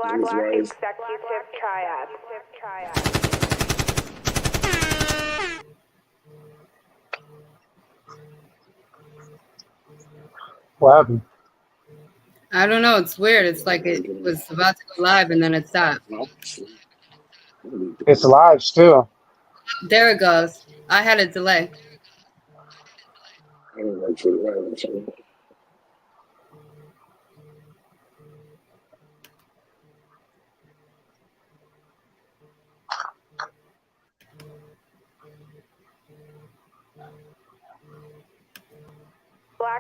Black Executive Triad. What happened? I don't know. It's weird. It's like it was about to go live and then it stopped. It's live still. There it goes. I had a delay.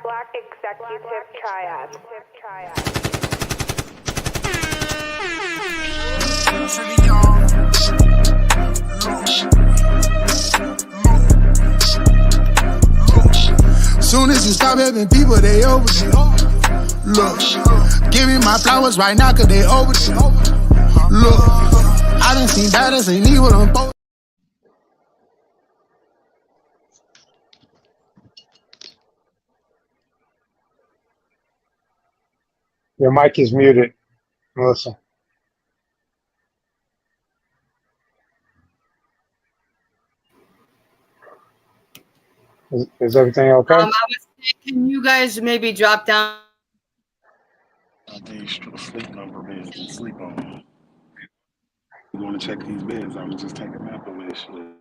Black Executive Triad. Soon as you stop helping people, they overdue. Look, give me my flowers right now, cause they overdue. Look, I done seen baddest, ain't need what I'm both. Your mic is muted, Melissa. Is everything okay? I was saying, can you guys maybe drop down? Sleep number beds and sleep on. You want to check these beds? I'm just taking a nap over this shit.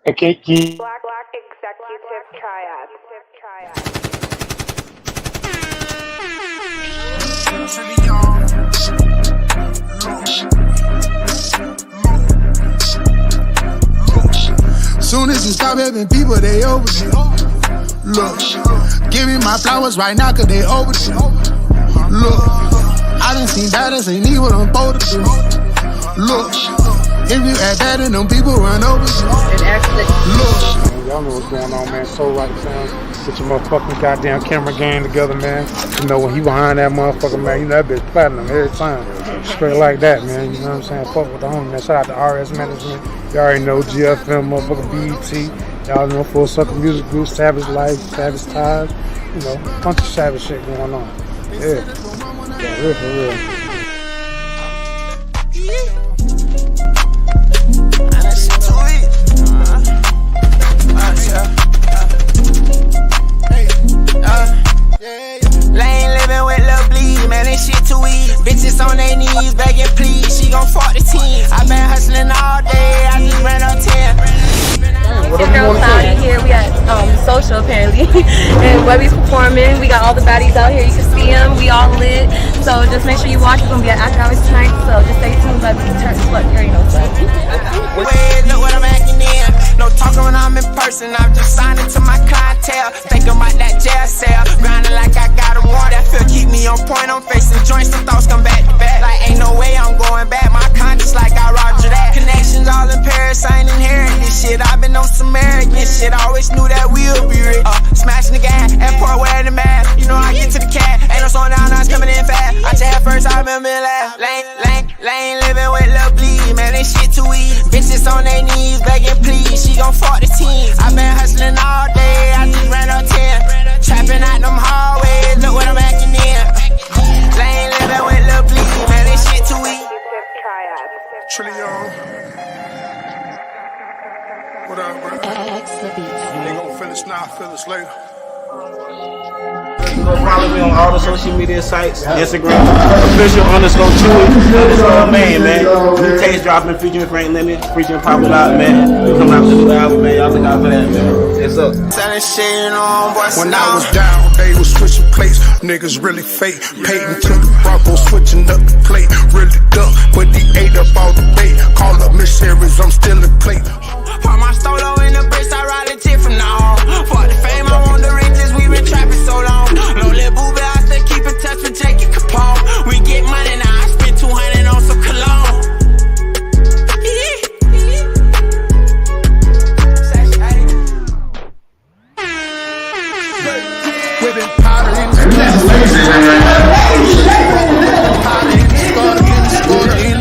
Okay, Black Executive Triad. Soon as you stop helping people, they overdue. Look, give me my flowers right now, cause they overdue. Look, I done seen baddest, ain't need what I'm supposed to do. Look, if you act bad and them people run over you. It actually. Look. y'all know what's going on, man. So right sounds. Get your motherfucking goddamn camera game together, man. You know when he behind that motherfucker, man, you know that bitch platinum every time. Straight like that, man. You know what I'm saying? Fuck with the homie, man. Shout out to RS Management. Y'all already know GFM, motherfucker BET. Y'all know Full Circle Music Group, Savage Life, Savage Ties. You know, bunch of savage shit going on. Yeah. Yeah, real for real. Lane living with Lil Bleed, man, this shit too easy. Bitches on their knees begging please, she gon' fuck the team. I been hustling all day, I just ran up 10. It's your girl Cloudy here. We at Social apparently, and Webby's performing. We got all the baddies out here. You can see them. We all lit. So just make sure you watch. It's gonna be at after hours tonight. So just stay tuned. Webby, turn look, you already know stuff. Wait, look what I'm acting in. No talking when I'm in person. I'm just signing to my clientele. Thinking about that jail cell. Grinding like I got a warrant. That feel keep me on point. I'm facing joints. Some thoughts come back to back. Like ain't no way I'm going back. My conscience like I roger that. Connections all in Paris. I ain't inherit this shit. I've been on some arrogant shit. I always knew that we'll be rich. Smashing the gas. Airport wearing the mask. You know I get to the cat. Ain't no slowing down. Now it's coming in fast. I chat first. I remember last. Lane living with Lil Bleed. Man, this shit too easy. Bitches on their knees begging please. She gon' fuck the team. I been hustling all day. I just ran up 10. Trapping out them hallways. Look what I'm acting in. Lane living with Lil Bleed. Man, this shit too easy. Trill. What up, bro? They gon' feel us now, feel us later. Go follow me on all the social media sites, Instagram, official_Chewy_main, man. New taste dropping, featuring Frank Lemon, featuring Pop It Out, man. We coming out with a new album, man. Y'all look out for that, man. It's up. When I was down, they was switching plates. Niggas really fake. Peyton took the Bronco, switching up the plate. Really duck, but he ate up all the bait. Call up Miss Harris, I'm still a plate. Put my stolo in the bricks, I ride a tip from now on. For the fame, I want the riches, we been trapping so long. No little boo, but I still keep in touch with Jackie Capone. We get money now, I spend 200 on some cologne. Whipping powder in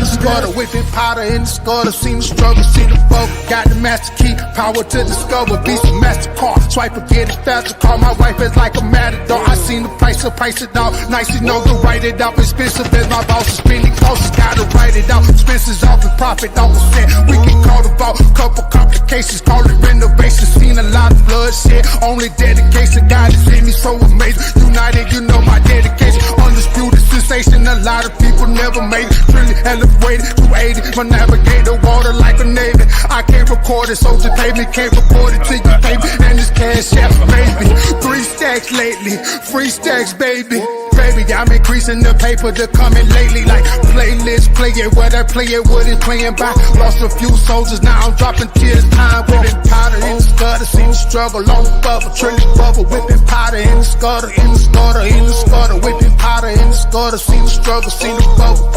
the squad, whipping powder in the skutter. Seen the struggle, seen the bubble. Got the master key, power to discover. Beast of MasterCard, swipe or get it faster. Call my wife is like a matador. I seen the price, so price it out. Nice enough to write it out. Expensive as my boss is spending costs. Gotta write it out. Expenses off the profit, off percent. We can call the vault. Couple complications, call it renovation. Seen a lot of bloodshed. Only dedication, God is in me, so amazing. United, you know my dedication. Undisputed sensation. A lot of people never made it. Really elevated, 280. My navigator, water like a navy. I can't record it, so just pay me. Can't report it till you pay me. And this Cashapp, maybe 3 stacks lately, free stacks, baby. Baby, I'm increasing the paper to coming lately. Like playlist, play it, what I play it, what it's playing by. Lost a few soldiers, now I'm dropping tears. Time whipping powder in the gutter, seen the struggle on the bubble, trilling bubble, whipping powder in the gutter, in the gutter, in the gutter, whipping powder in the gutter, seen the struggle, seen the bubble.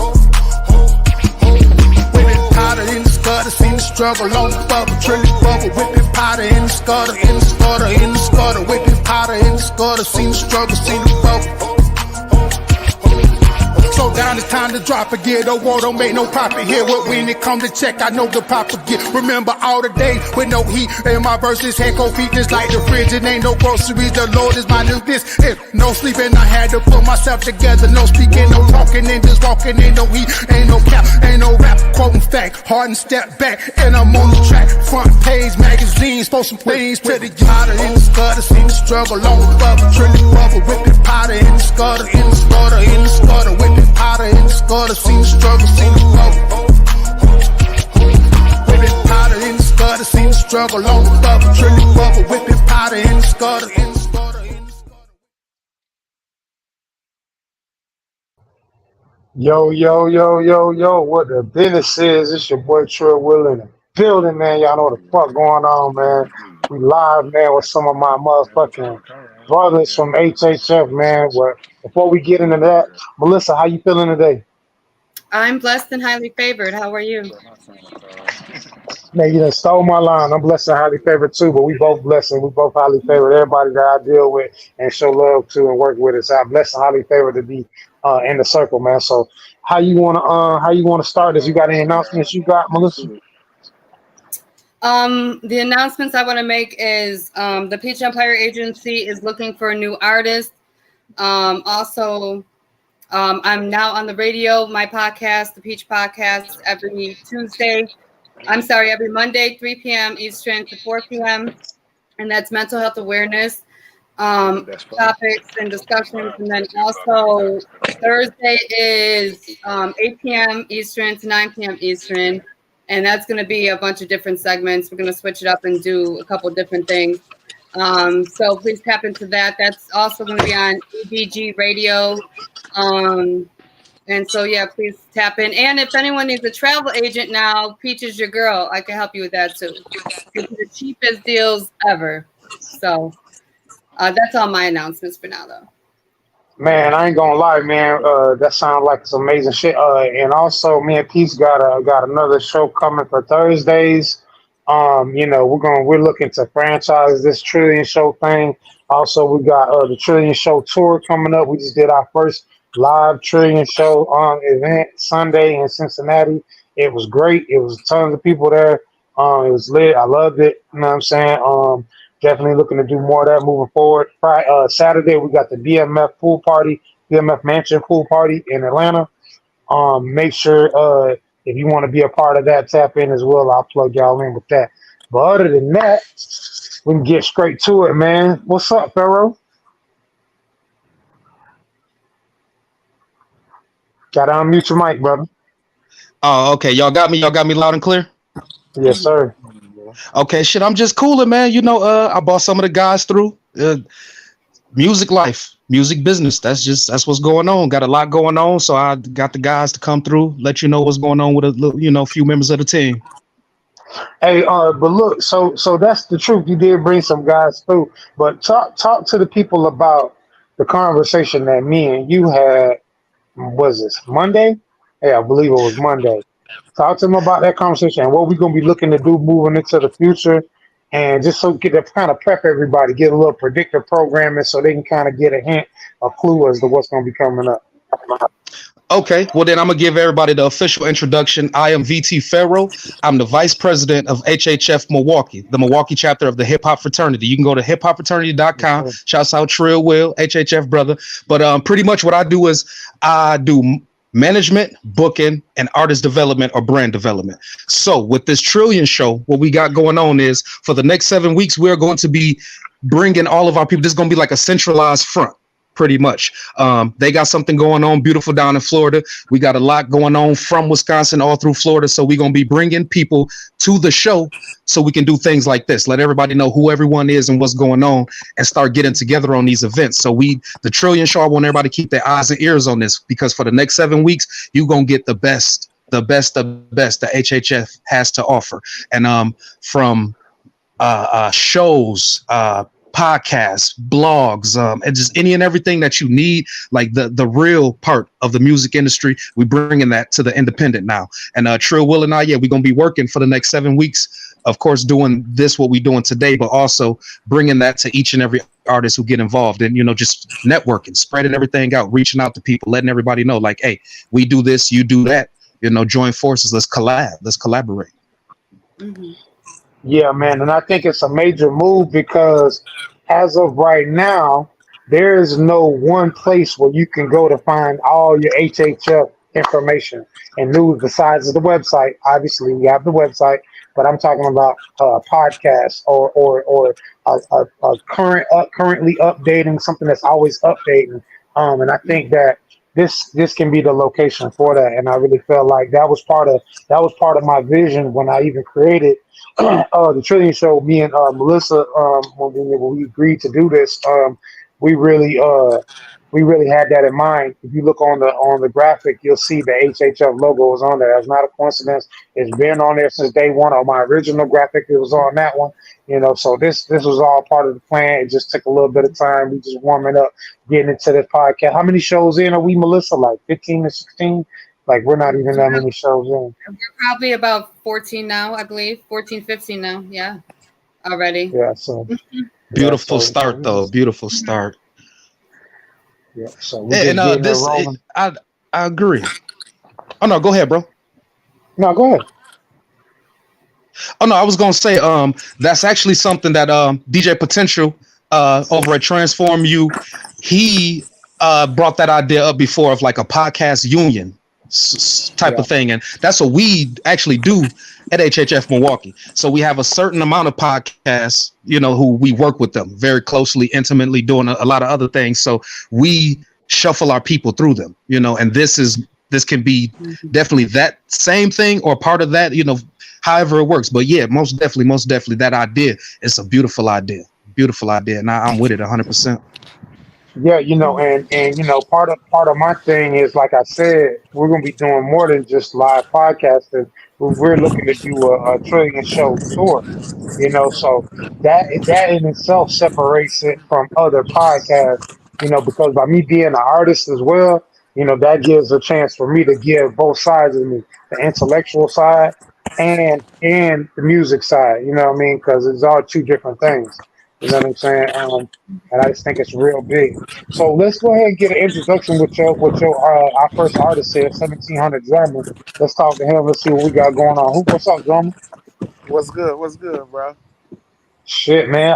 Whipping powder in the gutter, seen the struggle on the bubble, trilling bubble, whipping powder in the gutter, in the gutter, in the gutter, whipping powder in the gutter, seen the struggle, seen the bubble. Slow down, it's time to drop again. Don't war, don't make no profit here. When it come to check, I know the proper get. Remember all the days with no heat and my verses had cold feet just like the fridge. It ain't no groceries, the Lord is my new this. If no sleeping, I had to put myself together. No speaking, no talking, and just walking. Ain't no heat, ain't no cap, ain't no rap. Quoting fact, hard and step back, and I'm on the track. Front page magazines, post some things to the powder in the gutter. Seen the struggle on the bubble, trilling bubble, whipping powder in the gutter, in the gutter, in the gutter, whipping powder in the gutter, seen the struggle, seen the bubble. Whipping powder in the gutter, seen the struggle on the bubble, trilling bubble, whipping powder in the gutter, in the gutter, in the gutter. Yo, what the business is? It's your boy Trill in the building, man. Y'all know what the fuck going on, man. We live, man, with some of my motherfucking brothers from HHF, man. Well, before we get into that, Melissa, how you feeling today? I'm blessed and highly favored. How are you? Man, you done stole my line. I'm blessed and highly favored too, but we both blessed and we both highly favored. Everybody that I deal with and show love to and work with is I'm blessed and highly favored to be in the circle, man. So how you wanna start this? You got any announcements you got, Melissa? The announcements I want to make is the Peach Empire Agency is looking for a new artist. Also, I'm now on the radio, my podcast, the Peach Podcast, every Monday, 3 p.m. Eastern to 4 p.m. And that's mental health awareness topics and discussions. And then also Thursday is 8 p.m. Eastern to 9 p.m. Eastern. And that's going to be a bunch of different segments. We're going to switch it up and do a couple different things. So please tap into that. That's also going to be on EBG Radio. And so, yeah, please tap in. And if anyone needs a travel agent now, Peach is your girl. I can help you with that, too. It's the cheapest deals ever. So that's all my announcements for now, though. Man, I ain't gonna lie, man. That sounds like some amazing shit. And also, me and Peace got another show coming for Thursdays. We're looking to franchise this Trillion Show thing. Also, we got the Trillion Show tour coming up. We just did our first live Trillion Show event Sunday in Cincinnati. It was great. It was tons of people there. It was lit. I loved it. You know what I'm saying? Definitely looking to do more of that moving forward. Saturday, we got the BMF Mansion pool party in Atlanta. Make sure if you want to be a part of that, tap in as well. I'll plug y'all in with that. But other than that, we can get straight to it, man. What's up, Pharaoh? Gotta unmute your mic, brother. Oh, okay. Y'all got me loud and clear? Yes, sir. Okay, shit, I'm just cooling, man. I brought some of the guys through. Music life, music business. That's what's going on. Got a lot going on, so I got the guys to come through, let you know what's going on with a few members of the team. Hey, but look, so that's the truth. You did bring some guys through, but talk to the people about the conversation that me and you had. Was this Monday? Yeah, I believe it was Monday. Talk to them about that conversation and what we're going to be looking to do moving into the future, and just so get to kind of prep everybody, get a little predictive programming so they can kind of get a hint, a clue as to what's going to be coming up. Okay, well then I'm gonna give everybody the official introduction. I am VT Pharaoh. I'm the vice president of HHF Milwaukee, the Milwaukee chapter of the hip hop fraternity. You can go to hiphopfraternity.com. Shouts out Trill, Will, HHF brother. But pretty much what I do is I do management, booking, and artist development or brand development. So with this Trillion show, what we got going on is for the next 7 weeks, we're going to be bringing all of our people. This is going to be like a centralized front. Pretty much. They got something going on beautiful down in Florida. We got a lot going on from Wisconsin all through Florida. So we're going to be bringing people to the show so we can do things like this. Let everybody know who everyone is and what's going on and start getting together on these events. So the Trillion show, I want everybody to keep their eyes and ears on this because for the next 7 weeks, you're going to get the best that HHF has to offer. And from shows, podcasts, blogs, and just any and everything that you need, like the real part of the music industry, we're bringing that to the independent now. And Trill, Will, and I, we're going to be working for the next 7 weeks, of course, doing this, what we're doing today, but also bringing that to each and every artist who get involved and, just networking, spreading everything out, reaching out to people, letting everybody know, like, hey, we do this, you do that, join forces, let's collaborate. Mm-hmm. Yeah, man, and I think it's a major move because as of right now, there is no one place where you can go to find all your HHF information and news besides the website. Obviously, we have the website, but I'm talking about podcasts or currently updating something that's always updating. And I think that this can be the location for that. And I really felt like that was part of my vision when I even created the Trillion Show. Me and Melissa, when we agreed to do this, we really had that in mind. If you look on the graphic, you'll see the HHF logo is on there. It's not a coincidence. It's been on there since day one. On my original graphic, it was on that one. So this was all part of the plan. It just took a little bit of time. We just warming up, getting into this podcast. How many shows in are we, Melissa? Like 15 to 16? Like we're not even that many shows in. We're probably about 14 now, I believe. 14, 15 now. Yeah. Already. Yeah. So beautiful start though. Beautiful start. Yeah. So I agree. Oh no, go ahead, bro. No, go ahead. Oh no, I was gonna say that's actually something that DJ Potential over at Transform You, he brought that idea up before of like a podcast union type of thing, and that's what we actually do at HHF Milwaukee. So we have a certain amount of podcasts, who we work with them very closely, intimately, doing a lot of other things. So we shuffle our people through them, and this can be definitely that same thing or part of that, however it works. But yeah, most definitely that idea is a beautiful idea, and I'm with it 100%. Yeah, and part of my thing is, like I said, we're gonna be doing more than just live podcasting. We're looking to do a Trillion show tour, so that in itself separates it from other podcasts, because by me being an artist as well, that gives a chance for me to give both sides of me, the intellectual side and the music side, you know what I mean? Because it's all two different things. You know what I'm saying? And I just think it's real big. So let's go ahead and get an introduction with our first artist here, 1700 Drummer. Let's talk to him. Let's see what we got going on. What's up, Drummer? What's good, bro? Shit, man.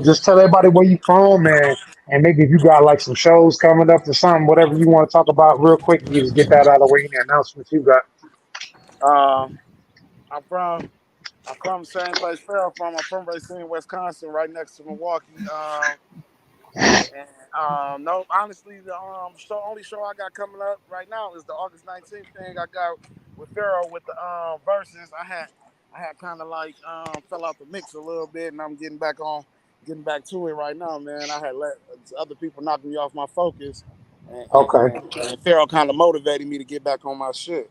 Just tell everybody where you from, man. And maybe if you got like some shows coming up or something, whatever you want to talk about real quick, you just get that out of the way in the announcements you got. I'm from the same place Pharaoh from. I'm from Racine, Wisconsin, right next to Milwaukee. No, honestly, the only show I got coming up right now is the August 19th thing I got with Pharaoh with the verses. I had kind of like fell out the mix a little bit, and I'm getting back to it right now, man. I had let other people knock me off my focus, and Pharaoh kind of motivated me to get back on my shit.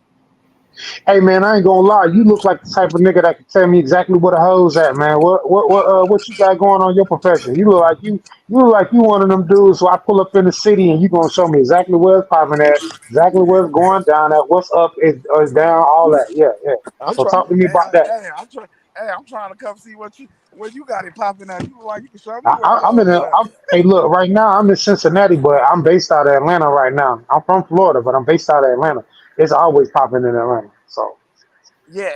Hey man, I ain't gonna lie. You look like the type of nigga that can tell me exactly where the hoes at, man. What you got going on in your profession? You look like you one of them dudes. So I pull up in the city and you gonna show me exactly where it's popping at, exactly where it's going down at, what's up is down, all that. Yeah. So talk to me about that. I'm trying to come see what you. Where you got it popping at? You can show me where I'm in Florida a. at. Hey, look, right now I'm in Cincinnati, but I'm based out of Atlanta right now. I'm from Florida, but I'm based out of Atlanta. It's always popping in Atlanta. So Yeah,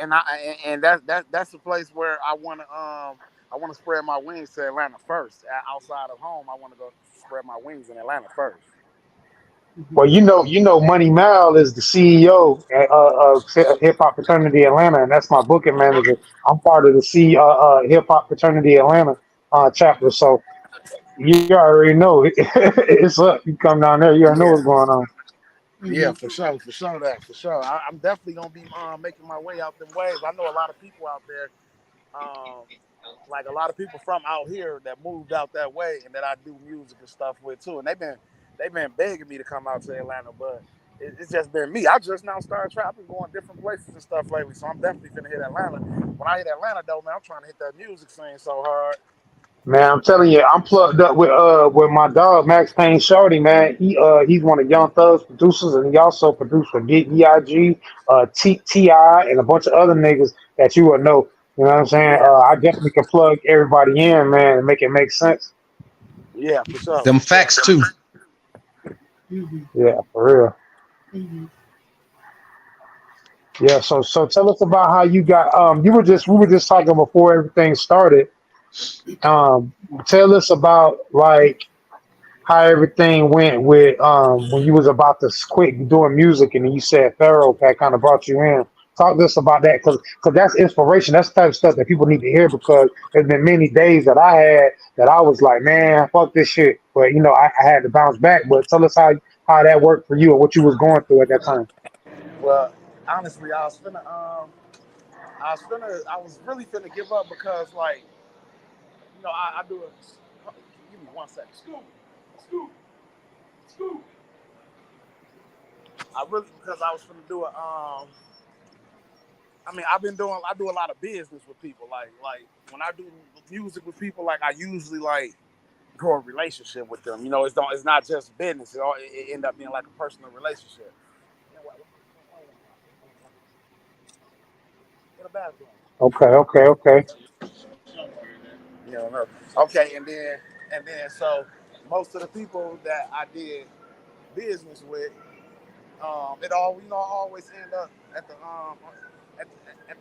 and that's the place where I want to spread my wings to Atlanta first. Outside of home, I want to go spread my wings in Atlanta first. well, Money Mal is the CEO of Hip Hop Fraternity Atlanta, and that's my booking manager. I'm part of the Hip Hop Fraternity Atlanta chapter. So you already know it's up. You come down there, you already know Yeah, what's going on. yeah, for sure that for sure. I'm definitely gonna be making my way out them ways. I know a lot of people out there, um, like a lot of people from out here that moved out that way, and that I do music and stuff with too. And they've been begging me to come out to Atlanta, but it's just been me. I just now started traveling, going different places and stuff lately. So I'm definitely gonna hit Atlanta. When I hit Atlanta though, man, I'm trying to hit that music scene so hard. Man, I'm telling you, I'm plugged up with my dog Max Payne Shorty, man. He's one of Young Thug's producers, and he also produced for Big, Ti, and a bunch of other niggas that you would know. You know what I'm saying? Yeah, I definitely can plug everybody in, man, and make it make sense. yeah, for sure, Them for sure. facts too. Yeah, for real. Yeah. So tell us about how you got. We were just talking before everything started. Um, Tell us about like how everything went with when you was about to quit doing music and then you said Pharaoh that kind of brought you in. Talk to us about that because that's inspiration. That's the type of stuff that people need to hear because there's been many days that I had that I was like, man, fuck this shit. But I had to bounce back. But tell us how that worked for you and what you was going through at that time. Well, honestly, I was really finna give up because like, I do it. Give me 1 second. Scoop, scoop. I really because I was finna do it. I mean, I do a lot of business with people. Like when I do music with people, like I usually like grow a relationship with them. It's not just business. It end up being like a personal relationship. In the bathroom. Okay. No. Okay, and then so most of the people that I did business with, it all always end up at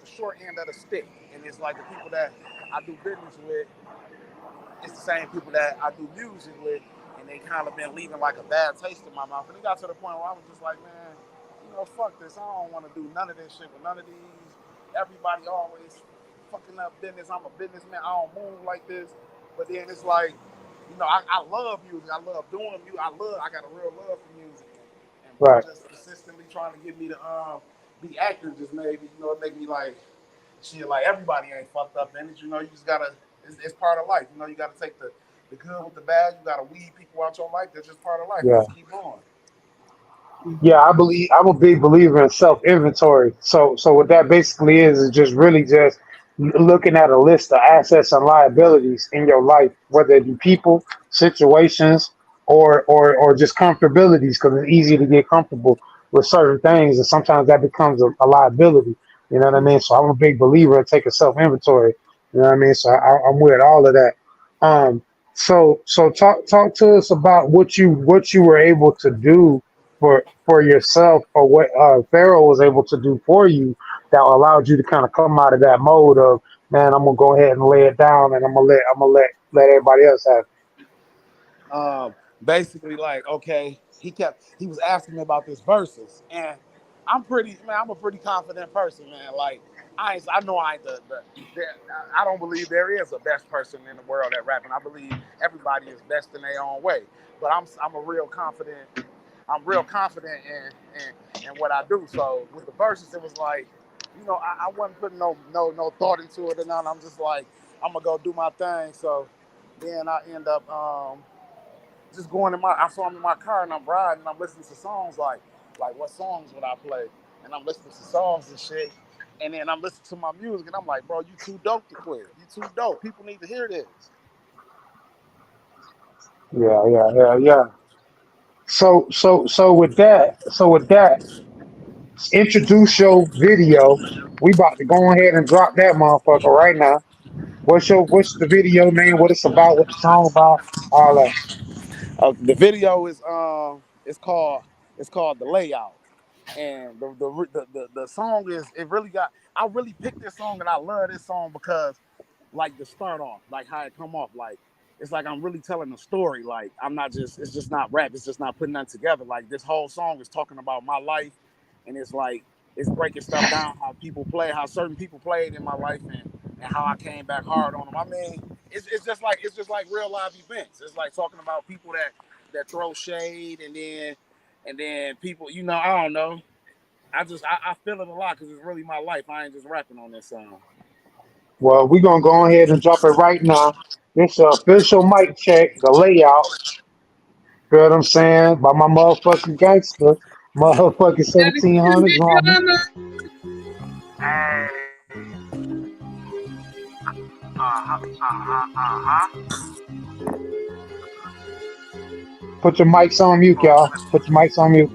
the short end of the stick, and it's like the people that I do business with, it's the same people that I do music with, and they kind of been leaving like a bad taste in my mouth, and it got to the point where I was just like, man, fuck this, I don't want to do none of this shit with none of these. Everybody always fucking up business. I'm a businessman. I don't move like this, but then it's like, I love music. I love doing music. I got a real love for music. And bro, Right. just consistently trying to get me to be active just made me, it make me like, shit, like everybody ain't fucked up in it. You just gotta, it's part of life. You gotta take the good with the bad. You gotta weed people out your life. That's just part of life. Yeah. Just keep going. Yeah, I'm a big believer in self inventory. So what that basically is just really just looking at a list of assets and liabilities in your life, whether it be people, situations, or just comfortabilities, because it's easy to get comfortable with certain things, and sometimes that becomes a liability. You know what I mean? So I'm a big believer in taking self inventory. You know what I mean? So I'm with all of that. Um, so talk to us about what you were able to do for yourself or what Pharaoh was able to do for you that allowed you to kind of come out of that mode of man, I'm gonna go ahead and lay it down and I'm gonna let everybody else have it. Basically, like, okay, he was asking me about this verses, and I'm a pretty confident person, man. Like, I know I ain't I don't believe there is a best person in the world at rapping. I believe everybody is best in their own way, but I'm real confident in what I do. So with the verses, it was like, I wasn't putting no thought into it or none. I'm just like, I'm gonna go do my thing. So then I end up just going I'm in my car and I'm riding and I'm listening to songs like what songs would I play? And I'm listening to songs and shit. And then I'm listening to my music and I'm like, bro, you too dope to quit. You too dope. People need to hear this. Yeah. So with that, introduce your video. We about to go ahead and drop that motherfucker right now. What's the video name? What it's about? What the song about? All that. The video is it's called The Layout, and the song is it really got. I really picked this song and I love this song because like the start off, like how it come off, like it's like I'm really telling a story. Like I'm not just it's just not rap. It's just not putting that together. Like this whole song is talking about my life, and it's like it's breaking stuff down how people play, how certain people played in my life, and how I came back hard on them. I mean, it's just like real live events. It's like talking about people that throw shade, and then people, you know, I don't know. I feel it a lot because it's really my life. I ain't just rapping on this song. Well, we're gonna go ahead and drop it right now. It's an official mic check, the layout. Feel what I'm saying? By my motherfucking gangster, motherfucking Every time 1700s, we homie. drama. Put your mics on mute, y'all. Put your mics on mute.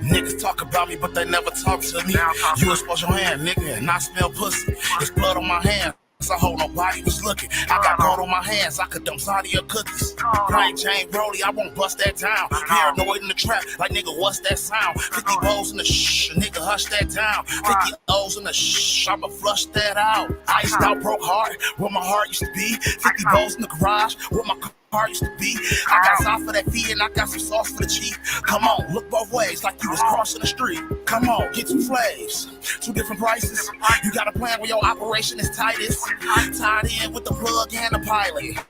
Niggas talk about me, but they never talk to me. You expose your hand, nigga, and I smell pussy. It's blood on my hands. I hope nobody was looking. I got gold on my hands, I could dump side of your cookies. Plain Jane Brody, I won't bust that down. Paranoid in the trap, like nigga, what's that sound? 50 bowls in the shh, nigga, hush that down. 50 O's in the shh, I'ma flush that out. Iced out, broke heart, where my heart used to be. 50 bowls in the garage, where my car used to be. I got sauce for that fee and I got some sauce for the cheap. Come on, look both ways like you was crossing the street. Come on, get two flaves, two different prices. You got a plan where your operation is tightest. Tied in with the plug and the pilot.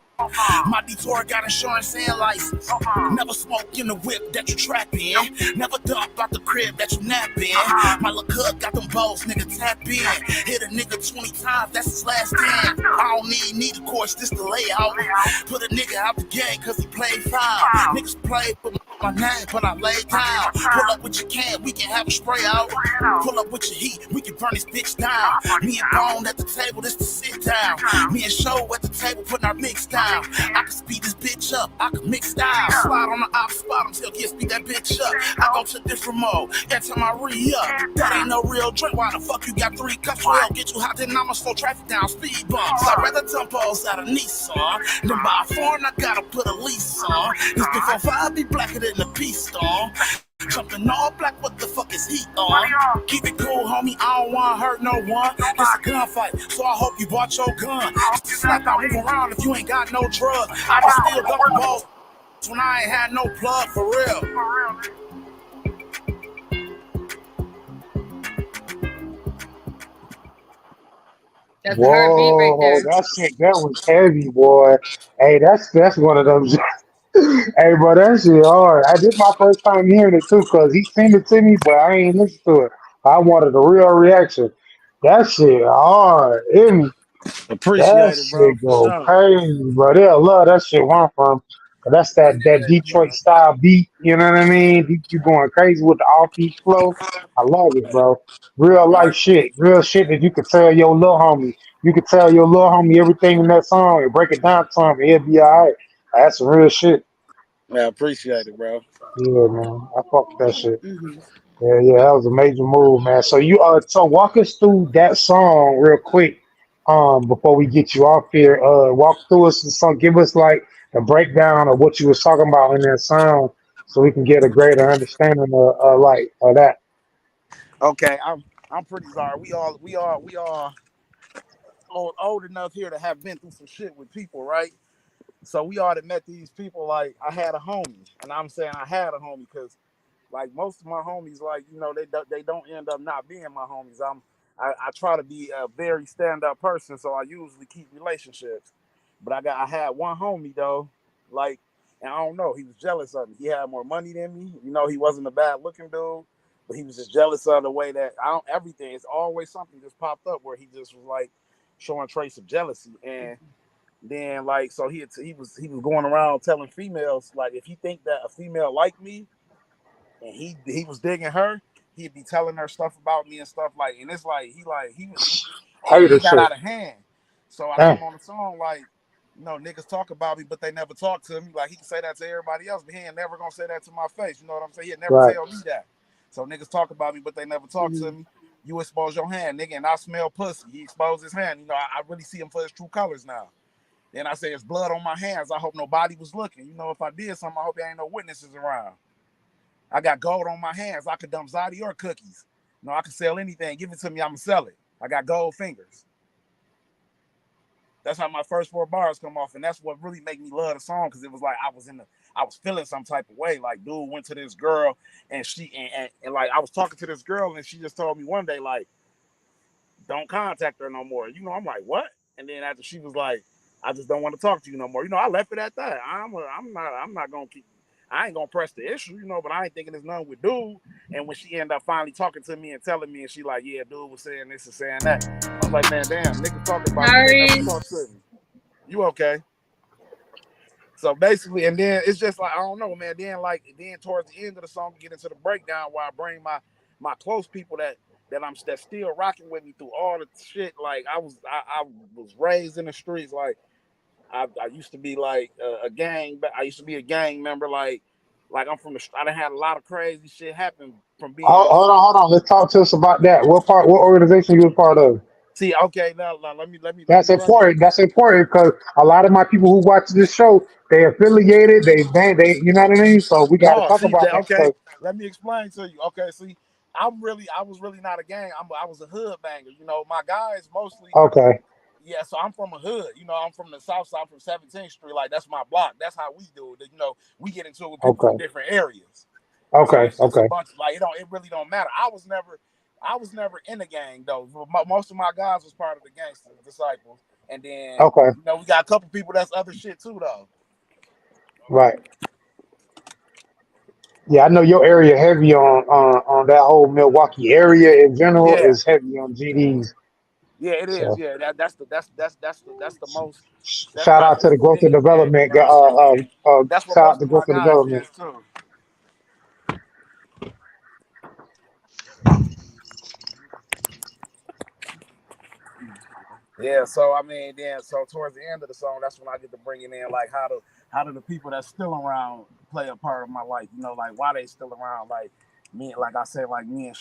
My detour got insurance and license. Never smoke in the whip that you trap in. Never dump out the crib that you nap in. My little cook got them balls, nigga, tap in. Hit a nigga 20 times, that's his last stand. I don't need of course, this the layout. Put a nigga out the game cause he played foul. Niggas play with my name, but I lay down. Pull up with your can, we can have a spray out. Pull up with your heat, we can burn this bitch down. Me and Bone at the table, this to sit down. Me and Show at the table, putting our mix down. I can speed this bitch up, I can mix style. Slide on the op spot until get speed that bitch up. I go to different mode, every time I re-up. That ain't no real drink, why the fuck you got 3 cups? Well, get you hot, then I'ma slow traffic down, speed bumps. I'd rather Tempos out of Nissan than buy a foreign, I gotta put a lease on. This before 5 be blacker than the peace storm. Something all black, what the fuck is heat on? Keep it cool, homie, I don't wanna hurt no one. It's a gunfight, so I hope you bought your gun. It's just like I move around if you ain't got no drug. I was still ducking balls when I ain't had no plug, for real. That's a hard beat right Whoa, there. that was heavy, boy. Hey, that's one of those. Hey, bro, that shit hard. I did my first time hearing it too, cause he sent it to me, but I ain't listened to it. I wanted a real reaction. That shit hard. That Appreciate it, bro, shit for go sure. crazy, bro. They'll love that shit where I'm from. 'Cause that's that Appreciate it, Detroit bro. style beat. You know what I mean? You going crazy with the off beat flow. I love it, bro. Real life Right. shit. Real shit that you could tell your little homie. You could tell your little homie everything in that song and break it down to him. He'll be all right. That's some real shit. Yeah, appreciate it, bro. Yeah, man. I fuck with that shit. Mm-hmm. Yeah, that was a major move, man. So so walk us through that song real quick, before we get you off here. Walk through us the song, give us like the breakdown of what you was talking about in that song, so we can get a greater understanding of that. Okay, I'm pretty sorry. We all old enough here to have been through some shit with people, right? So we all that met these people. Like I had a homie, and I'm saying I had a homie because like most of my homies, like you know, they don't end up not being my homies. I try to be a very stand up person, so I usually keep relationships. But I had one homie though, like, and I don't know, he was jealous of me. He had more money than me. You know, he wasn't a bad looking dude, but he was just jealous of the way that I don't everything. It's always something just popped up where he just was like showing trace of jealousy and. Then like so he was going around telling females like if he think that a female like me and he was digging her, he'd be telling her stuff about me and stuff like, and it's like he Hater got shit. out of hand. So I come Damn. on the song like, you know, niggas talk about me, but they never talk to me. Like he can say that to everybody else, but he ain't never gonna say that to my face. You know what I'm saying? He'll never Right. tell me that. So niggas talk about me, but they never talk to Mm-hmm. me. You expose your hand, nigga, and I smell pussy. He exposed his hand. You know, I really see him for his true colors now. Then I say, it's blood on my hands. I hope nobody was looking. You know, if I did something, I hope there ain't no witnesses around. I got gold on my hands. I could dump Zodi or cookies. You know, I could sell anything. Give it to me, I'm going to sell it. I got gold fingers. That's how my first 4 bars come off. And that's what really made me love the song, because it was like I was feeling some type of way. Like, dude went to this girl, and she and like I was talking to this girl, and she just told me one day, like, don't contact her no more. You know, I'm like, what? And then after she was like, I just don't want to talk to you no more. You know, I left it at that. I'm not gonna keep. I ain't gonna press the issue, you know, but I ain't thinking there's nothing with dude. And when she ended up finally talking to me and telling me, and she like, yeah, dude was saying this and saying that. I was like, man, damn, niggas talking about me. Never talk to me. You okay? So basically, and then it's just like, I don't know, man. Then towards the end of the song, we get into the breakdown where I bring my close people that's still rocking with me through all the shit. Like I was raised in the streets. Like I used to be like a gang. I used to be a gang member. Like I'm from the. I done had a lot of crazy shit happen from being. Hold on. Let's talk to us about that. What organization you was part of? See, okay, now let me. That's important. That's important because a lot of my people who watch this show, they affiliated, they, you know what I mean. So we got to talk about that. Okay, let me explain to you. Okay, see, I was really not a gang. I was a hood banger. You know, my guys mostly. Okay. Yeah, so I'm from a hood. You know, I'm from the south side, from 17th Street. Like that's my block. That's how we do it. You know, we get into it with people from different areas. Okay. So it's a bunch of, like it really don't matter. I was never in a gang though. Most of my guys was part of the Gangster Disciples, and then you know we got a couple people that's other shit too though. Right. Yeah, I know your area heavy on that whole Milwaukee area in general is heavy on GDs. Yeah, it is. So. Yeah, that's the most. Shout out to the growth and development. That's what shout most out to of my growth and guys development. is too. Yeah, so I mean, so towards the end of the song, that's when I get to bringing in like how do the people that's still around play a part of my life? You know, like why they still around? Like me, like I said, like me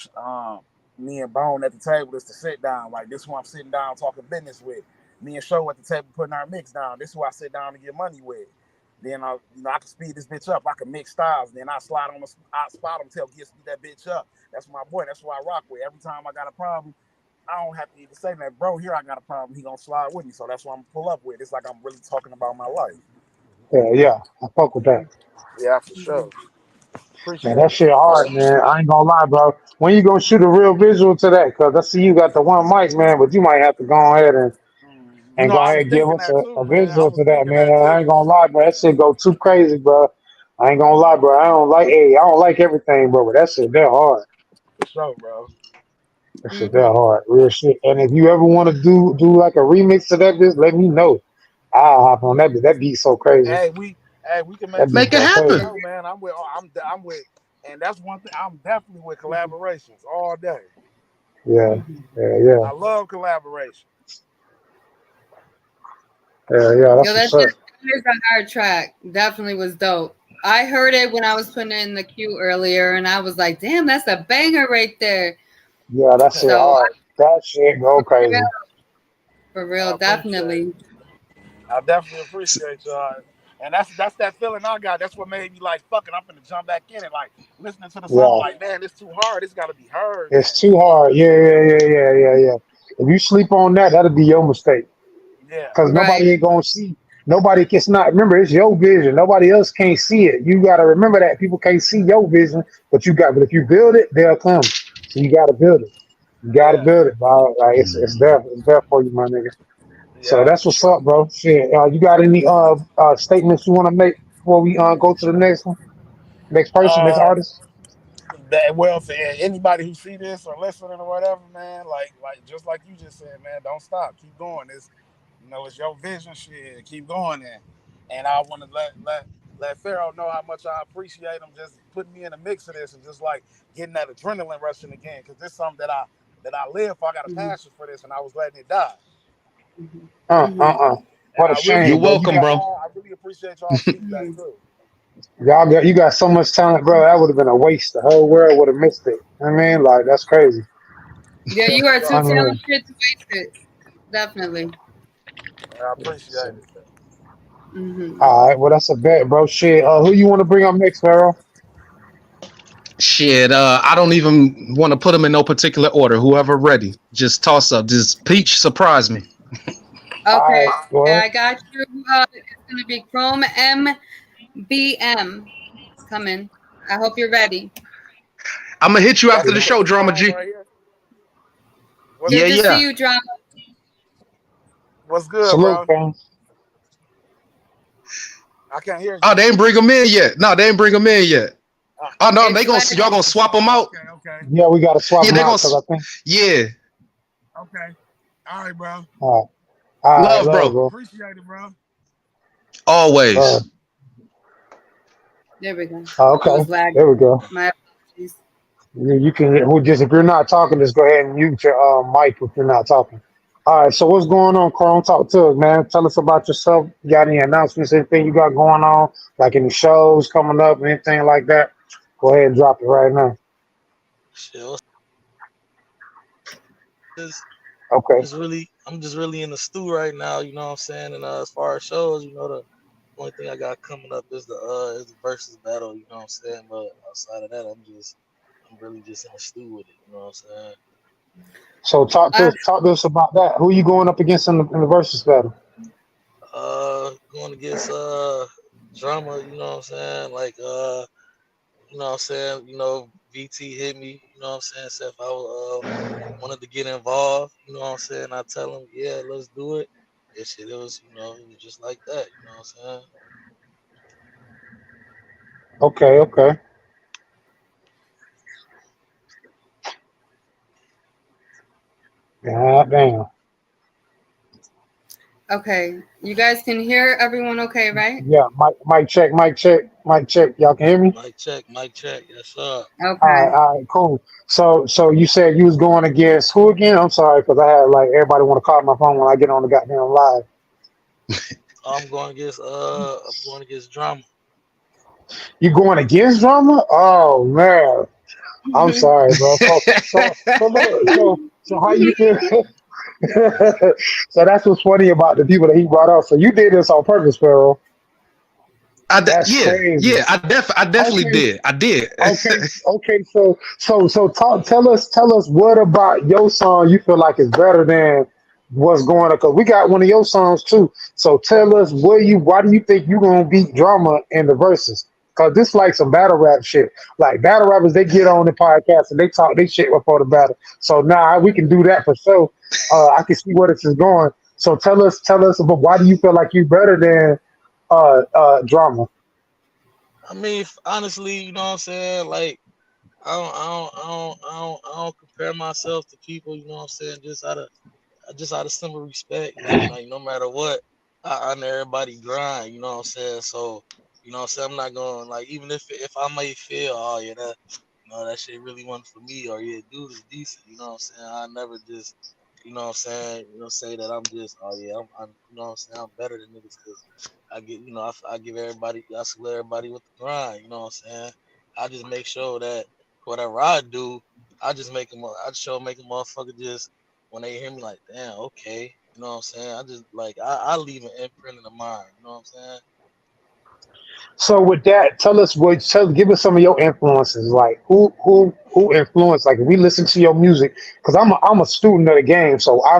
and Bone at the table is to sit down. Like this one I'm sitting down talking business with. Me and Show at the table putting our mix down. This is who I sit down to get money with. Then I can speed this bitch up. I can mix styles. Then I slide on I spot him, tell Gil speed that bitch up. That's my boy. That's who I rock with. Every time I got a problem, I don't have to even say that, bro. Here I got a problem. He gonna slide with me, so that's what I'm gonna pull up with. It's like I'm really talking about my life. Yeah, I fuck with that. Yeah, for sure. Appreciate that shit hard, man. I ain't gonna lie, bro. When you gonna shoot a real visual to that? Cause I see you got the one mic, man, but you might have to go ahead and go ahead and give us a visual to that, man. I ain't gonna lie, bro. That shit go too crazy, bro. I ain't gonna lie, bro. I don't like everything, bro. But that shit that hard. For sure, bro. That shit that hard, real shit. And if you ever want to do like a remix to that, bitch, let me know. I'll hop on that bitch. That beat so crazy. Hey, we can make it happen, show, man. I'm with, and that's one thing. I'm definitely with collaborations all day. Yeah. I love collaborations. Yeah. Yo, that shit is a hard track. Definitely was dope. I heard it when I was putting it in the queue earlier, and I was like, "Damn, that's a banger right there." Yeah, that shit hard. That shit go crazy. For real, definitely. I definitely appreciate y'all. And that's that feeling I got. That's what made me like, fuck it, I'm gonna jump back in it. Like listening to the song, like, man, it's too hard. It's gotta be heard. It's too hard. Yeah. If you sleep on that, that'll be your mistake. Yeah. Because nobody ain't gonna see. Nobody can not remember. It's your vision. Nobody else can't see it. You gotta remember that people can't see your vision, but if you build it, they'll come. So you gotta build it. You gotta build it, bro. Like it's there. It's there for you, my nigga. Yeah, so that's what's up, bro. Shit. You got any statements you want to make before we go to the next one? Next person, next artist? Well, for anybody who see this or listening or whatever, man, like just like you just said, man, don't stop. Keep going. It's your vision, shit. Keep going there. And I want to let Pharaoh know how much I appreciate him just putting me in the mix of this and just like getting that adrenaline rushing again, because this is something that I live for. I got a passion for this, and I was letting it die. What a shame. You're welcome, bro. I really appreciate y'all's feedback too. You got so much talent, bro. That would have been a waste. The whole world would have missed it. I mean, like that's crazy. Yeah, you are too Unreal. talented to waste it. Definitely. I appreciate it. Hmm. All right, well that's a bet, bro. Shit, who you want to bring up next, Pharaoh? Shit, I don't even want to put them in no particular order. Whoever ready, just toss up. Just Peach, surprise me. All Okay, right, go ahead. I got you. It's gonna be Chrome MBM. It's coming. I hope you're ready. I'm gonna hit you That's after the this show, is Drama Chrome G. right here. What's Good Yeah, to see yeah. you, Drama. what's good, Salute, bro? fam. I can't hear you. Oh, they ain't bring them in yet. No, they ain't bring them in yet. Uh, Oh no, It's y'all ready. gonna swap them out. okay. Yeah, we gotta swap Yeah, them they out gonna. because I think. Yeah, Okay. All right, bro. All right, love, love, bro. bro. Appreciate it, bro. Always. There we go. It Okay, was lagging. there we go. My apologies. You can just if you're not talking, just go ahead and mute your mic if you're not talking. All right, so what's going on, Krome? Talk to us, man. Tell us about yourself. You got any announcements, anything you got going on, like any shows coming up, anything like that? Go ahead and drop it right now. Shit, Okay. I'm just really in the stew right now, you know what I'm saying? And as far as shows, the only thing I got coming up is the versus battle, you know what I'm saying? But outside of that, I'm really just in the stew with it, you know what I'm saying? So talk to us about that. Who you going up against in the versus battle? Going against drama, you know what I'm saying? Like you know what I'm saying, VT hit me, you know what I'm saying, said if I wanted to get involved, you know what I'm saying, I tell him, yeah, let's do it. And shit, it was just like that, you know what I'm saying? Okay, okay. Yeah, damn. Okay, you guys can hear everyone okay, right? Yeah, mic check, mic check, mic check. Y'all can hear me? Mic check, yes sir. Okay. All right, cool. So you said you was going against who again? I'm sorry, because I had like everybody want to call my phone when I get on the goddamn live. I'm going against drama. You going against drama? Oh man, I'm sorry, bro. So how you feel? So that's what's funny about the people that he brought up. So you did this on purpose, Pharaoh. That's crazy. I definitely Okay, did. I did. okay. So tell us what about your song you feel like is better than what's going on? Because we got one of your songs too. So tell us why do you think you gonna beat drama in the verses? Cause this like some battle rap shit. Like battle rappers, they get on the podcast and they talk they shit before the battle. So now we can do that for sure. I can see where this is going. So tell us about why do you feel like you better than drama? I mean, honestly, you know what I'm saying? Like, I don't compare myself to people, you know what I'm saying? Just out of simple respect, like no matter what, I honor everybody grind, you know what I'm saying? So, you know what I'm saying, I'm not going like even if I may feel, oh yeah, that shit really wasn't for me, or yeah, dude is decent, you know what I'm saying? I never just, you know what I'm saying, say that I'm just, oh yeah, I'm you know what I'm saying, I'm better than niggas because I get, I give everybody, I salute everybody with the grind, you know what I'm saying? I just make sure that whatever I do, I just make a motherfucker just when they hear me like, damn, okay, you know what I'm saying? I just like I leave an imprint in the mind, you know what I'm saying? So with that, give us some of your influences. Like who influenced? Like if we listen to your music, because I'm a student of the game, so I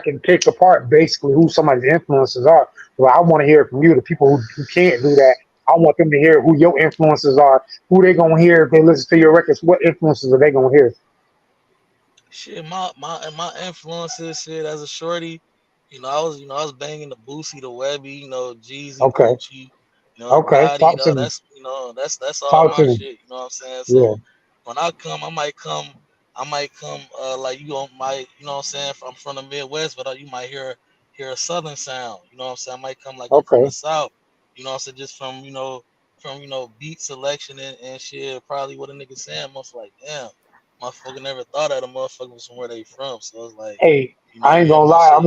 can pick apart basically who somebody's influences are. Well, I want to hear it from you, the people who can't do that. I want them to hear who your influences are, who they gonna hear if they listen to your records. What influences are they gonna hear? Shit, my influences, shit, as a shorty, I was banging the Boosie, the Webby, Jeezy, Okay, Gucci, okay, Gotti, talk to me. that's all Talk my to me. shit, you know what I'm saying? Yeah. So when I might come, like you know what I'm saying, I'm from the Midwest, but you might hear a Southern sound, you know what I'm saying? I might come like I'm from the Okay. South, you know what I'm saying, just from beat selection and shit, probably what a nigga saying, most like, damn. Motherfucker never thought of the motherfuckers from where they from. So it's like, Hey, you know, I ain't yeah, gonna my lie. shit. I'm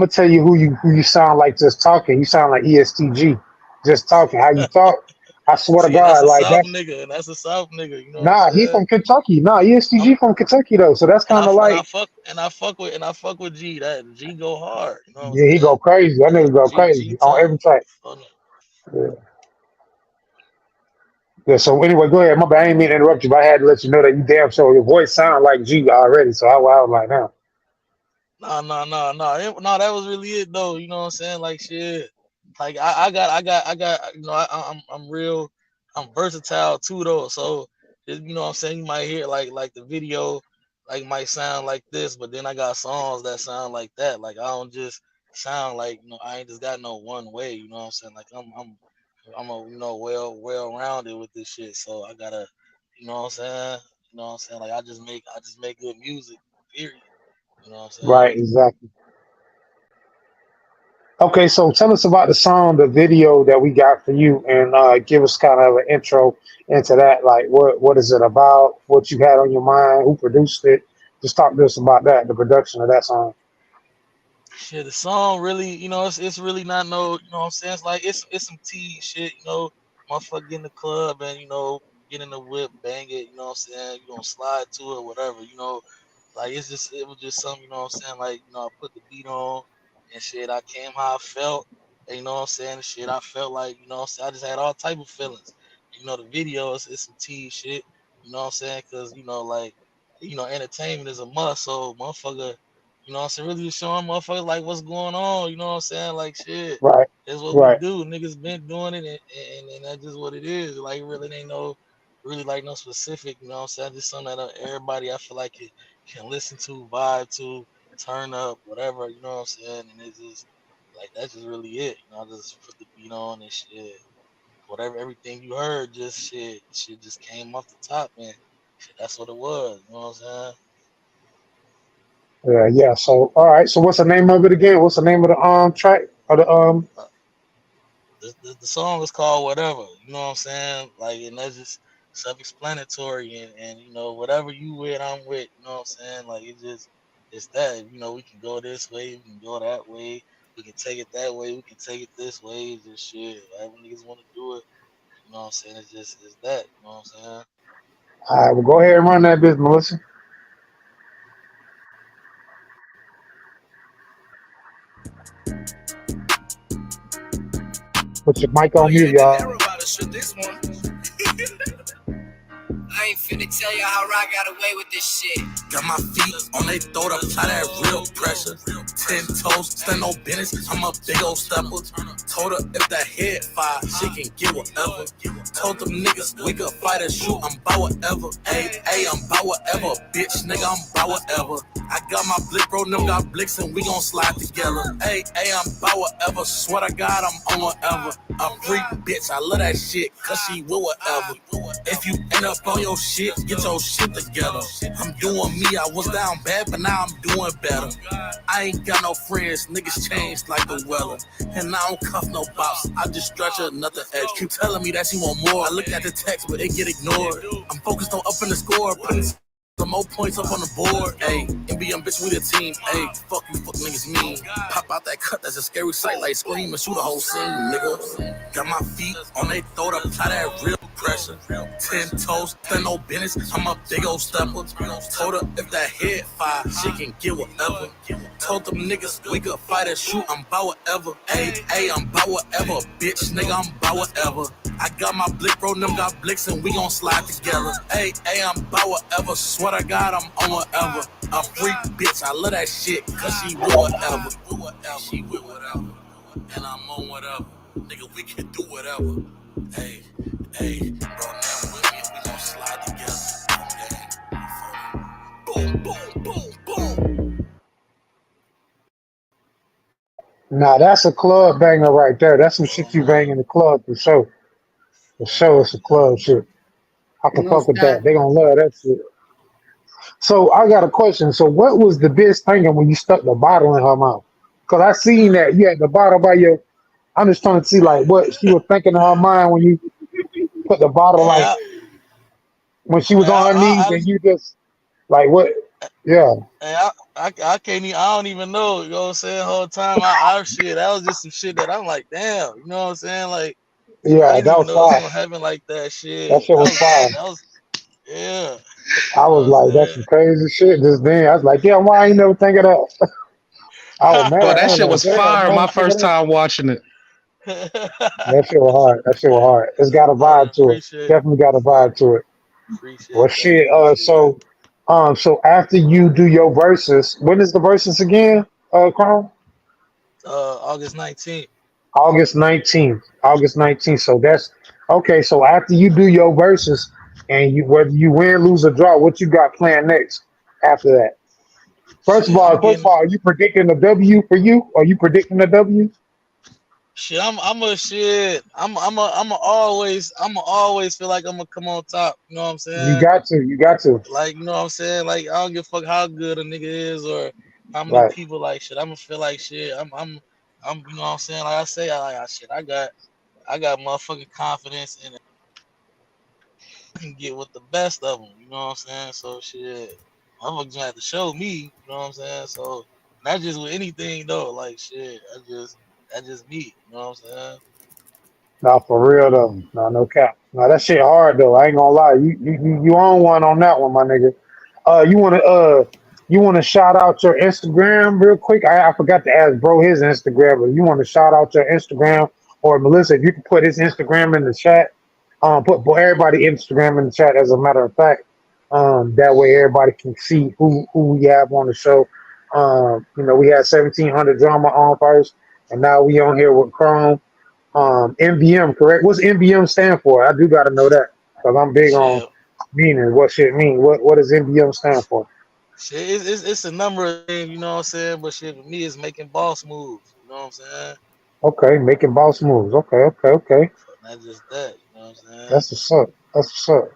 gonna tell you who you sound like just talking. You sound like ESTG, just talking. How you talk? I swear to See, and that's God, a like South that's nigga, and that's a South nigga. You know what I'm nah. He saying? from Kentucky. Nah, I'm, ESTG from Kentucky though. So that's and kind I of and I like fuck and I fuck with G. That G go hard. You know what I'm yeah, he saying? go crazy. That nigga go G crazy on tough. every track. Oh, no. Yeah. Yeah. So anyway, go ahead. My bad. I didn't mean to interrupt you, but I had to let you know that you damn sure your voice sound like G already. So I was like, now. No, that was really it though. You know what I'm saying? Like shit. Like I got. You know, I'm real. I'm versatile too though. So you know what I'm saying? You might hear like the video like might sound like this, but then I got songs that sound like that. Like I don't just sound like I ain't just got no one way. You know what I'm saying? Like I'm a well rounded with this shit. So I gotta you know what I'm saying? You know what I'm saying? Like I just make good music. Period. You know what I'm saying? Right. Exactly. Okay. So tell us about the song, the video that we got for you, and give us kind of an intro into that. Like, what is it about? What you had on your mind? Who produced it? Just talk to us about that, the production of that song. Shit, the song really, it's really not no, what I'm saying? It's like it's some T shit, motherfucker get in the club and get in the whip, bang it, you know what I'm saying? You gonna slide to it, whatever, like it was just something, you know what I'm saying? Like, I put the beat on and shit, I came how I felt, and you know what I'm saying? And shit, I felt like, what I'm saying? I just had all type of feelings. The video is some T shit, you know what I'm saying? Cause, like, entertainment is a must, so motherfucker. You know what I'm saying? Really just showing motherfuckers like what's going on. You know what I'm saying? Like shit. Right. That's what we Right. do. Niggas been doing it and that's just what it is. Like really ain't no really like no specific, you know what I'm saying? Just something that everybody I feel like it can listen to, vibe to, turn up, whatever, you know what I'm saying? And it's just like that's just really it. I just put the beat on and shit. Whatever everything you heard, just shit just came off the top, man. Shit, that's what it was, you know what I'm saying? Yeah. Yeah. So all right. So what's the name of it again? What's the name of the track or the The song is called whatever, you know what I'm saying? Like, and that's just self-explanatory, and whatever you with, I'm with, you know what I'm saying? Like, it's that, we can go this way, we can go that way, we can take it that way, we can take it this way, it's just shit. Whatever niggas want to do it, you know what I'm saying? It's that, you know what I'm saying? All right, well, go ahead and run that business, Melissa. Put your mic Oh on yeah, mute, De y'all. Niro about to shoot this one. I ain't finna tell y'all how I got away with this shit. Got my feet on they throat, apply that real pressure. 10 toes, stand no business, I'm a big old stepper. Told her if that head fire, she can get whatever. Told them niggas we could fight and shoot, I'm bout whatever. Ayy, I'm bout whatever, bitch, nigga, I'm bout whatever. I got my blick, bro, them got blicks and we gon' slide together. Ayy, I'm bout whatever, swear to God, I'm on whatever. A freak bitch, I love that shit, cause she will whatever. If you end up on your shit, get your shit together. I'm doing me, I was down bad, but now I'm doing better. I ain't got no friends, niggas changed like the weather. And I don't cuff no bops, I just stretch another edge. Keep telling me that she want more, I look at the text, but it get ignored. I'm focused on upping the score, putting some more points up on the board, ayy. NBM bitch, we the team, ayy. Fuck you, fuck niggas mean. Pop out that cut, that's a scary sight, like scream and shoot a whole scene, nigga. Got my feet on they throat, apply that real pressure. 10 toes, stand no business, I'm a big old stepper. Told her if that head fire, she can get whatever. Told them niggas we could fight and shoot, I'm bout whatever. Ayy, I'm bout whatever, bitch, nigga, I'm bout whatever. I got my blick, bro, them got blicks and we gon' slide together. Ayy, I'm bout whatever, swear to God, I'm on whatever. A freak bitch, I love that shit, cause she with whatever. She with whatever, and I'm on whatever. Nigga, we can do whatever. Ayy, bro, now with me and we gon' slide together. Boom, boom, boom, boom. Nah, that's a club banger right there. That's some shit you bang in the club for sure. For sure, it's a club shit. I can fuck Most with that. definitely. They gonna love that shit. So I got a question. So what was the bitch thinking when you stuck the bottle in her mouth? Cause I seen that you had the bottle by your. I'm just trying to see like what she was thinking in her mind when you put the bottle Hey, like when she was on her knees I and you just like what? Yeah. Hey, I can't even, I don't even know, you know what I'm saying? The whole time I shit, that was just some shit that I'm like, damn, you know what I'm saying? Like, I Yeah, didn't that even was know it was fire. gonna happen like that. That Shit, shit was fire. that was yeah. I You know was what I'm like, that's saying? some crazy shit just then. I was like, yeah, why I ain't never think of that? I was mad. Boy, I that was shit like, was damn, fire. why I My ain't think of first that? time watching it. That shit was hard. That shit was hard. It's got a vibe to it. Appreciate, Definitely got a vibe to it. Well, appreciate that. shit. Appreciate that. So after you do your verses, when is the verses again? Krome? August 19th. August 19th. August 19th. So that's okay. So after you do your verses, and you whether you win, lose, or draw, what you got planned next after that? First of Shit, all, I'm getting are you predicting a W for you? Are you predicting a W? shit. I'm a shit. I'm a always feel like I'm gonna come on top. You know what I'm You saying? got to. You got to. Like, you know what I'm saying? Like, I don't give a fuck how good a nigga is or how many Right. people like shit. I'm gonna feel like shit. I'm. You know what I'm saying? Like I say, shit. I got motherfucking confidence in it. I can get with the best of them. You know what I'm saying? So shit, motherfuckers gonna have to show me. You know what I'm saying? So not just with anything though. Like shit, that's just me. You know what I'm saying? No, for real though. No, no cap. No, that shit hard though. I ain't gonna lie. You own one on that one, my nigga. You wanna shout out your Instagram real quick? I forgot to ask bro his Instagram, but you wanna shout out your Instagram or Melissa, if you can put his Instagram in the chat. Put everybody Instagram in the chat as a matter of fact. That way everybody can see who we have on the show. We had 1700 drama on first, and now we on here with Krome. MVM, correct? What's MVM stand for? I do got to know that because I'm big on Shit, meaning. What shit mean? What does MVM stand for? shit. It's a number of things. You know what I'm saying? But shit, for me, it's making boss moves. You know what I'm saying? Okay, making boss moves. Okay. So not just that. You know what I'm saying? That's what's up. That's what's up.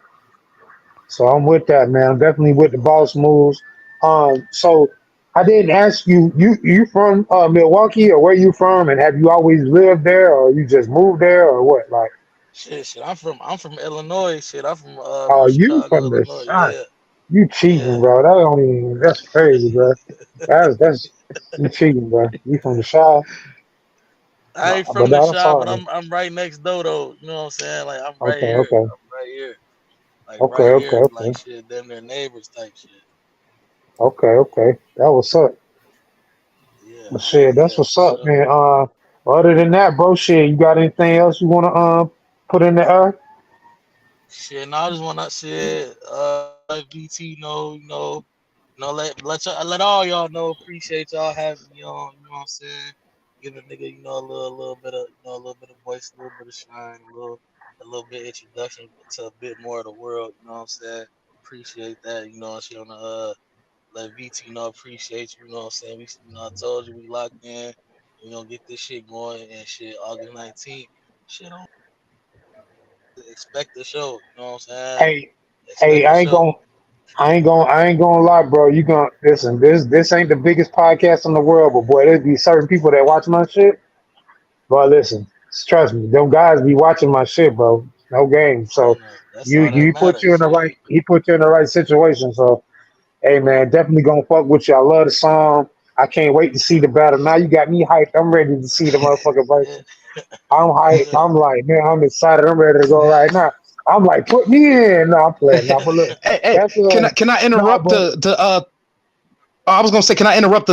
So I'm with that, man. I'm definitely with the boss moves. So I didn't ask you. You from Milwaukee or where you from, and have you always lived there, or you just moved there, or what? Like, Shit. I'm from Illinois. Shit, I'm from oh, you Chicago, from the Illinois. shot? Yeah, You cheating, yeah. bro? That don't even. That's crazy, bro. That's you cheating, bro. You from the shop? I ain't But from the that's shop, but hard. I'm right next door though. You know what I'm saying? Like I'm right Okay, here. okay, I'm right here. Like okay, right okay, here. Like okay, shit, them their neighbors type shit. okay. That was up. Yeah, But yeah, shit, that's yeah, what's for up, sure. man. Other than that, bro, shit, you got anything else you wanna put in the air? Shit, no, I just wanna shit. Let VT know, let all y'all know. Appreciate y'all having me on. You know what I'm saying? Give a nigga, a little bit of, a little bit of voice, a little bit of shine, a little bit introduction to a bit more of the world. You know what I'm saying? Appreciate that. You know, shit on the let VT know. Appreciate you. You know what I'm saying? I told you we locked in. We gonna get this shit going and shit. August 19th. Shit on. Expect the show. You know what I'm saying? Hey, Expect the show. I ain't gonna lie, bro. You gonna listen? This ain't the biggest podcast in the world, but boy, there's be certain people that watch my shit. But listen, trust me, them guys be watching my shit, bro. No game. So I know. That's you all that you put you matters. in the Shit. right he put you in the right situation. So hey man, definitely gonna fuck with you. I love the song. I can't wait to see the battle. Now you got me hyped. I'm ready to see the motherfucking Yeah. verses. I'm hyped. Yeah. I'm like, man, I'm excited. I'm ready to go right now. I'm like, put me in. No, I'm playing. No, but look, Hey, that's can I no, interrupt but the I was gonna say, can I interrupt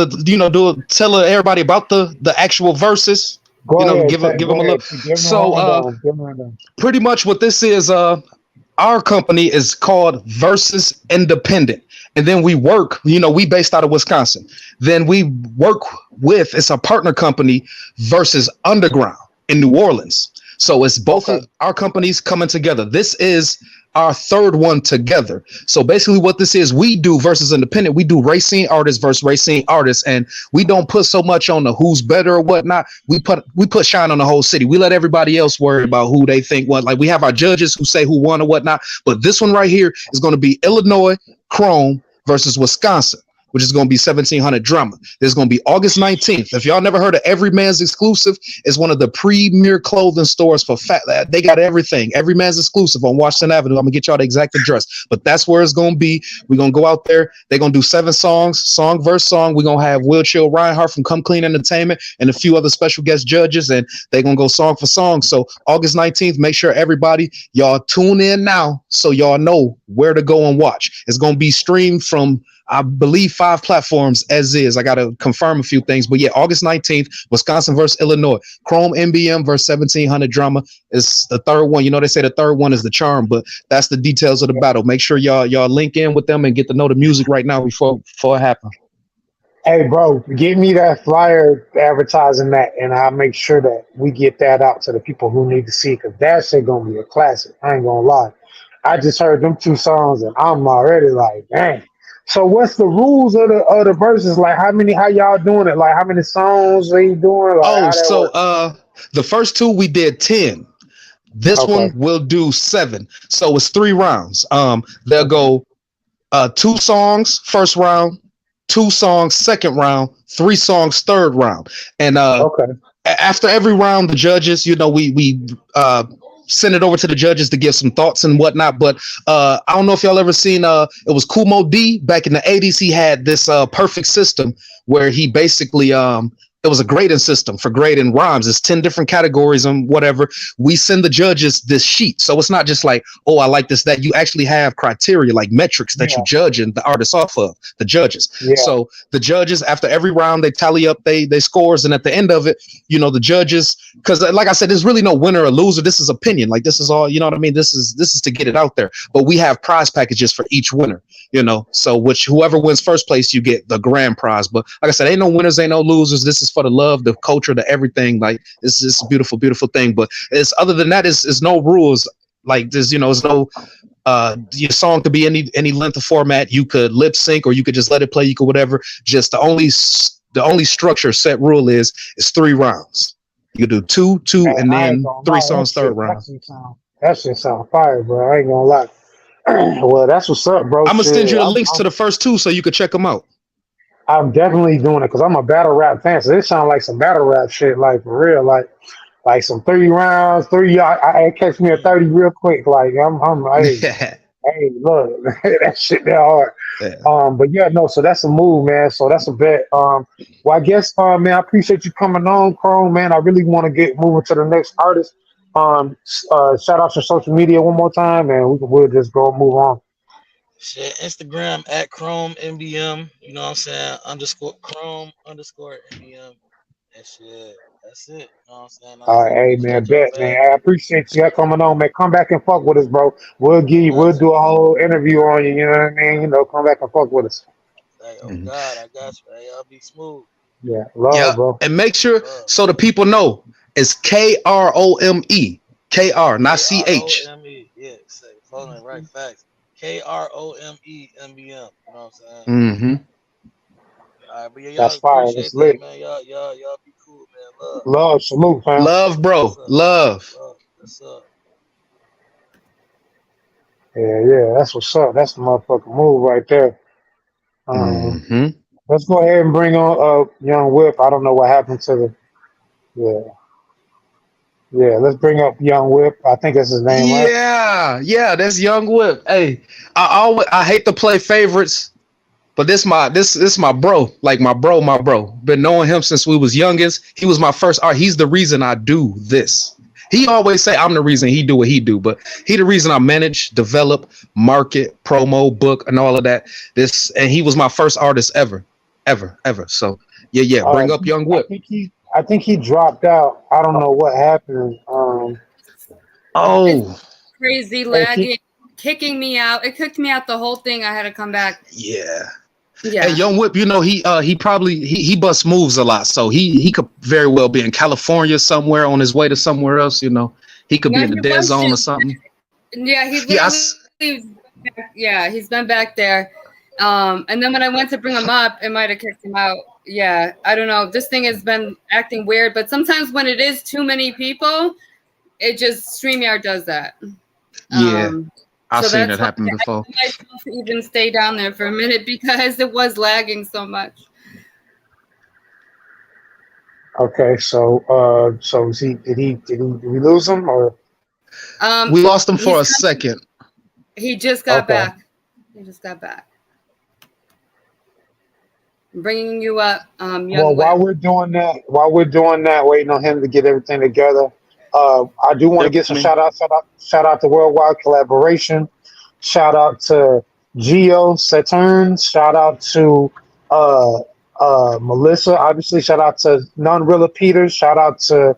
tell everybody about the actual verses? go ahead. Give them Go a little. ahead. Give me a So rundown. Give me a rundown. pretty much what this is, our company is called Versus Independent, and then we work. We based out of Wisconsin. Then we work with, it's a partner company, Versus Underground in New Orleans. So it's both Okay. of our companies coming together. This is our third one together. So basically what this is, we do Versus Independent. We do racing artists versus racing artists, and we don't put so much on the who's better or whatnot. We put shine on the whole city. We let everybody else worry about who they think what. Like we have our judges who say who won or whatnot. But this one right here is going to be Illinois Krome versus Wisconsin. which is going to be 1700 Drama. There's going to be August 19th. If y'all never heard of Every Man's Exclusive, it's one of the premier clothing stores for fat. They got everything. Every Man's Exclusive on Washington Avenue. I'm going to get y'all the exact address, but that's where it's going to be. We're going to go out there. They're going to do 7 songs, song verse song. We're going to have Will Chill Reinhardt from Come Clean Entertainment and a few other special guest judges, and they're going to go song for song. So August 19th, make sure everybody, y'all tune in now so y'all know where to go and watch. It's going to be streamed from, I believe, 5 platforms as is. I got to confirm a few things, but yeah, August 19th, Wisconsin versus Illinois. Krome NBM versus 1700 Drama is the third one. You know, they say the third one is the charm, but that's the details of the battle. Make sure y'all link in with them and get to know the music right now before it happens. Hey, bro, give me that flyer advertising that, and I'll make sure that we get that out to the people who need to see it, because that shit gonna be a classic. I ain't gonna lie. I just heard them 2 songs, and I'm already like, dang. So what's the rules of the verses? Like, how y'all doing it? Like, how many songs are you doing? Like, the first 2 we did 10. This one we'll do 7. So it's 3 rounds. They'll go 2 songs first round, 2 songs second round, 3 songs third round. And after every round, the judges, you know, we send it over to the judges to give some thoughts and whatnot. But I don't know if y'all ever seen it was Kumo D back in the 80s. He had this perfect system where he basically it was a grading system for grading rhymes. It's 10 different categories and whatever. We send the judges this sheet. So it's not just like, oh, I like this, that. You actually have criteria, like metrics that you judging the artists off of, the judges. Yeah. So the judges, after every round, they tally up they scores. And at the end of it, you know, the judges, because like I said, there's really no winner or loser. This is opinion. Like, this is all, you know what I mean? This is to get it out there. But we have prize packages for each winner, you know, so whoever wins first place, you get the grand prize. But like I said, ain't no winners, ain't no losers. This is for the love, the culture, the everything. Like, this is a beautiful, beautiful thing. But it's, other than that, it's no rules. Like, there's, you know, it's no your song could be any length of format. You could lip sync, or you could just let it play. You could whatever. Just the only structure set rule is 3 rounds. You could do two, and then 3 songs third round. That shit sound fire, bro. I ain't gonna lie. Well, that's what's up, bro. I'm gonna send you the links to the first 2 so you can check them out. I'm definitely doing it because I'm a battle rap fan. So this sounds like some battle rap shit, like for real, like some 30 rounds, 30. I catch me a 30 real quick. Like I'm hey, look, that shit that hard. Yeah. But yeah, no. So that's a move, man. So that's a bet. Well, I guess, man, I appreciate you coming on, Krome, man. I really want to get moving to the next artist. Shout out your social media one more time, and we'll just go move on. Shit, Instagram at Krome NBM, you know what I'm saying, _Krome _NBM. That shit, that's it. You know what I'm saying? All right, hey man, bet, man. I appreciate you coming on, man. Come back and fuck with us, bro. We'll do a whole interview on you, you know what I mean? You know, come back and fuck with us. Hey, oh God, I got you, man. Y'all be smooth. Yeah, love, bro. And make sure so the people know it's Krome. KR, not CH. Yeah, say following right facts. Krome NBM. You know what I'm saying? Mm-hmm. All right, but yeah, y'all that's fire. That's lit, man. Y'all be cool, man. Love, salute, fam. Love, bro. Love. What's up? Yeah, that's what's up. That's the motherfucking move right there. Let's go ahead and bring on Young Whip. I don't know what happened to the Yeah, let's bring up Young Whip. I think that's his name, right? Yeah, that's Young Whip. Hey, I hate to play favorites, but this my bro. Like my bro. Been knowing him since we was youngest. He was my first art. He's the reason I do this. He always say I'm the reason he do what he do, but he the reason I manage, develop, market, promo, book, and all of that. And he was my first artist ever. So yeah. Bring up Young Whip. I think he dropped out. I don't know what happened. Crazy lagging, kicking me out. It kicked me out the whole thing. I had to come back. Yeah. Hey, Young Whip, you know, he busts moves a lot. So he could very well be in California somewhere on his way to somewhere else, you know. He could be in the dead zone or something. Yeah, he's been back there. And then when I went to bring him up, it might have kicked him out. Yeah, I don't know. This thing has been acting weird, but sometimes when it is too many people, it just StreamYard does that. I've So seen that's it why happen I before. told myself to even stay down there for a minute because it was lagging so much. Okay, so is he did we lose him or We lost him for a He's second. He just got Okay. back. He just got back. I'm bringing you up, young Well, while Whip. we're doing that, waiting on him to get everything together, I do want to get some shout out to Worldwide Collaboration. Shout out to Geo Saturn. Shout out to Melissa. Obviously, shout out to Nunrilla Peters. Shout out to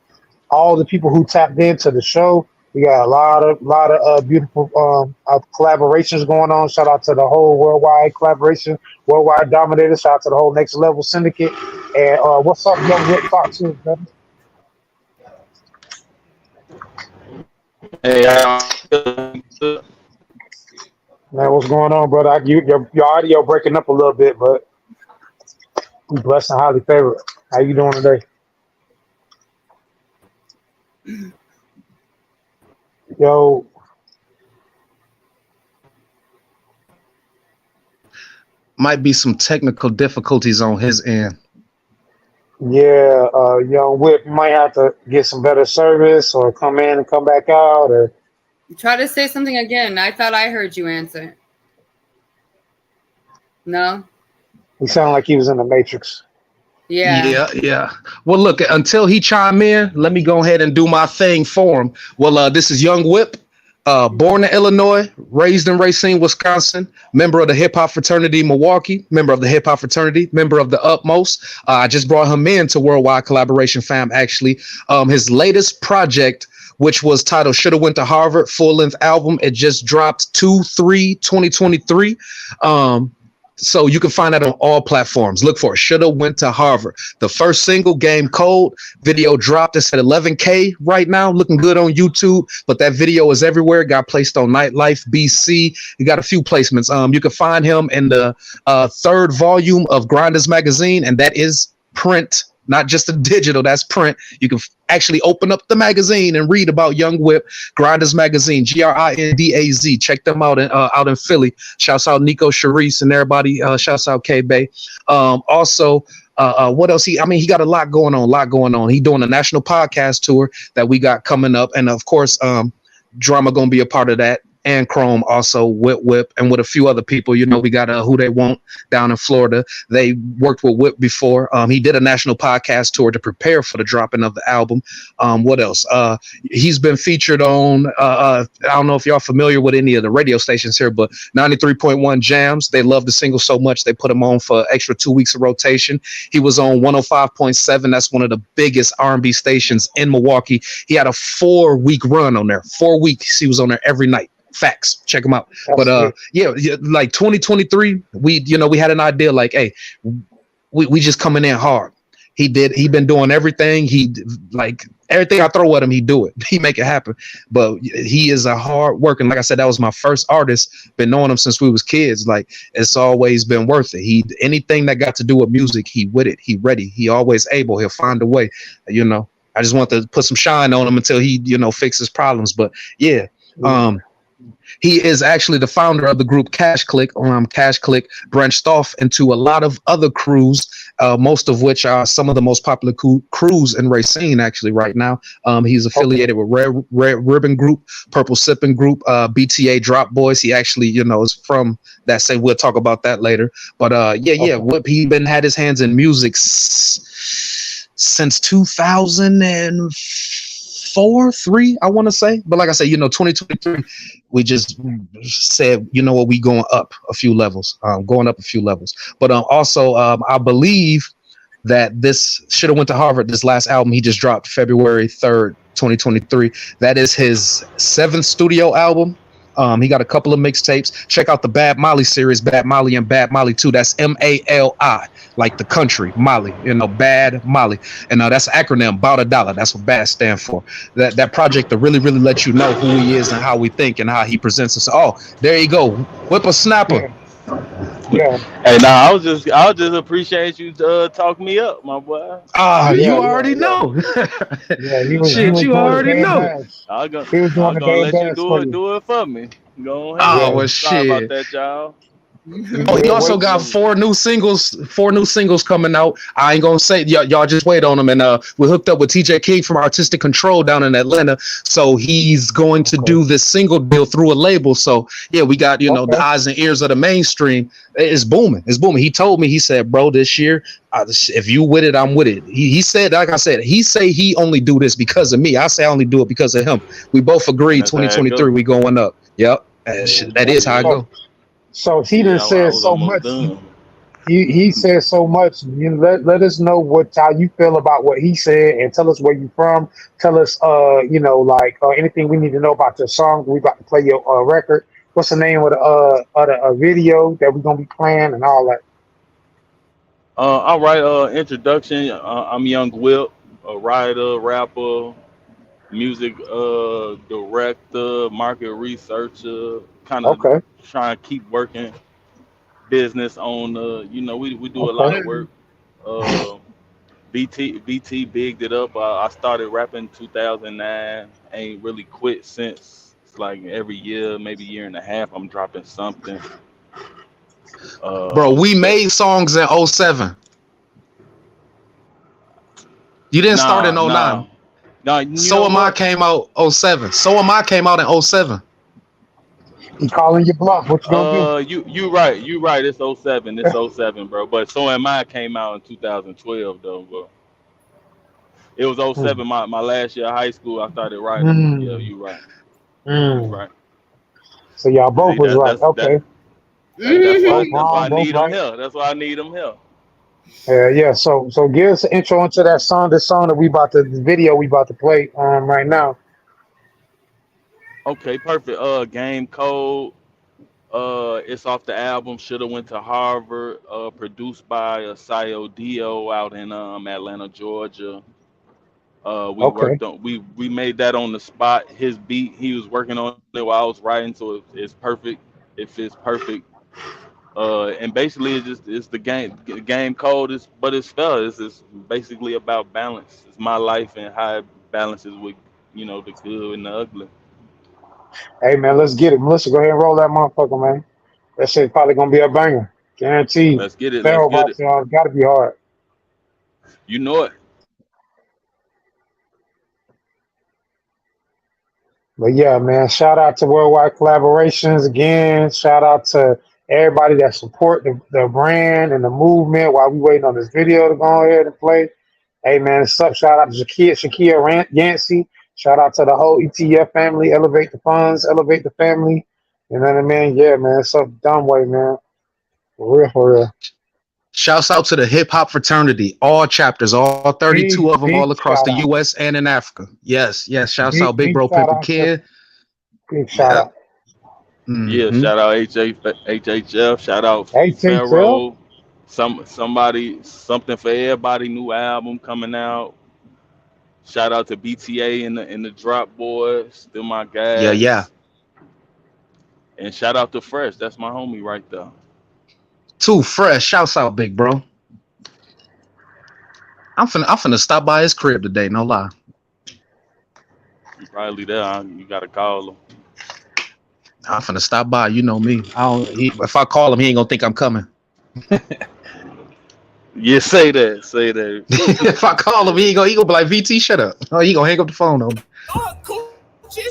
all the people who tapped into the show. We got a lot of beautiful collaborations going on. Shout out to the whole Worldwide Collaboration, Worldwide Dominator. Shout out to the whole Next Level Syndicate. And what's up, young Whip? Talk to us, brother. Hey, Man, what's going on, brother? Your audio breaking up a little bit, but we blessed and highly favored. How you doing today? Yo, Might be some technical difficulties on his end. yeah, young Whip, you might have to get some better service or come in and come back out, or Try to say something again. I thought I heard you answer. No? he sounded like he was in the Matrix. Yeah. Well, look, until he chime in, let me go ahead and do my thing for him. Well, this is Young Whip, born in Illinois, raised in Racine, Wisconsin, member of the hip hop fraternity Milwaukee, member of the hip hop fraternity, member of the Utmost. I just brought him in to Worldwide Collaboration Fam, actually. His latest project, which was titled Shoulda Went to Harvard, full-length album. It just dropped 2/3/2023. So you can find that on all platforms. Look for it. Shoulda Went to Harvard. The first single, Game Code, video dropped. It's at 11K right now. Looking good on YouTube, but that video is everywhere. It got placed on Nightlife BC. You got a few placements. You can find him in the third volume of Grinders Magazine, and that is print. Not just a digital, that's print. You can actually open up the magazine and read about Young Whip, Grinders Magazine, GRINDAZ. Check them out in Philly. Shouts out Nico Sharice and everybody. Shouts out K-Bay. Also, what else? He got a lot going on. He doing a national podcast tour that we got coming up. And of course, Drama gonna be a part of that. And Krome also, Whip, and with a few other people. You know, we got Who They Want down in Florida. They worked with Whip before. He did a national podcast tour to prepare for the dropping of the album. What else? He's been featured on, I don't know if y'all familiar with any of the radio stations here, but 93.1 Jams. They love the single so much, they put him on for extra 2 weeks of rotation. He was on 105.7. That's one of the biggest R&B stations in Milwaukee. He had a 4-week run on there. 4 weeks. He was on there every night. Facts. Check them out. That's But yeah, like 2023, we had an idea like, hey, we just coming in hard. He been doing everything. Everything I throw at him, he do it. He make it happen. But he is a hard worker. Like I said, that was my first artist. Been knowing him since we was kids. Like, it's always been worth it. Anything that got to do with music, he with it. He ready. He always able. He'll find a way. I just want to put some shine on him until he fixes problems. But yeah. He is actually the founder of the group Cash Click. Cash Click branched off into a lot of other crews, most of which are some of the most popular crews in Racine actually right now. He's affiliated with Red Ribbon Group, Purple Sippin' Group, BTA Drop Boys. He actually, is from that same. We'll talk about that later. But Whip, he had his hands in music since 2004-3, I want to say. But like I said, 2023, we just said, what, we going up a few levels. But also, I believe that this Shoulda Went to Harvard, this last album he just dropped February 3rd, 2023. That is his 7th studio album. He got a couple of mixtapes. Check out the Bad Molly series, Bad Molly and Bad Molly 2. That's MALI, like the country, Molly, Bad Molly. And that's an acronym, about $1. That's what BAD stand for. That project to really, really let you know who he is and how we think and how he presents us. Oh, there you go. Whip a snapper. Yeah. Hey, I was just appreciate you talking me up, my boy. You already know. Yeah, he was you already know. I'm gonna let you do it for me. Go Oh ahead. well, Sorry about shit. that, y'all. Oh, he also got Absolutely. four new singles coming out. I ain't gonna say y'all just wait on them. And we hooked up with TJ King from Artistic Control down in Atlanta. So he's going to do this single deal through a label. So yeah, we got, the eyes and ears of the mainstream. It's booming. It's booming. He told me, he said, bro, this year, if you with it, I'm with it. He said, like I said, he only do this because of me. I say I only do it because of him. We both And agreed that's how it 2023 go. we going up. Yep. That is how I Yeah. go. So he done Yeah, I said was so almost much. done. He said so much. Let us know how you feel about what he said, and tell us where you from. Tell us anything we need to know about your song. We about to play your record. What's the name of the video that we're gonna be playing and all that? All right. Introduction. I'm Young Whip, a writer, rapper, music director, market researcher. Kind of Okay, trying to keep working business on. We do a lot okay. of work. Uh, BT bigged it up. I started rapping 2009. Ain't really quit since. It's like every year, maybe year and a half, I'm dropping something. Bro, we But made songs in '07. You didn't start in nah, '09. nah, nah. You So know Am I what? came out '07. So Am I came out in '07. He calling your bluff. What you gonna do? You right. It's '07. It's '07, bro. But So Am I came out in 2012 though, bro. It was '07. My last year of high school. I started writing. Yeah, Mm, you right. You mm. right. So y'all both See, was right. Okay, both that's why I wrong, both need them right. here. That's why I need them here. Yeah. So give us an intro into that song. This song that the video we about to play right now. Okay, perfect. Game Code. It's off the album. Shoulda went to Harvard. Produced by Sayo Dio out in Atlanta, Georgia. We Okay. worked on we made that on the spot. His beat, he was working on it while I was writing, so it's perfect. It fits perfect. And basically it's the game code is, but it's fair. It's basically about balance. It's my life and how it balances with the good and the ugly. Hey man, let's get it. Melissa, go ahead and roll that motherfucker, man. That shit probably gonna be a banger. Guaranteed. Let's get it. Let's Pharaoh get about it. to gotta be hard. You know it. But yeah, man, shout out to Worldwide Collaborations again. Shout out to everybody that support the brand and the movement while we waiting on this video to go ahead and play. Hey man, it's up. Shout out to Shakia Yancey. Shout out to the whole ETF family. Elevate the funds, elevate the family. You know what I mean? Yeah, man. It's up dumb way, man. For real, for real. Shouts out to the hip hop fraternity, all chapters, all 32 of them, Big all across shout the out. US and in Africa. Yes. Shouts out Big Big Bro shout Pimpin' out to Kid. big shout Yep. out. Yeah. Mm-hmm. Shout out HHF. Shout out Hey, Trill. Pharaoh. Something for everybody. New album coming out. Shout out to BTA and the Drop Boys, still my Yeah. guys. And shout out to Fresh, that's my homie right there. Too fresh. Shouts out, Big Bro. I'm finna stop by his crib today, no lie. You probably there, huh? You gotta call him. I'm finna stop by. You know me. If I call him, he ain't gonna think I'm coming. Yeah, say that, say that. If I call him, he gonna be like, VT, shut up. Oh, he gonna hang up the phone on me.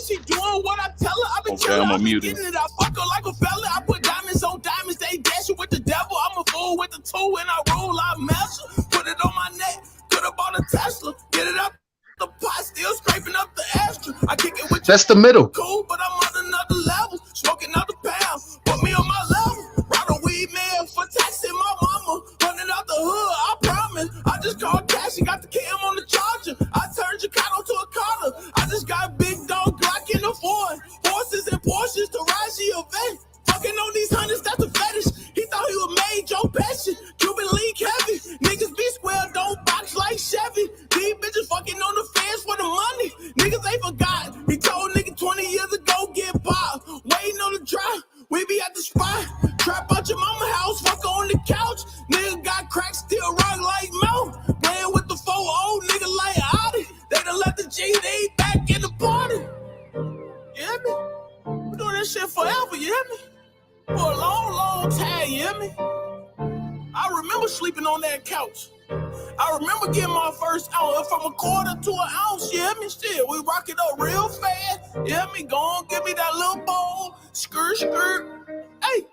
She doing what I tell her. I been Okay, chillin', I'm I gonna been mute him. getting it. I fuck her like a fella. I put diamonds on diamonds. They dashing with the devil. I'm a fool with the two and I roll. I measure. Put it on my neck. Could have bought a Tesla. Get it up. The pot still scraping up the ashtray. I kick it with That's the middle. cool, but I'm on another level. Smoking out the pound. Put me on my level. Ride a weed man for taxing my mama. Running out the hood, I promise. I just called cash and got the cam on the charger. I turned Chicago to a collar. I just got big dog Glock in the Ford. Horses and Porsches to ride she a vet. Fucking on these hundreds, that's a fetish. He thought he was made Joe Pesci. Cuban League heavy. Niggas be square, don't box like Chevy. These bitches fucking on the fans for the money. Niggas ain't forgot. He told nigga 20 years ago, get popped. Waiting on the drop. We be at the spot. Trap out your mama house, fuck on the couch. Nigga got crack, still rock like mouth. Playing with the 4-0, nigga like Audi. They done let the GD back in the party. You hear me? We doing that shit forever. For a long, long time, you hear me? I remember sleeping on that couch. I remember getting my first ounce from a quarter to an ounce, you hear me? Still, we rock it up real fast. You hear me? Go on, give me that little bowl. Skirt, skirt. Hey.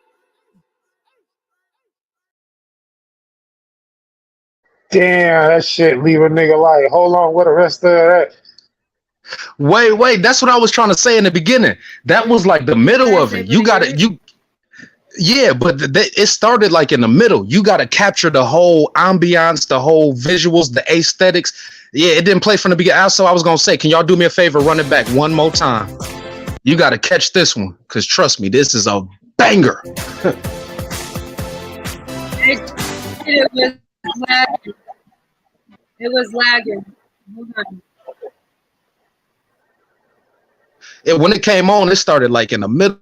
Damn, that shit leave a nigga like, hold on, what the rest of that? Wait, that's what I was trying to say in the beginning. That was like the middle of it. You got it. Yeah, but it started like in the middle. You got to capture the whole ambiance, the whole visuals, the aesthetics. Yeah, it didn't play from the beginning. Also, I was going to say, can y'all do me a favor? Run it back one more time. You got to catch this one, because trust me, this is a banger. It was lagging. When it came on, it started like in the middle.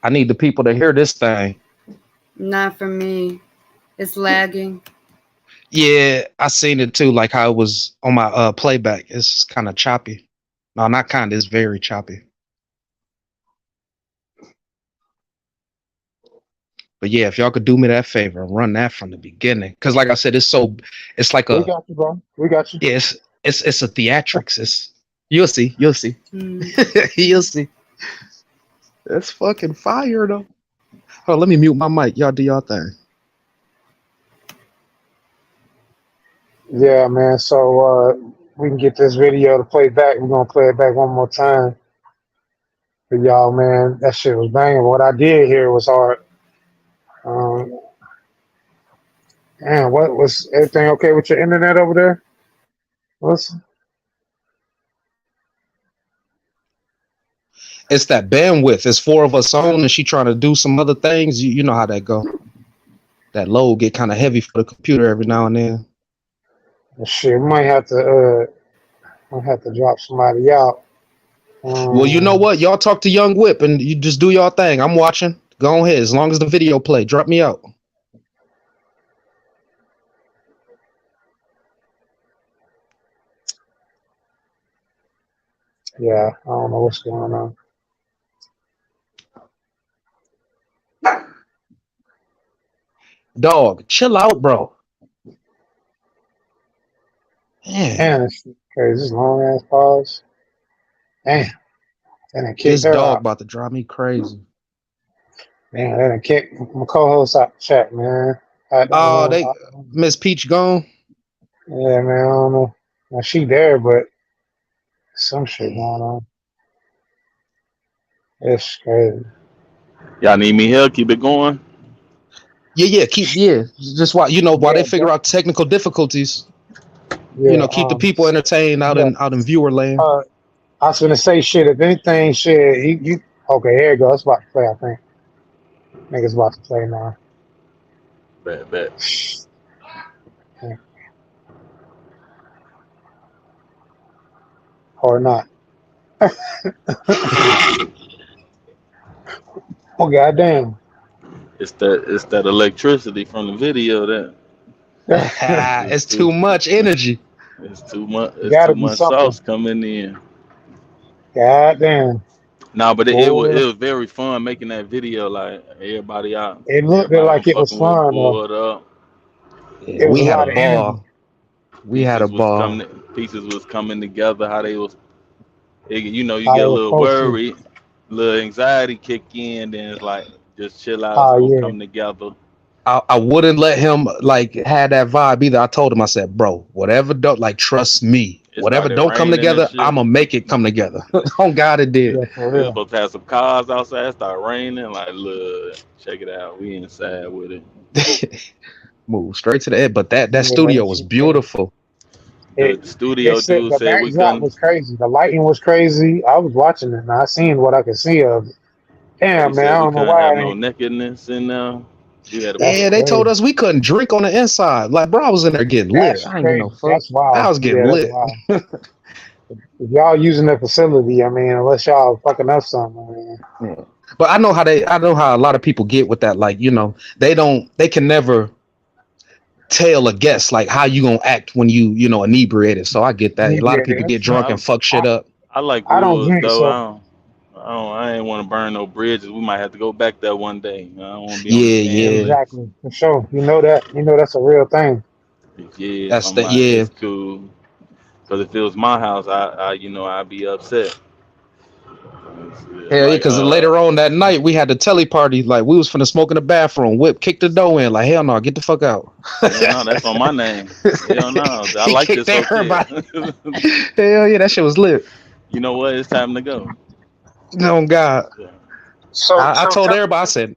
I need the people to hear this thing. Not for me. It's lagging. Yeah, I seen it too, like how it was on my playback. It's kind of choppy. No, not kind of, it's very choppy. But yeah, if y'all could do me that favor and run that from the beginning. Because like I said, it's like We got you, bro. We got you. Yeah, it's a theatrics. You'll see. You'll see. That's fucking fire though. Oh, let me mute my mic. Y'all do y'all thing. Yeah, man. So we can get this video to play back. We're gonna play it back one more time for y'all, man. That shit was banging. What I did here was hard. Man, what was everything okay with your internet over there? It's that bandwidth. It's 4 of us on, and she trying to do some other things. You know how that go. That load get kind of heavy for the computer every now and then. Shit, we might have to drop somebody out. Well, you know what? Y'all talk to Young Whip and you just do y'all thing. I'm watching. Go ahead. As long as the video play, drop me out. Yeah, I don't know what's going on. Dog, chill out, bro. Man, it's crazy. This long ass pause. Damn. And This dog about to drive me crazy. Man, they done kicked my co-host out the chat, man. They Miss Peach gone. Yeah, man. I don't know. Now she there, but some shit going on. It's crazy. Y'all need me here? Keep it going. Yeah. Just while they figure out technical difficulties. Yeah, keep the people entertained out in viewer land. I was gonna say shit. If anything, shit. You okay? Here it goes. It's about to play. I think. Niggas about to play now. Bet. Or not. Oh goddamn! It's that electricity from the video that. It's too much energy. It's too much. It's too much sauce coming in. Goddamn. No, but it was very fun making that video. Like everybody out. It looked like it was fun. Yeah, we had a ball. We had a ball. Pieces was coming together. How they was. You get a little worried, little anxiety kick in. Then it's like just chill out. It's gonna come together. I wouldn't let him have that vibe either. I told him, I said, bro, whatever trust me. Whatever don't come together, I'm gonna make it come together. Oh God, it did. We were supposed to have some cars outside. It started raining. Like, look, check it out. We inside with it. Move straight to the edge. But that studio was beautiful. The studio dude said we couldn't. Was crazy. The lighting was crazy. I was watching it and I seen what I could see of it. Damn, man, I don't know why. No nakedness in there. Yeah, they told us we couldn't drink on the inside. Like, bro, I was in there getting lit. I ain't getting no fuck. That's wild. I was getting lit. If y'all using the facility, I mean, unless y'all fucking up something, man. Yeah. But I know how a lot of people get with that. Like, they can never tell a guest like how you gonna act when you know inebriated. So I get that. A lot of people get drunk and fuck shit up. I like I don't rules drink, though. so I ain't want to burn no bridges. We might have to go back there one day. I don't want to be on the Yeah, fan yeah. list. exactly for sure. You know that. You know that's a real thing. Yeah, if That's I'm the not, yeah. it's cool. Because if it was my house, I'd be upset. Hell yeah, Like, because later on that night we had the telly party. Like we was finna smoke in the bathroom. Whip kicked the door in. Like hell no, get the fuck out. hell no, that's on my name. Hell no, I He like kicked this hotel. everybody. Hell yeah, that shit was lit. You know what? It's time to go. Oh God. Yeah. I told everybody. I said,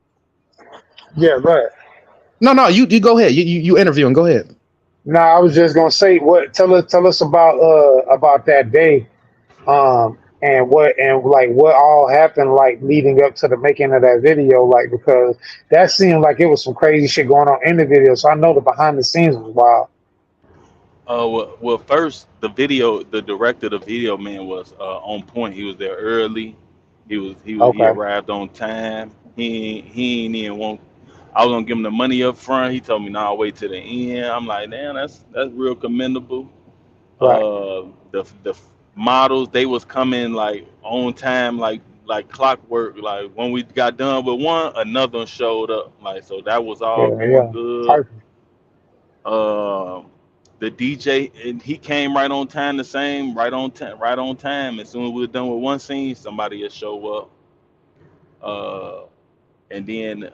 Yeah, right. no, you go ahead. You interviewing. Go ahead. No, I was just gonna say what. Tell us about that day, and what all happened like leading up to the making of that video, like because that seemed like it was some crazy shit going on in the video. So I know the behind the scenes was wild. Well, first the director of the video man was on point. He was there early. He Okay, arrived on time. He ain't even want. I was gonna give him the money up front. He told me, "Nah, I'll wait till the end." I'm like, "Damn, that's real commendable." right. The models they was coming like on time, like clockwork. Like when we got done with one, another one showed up. Like so that was all Yeah, going yeah. good. Perfect. Um, the DJ and he came right on time, the same right on time. As soon as we were done with one scene, somebody would show up. Uh, and then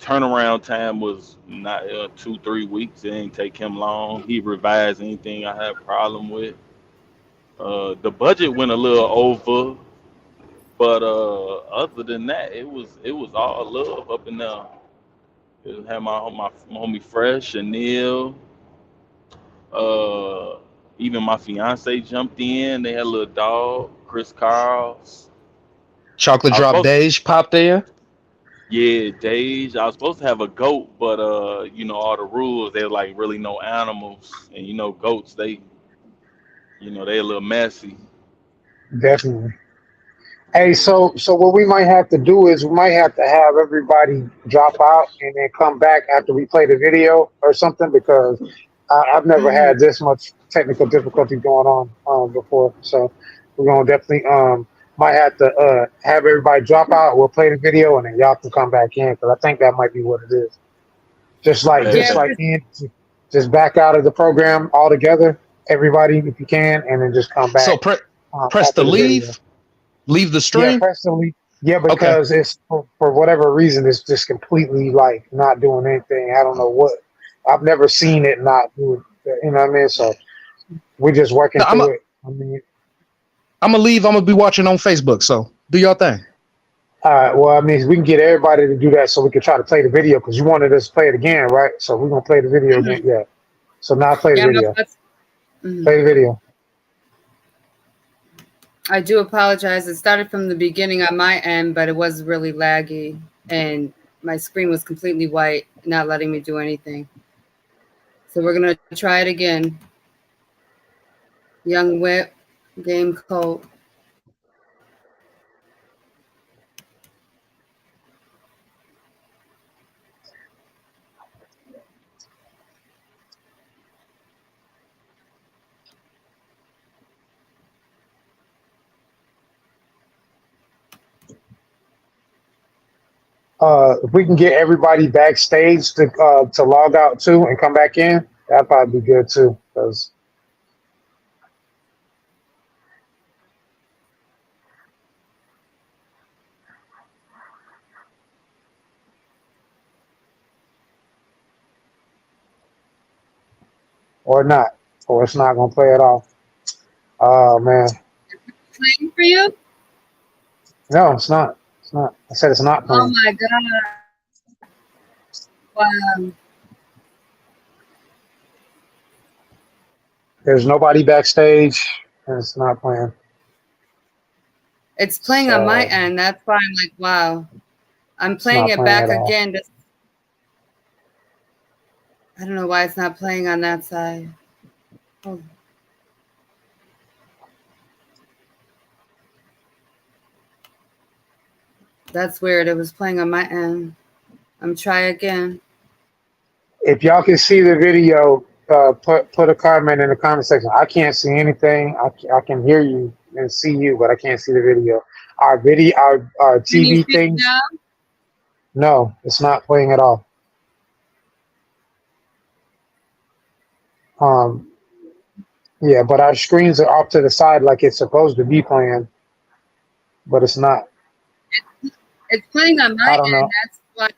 turnaround time was not 2-3 weeks. It didn't take him long. He revised anything I had a problem with. The budget went a little over, but other than that, it was all love up in there. It had my homie Fresh and Neil. Uh, Even my fiance jumped in. They had a little dog, Chris Carl. Chocolate I was drop supposed, days popped in. yeah, Dage. I was supposed to have a goat, but all the rules they like really no animals, and goats they a little messy. Definitely. Hey, so what we might have to do is we might have to have everybody drop out and then come back after we play the video or something because I've never Mhm. had this much technical difficulty going on before. So we're gonna definitely might have to have everybody drop out. We'll play the video and then y'all can come back in because I think that might be what it is. Just like Bet Yeah, just bet. like in, just back out of the program altogether, everybody if you can, and then just come So back press the after the video. leave the Yeah, stream. personally, yeah, Okay. because it's for whatever reason, it's just completely like not doing anything. I don't know what. I've never seen it not do it. You know what I mean? So we're just working No, through it. I mean, I'm gonna leave. I'm gonna be watching on Facebook. So do your thing. all right. Well, I mean, we can get everybody to do that so we can try to play the video because you wanted us to play it again, right? So we're gonna play the video again. Yeah. So now play the yeah, no, video. that's, mhm. Play the video. I do apologize. It started from the beginning on my end, but it was really laggy, and my screen was completely white, not letting me do anything. So we're gonna try it again. Young Whip, Game Code. If we can get everybody backstage to log out too and come back in, that'd probably be good too. Because or not, or it's not gonna play at all. Oh man, Playing for you? no, it's not. It's not. I said it's not Oh playing. my god! Wow. There's nobody backstage, and it's not playing. It's playing on my So end. That's why I'm like, wow. I'm it's playing not it playing back at all. again. I don't know why it's not playing on that side. Oh, that's weird. It was playing on my end. I'm try again. If y'all can see the video, put a comment in the comment section. I can't see anything. I can hear you and see you, but I can't see the video. Our video, our Can you TV see it things. now? No, it's not playing at all. Yeah, but our screens are off to the side like it's supposed to be playing, but it's not. It's playing on my I don't end. know. That's why.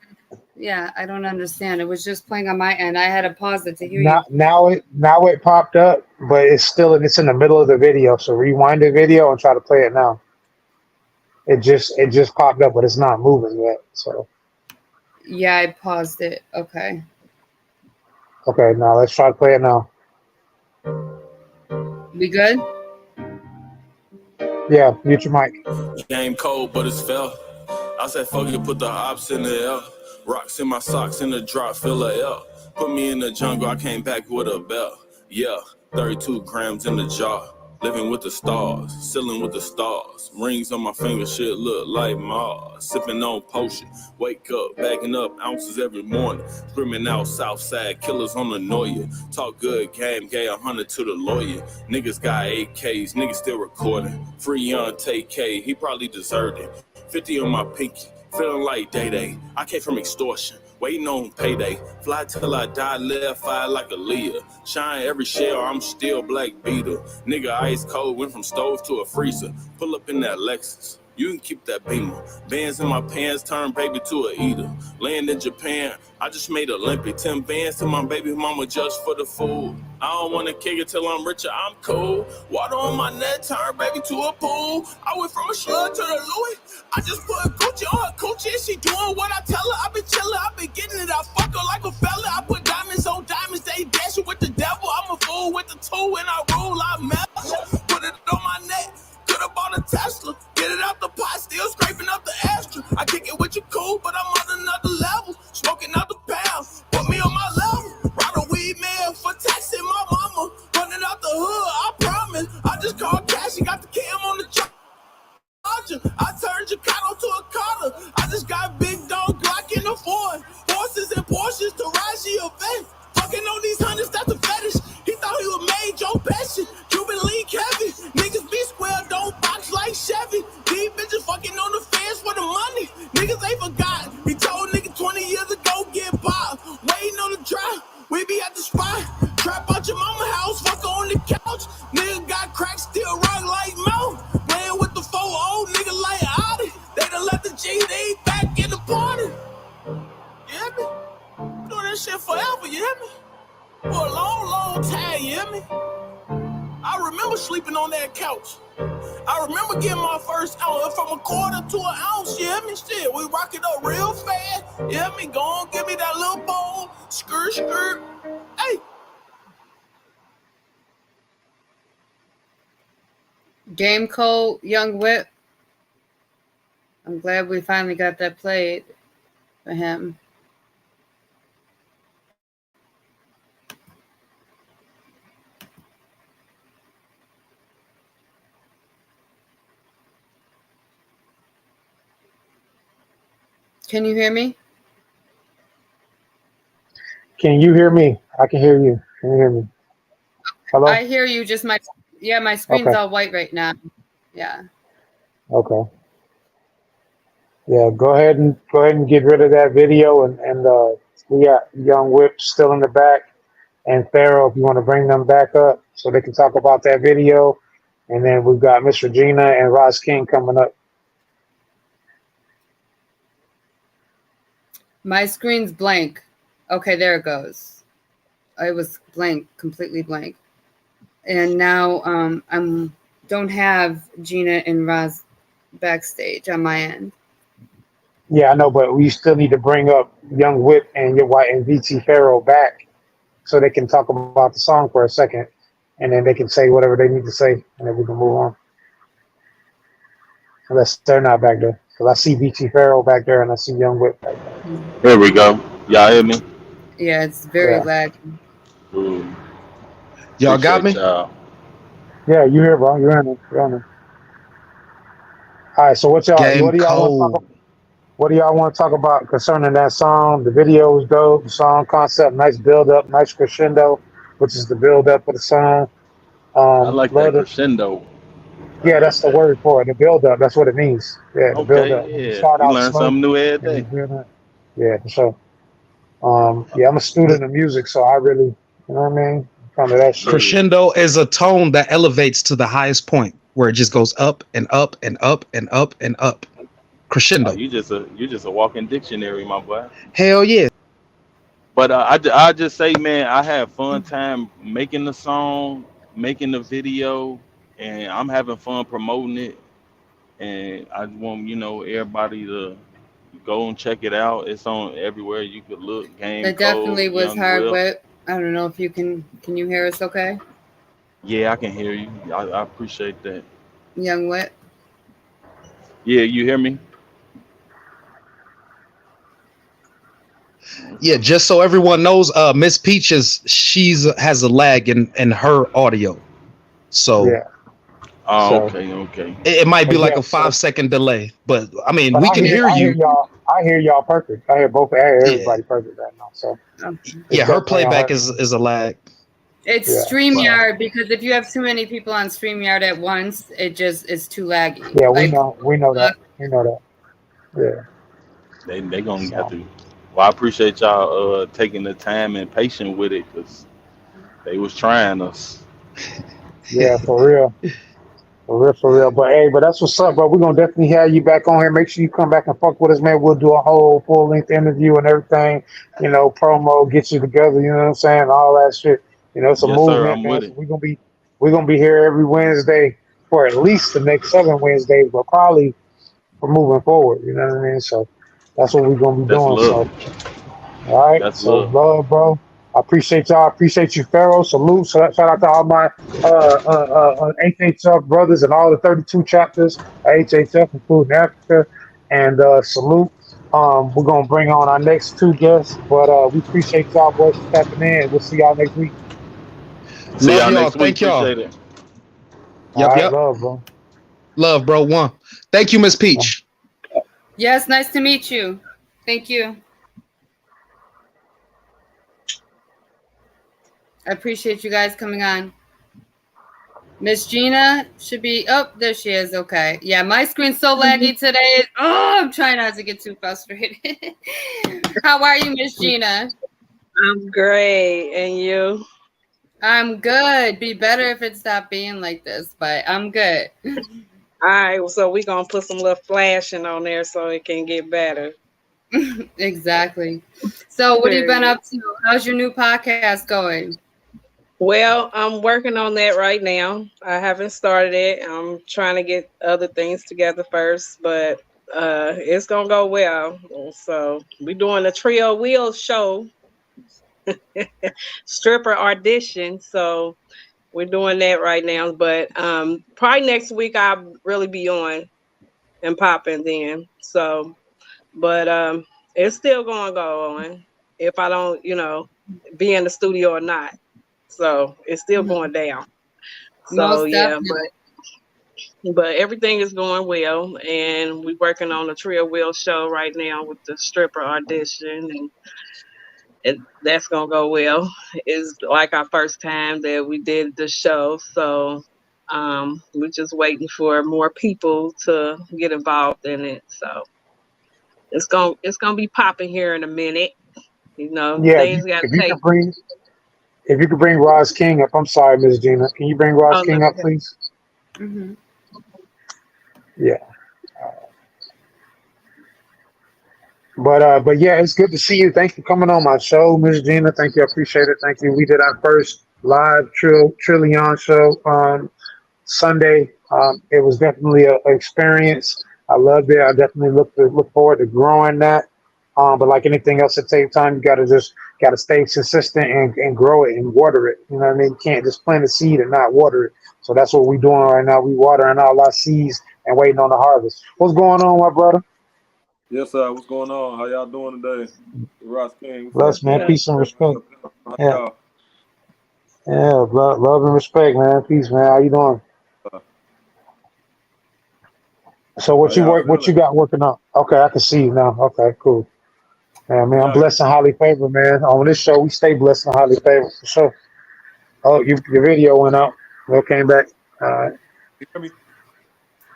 Yeah, I don't understand. It was just playing on my end. I had to pause it to hear you. Now it popped up, but it's in the middle of the video. So rewind the video and try to play it now. It just popped up, but it's not moving yet. So Yeah, I paused it. Okay. okay, now let's try to play it now. We good? Yeah, mute your mic. Game cold, but it's fell. I said, fuck it, put the ops in the L. Rocks in my socks in the drop, fill a L. Put me in the jungle, I came back with a belt. Yeah, 32 grams in the jar. Living with the stars, ceiling with the stars. Rings on my finger, shit look like Mars. Sipping on potion, wake up, bagging up ounces every morning. Screaming out Southside, killers on the Noya. Talk good game, gave 100 to the lawyer. Niggas got AKs, niggas still recording. Free young Tay-K, he probably deserved it. 50 on my pinky, feeling like Day-Day. I came from extortion, waiting on payday. Fly till I die, live fire like a Leah. Shine every shell, I'm still Black Beetle. Nigga ice cold, went from stove to a freezer. Pull up in that Lexus, you can keep that Beamer. Bands in my pants, turn baby to a eater. Land in Japan, I just made Olympic. 10 bands to my baby mama just for the food. I don't wanna kick it till I'm richer, I'm cool. Water on my neck, turn baby to a pool. I went from a slug to the Louis. I just put Gucci on her coochie and she doing what I tell her. I been chillin', I been getting it, I fuck her like a fella. I put diamonds on diamonds, they dashing with the devil. I'm a fool with the two and I rule, I melt. Put it on my neck, could've bought a Tesla. Get it out the pot, still scraping up the astra. I kick it with you cool, but I'm on another level. Smoking out the pound, put me on my level. Ride a weed man for taxing my mama. Running out the hood, I promise. I just called cash and got the cam on the truck. I turned Chicago to a Carter. I just got big dog Glock in the Ford. Horses and Porsches to Raji event. Fucking on these hundreds, that's a fetish. He thought he was made Joe Pesci. Cuban link heavy. Niggas be square, don't box like Chevy. These bitches fucking on the fence for the money. Niggas ain't forgot. He told nigga 20 years ago, get popped. Waiting on the drop. We be at the spot. Trap out your mama house, fuck her on the couch. Nigga got crack, still rock like mouth. Playing with the 4-0, nigga like Audi. They done let the GD back in the party. You hear me? Doing that shit forever, you hear me? For a long, long time, you hear me? I remember sleeping on that couch. I remember getting my first ounce from a quarter to an ounce, you hear me? Shit, we rock it up real fast. You hear me? Go on, give me that little bowl. Skirt, skirt. Hey. Game Code, Young Whip. I'm glad we finally got that played for him. Can you hear me? Can you hear me? I can hear you. Can you hear me? Hello? I hear you. Just my screen's Okay. all white right now. Yeah. Okay. Yeah, go ahead and get rid of that video and we got Young Whip still in the back and Pharaoh if you want to bring them back up so they can talk about that video. And then we've got Miss Regina and Ross King coming up. My screen's blank. Okay, there it goes. It was blank, completely blank. And now I don't have Gina and Roz backstage on my end. Yeah, I know, but we still need to bring up Young Whip and your white and VT Pharaoh back so they can talk about the song for a second, and then they can say whatever they need to say, and then we can move on. Unless they're not back there, because I see VT Pharaoh back there and I see Young Whip back there. Here we go. Y'all hear me? Yeah, it's very Yeah. laggy. Ooh. Y'all got me? Appreciate y'all. Yeah, you here, bro? You're in there. You're in there. All right, so what do y'all Game want to talk cold. about? What do y'all want to talk about concerning that song? The video was dope. The song concept, nice build up, nice crescendo, which is the build up of the song. I like Love that it. crescendo. I Yeah, like that's the that. word for it. The build up. That's what it means. Yeah, the build up. When you Okay, yeah. start We out learn slow something new every and you day. build up. Yeah, for sure. Yeah, I'm a student of music, so I really, you know what I mean? Kind of that shit. Yeah. Crescendo is a tone that elevates to the highest point where it just goes up and up and up and up and up. Oh, Crescendo. you just a walking dictionary, my boy. Hell yeah. But I just say, man, I had fun time making the song, making the video, and I'm having fun promoting it. And I just want everybody to go and check it out. It's on everywhere you could look. Game It Code, definitely was Young hard Will. whip. I don't know if you can you hear us okay? Yeah, I can hear you. I appreciate that. Young whip. Yeah, you hear me? Yeah, Okay. just so everyone knows, Miss Peaches, she's has a lag in her audio. So Yeah. Oh, So, okay, okay. it might be but like yeah, a so 5 second delay. But I mean, but we can hear I hear you. y'all. I hear y'all perfect. I hear both. I hear Yeah. everybody perfect right now. So it's Yeah, her definitely on playback her. is a lag. It's Yeah. So StreamYard because if you have too many people on StreamYard at once, it just is too laggy. yeah, Like we know that. We know that. Yeah. They gonna have So to. Well, I appreciate y'all taking the time and patient with it because they was trying us. yeah, for real. For real, for real. But hey, but that's what's up, bro. We're gonna definitely have you back on here. Make sure you come back and fuck with us, man. We'll do a whole full length interview and everything, promo, get you together, you know what I'm saying? All that shit. It's a Yes, sir. movement, I'm man. with So it. we're gonna be here every Wednesday for at least the next 7 Wednesdays, but probably for moving forward, you know what I mean? So that's what we're gonna be That's doing. love. So all right. That's So love. love, bro. I appreciate y'all. I appreciate you, Pharaoh. Salute. Shout out to all my HHF brothers and all the 32 chapters of HHF, including Africa. And salute. We're gonna bring on our next two guests, but we appreciate y'all boys for tapping in. We'll see y'all next week. See Love y'all y'all. next week. Thank y'all. Appreciate it. All Yep, right, yep. love, bro. Love, bro. One. Thank you, Miss Peach. yes, nice to meet you. Thank you. I appreciate you guys coming on. Miss Gina should be there she is. Okay. Yeah, my screen's so laggy today. Oh, I'm trying not to get too frustrated. How are you, Miss Gina? I'm great. And you? I'm good. Be better if it stopped being like this, but I'm good. All right. So we're going to put some little flashing on there so it can get better. Exactly. So what have you been up to? How's your new podcast going? Well, I'm working on that right now. I haven't started it. I'm trying to get other things together first, but it's going to go well. So we're doing a Trill Wheel show, stripper audition. So we're doing that right now, but probably next week I'll really be on and popping then. So, but it's still going to go on if I don't, be in the studio or not. So it's still going down. So Most yeah, definitely. but everything is going well, and we're working on the Trill Wheel show right now with the stripper audition, and that's gonna go well. It's like our first time that we did the show, so we're just waiting for more people to get involved in it. So it's gonna be popping here in a minute. Yeah, Things got to if you take. could bring Roz King up. I'm sorry, Miss Gina. Can you bring Roz Oh, King let me. up, please? Mm-hmm. Yeah. But yeah, it's good to see you. Thanks for coming on my show, Miss Gina. Thank you. I appreciate it. Thank you. We did our first live Trillion show on Sunday. It was definitely an experience. I loved it. I definitely look forward to growing that. But like anything else, at the same time, you gotta stay consistent and grow it and water it. You know what I mean? You can't just plant a seed and not water it. So that's what we're doing right now. We watering all our seeds and waiting on the harvest. What's going on, my brother? Yes, sir. What's going on? How y'all doing today? Ross King, what's Bless, up, man. man? Peace and respect. How Yeah, y'all? yeah. Love and respect, man. Peace, man. How you doing? So How y'all what you feeling? got working on? Okay, I can see you now. Okay, cool. Yeah, man, I'm Yeah, blessed and highly favored, man. On this show, we stay blessed and highly favored for sure. Oh, your video went out. Well, came back. you hear me?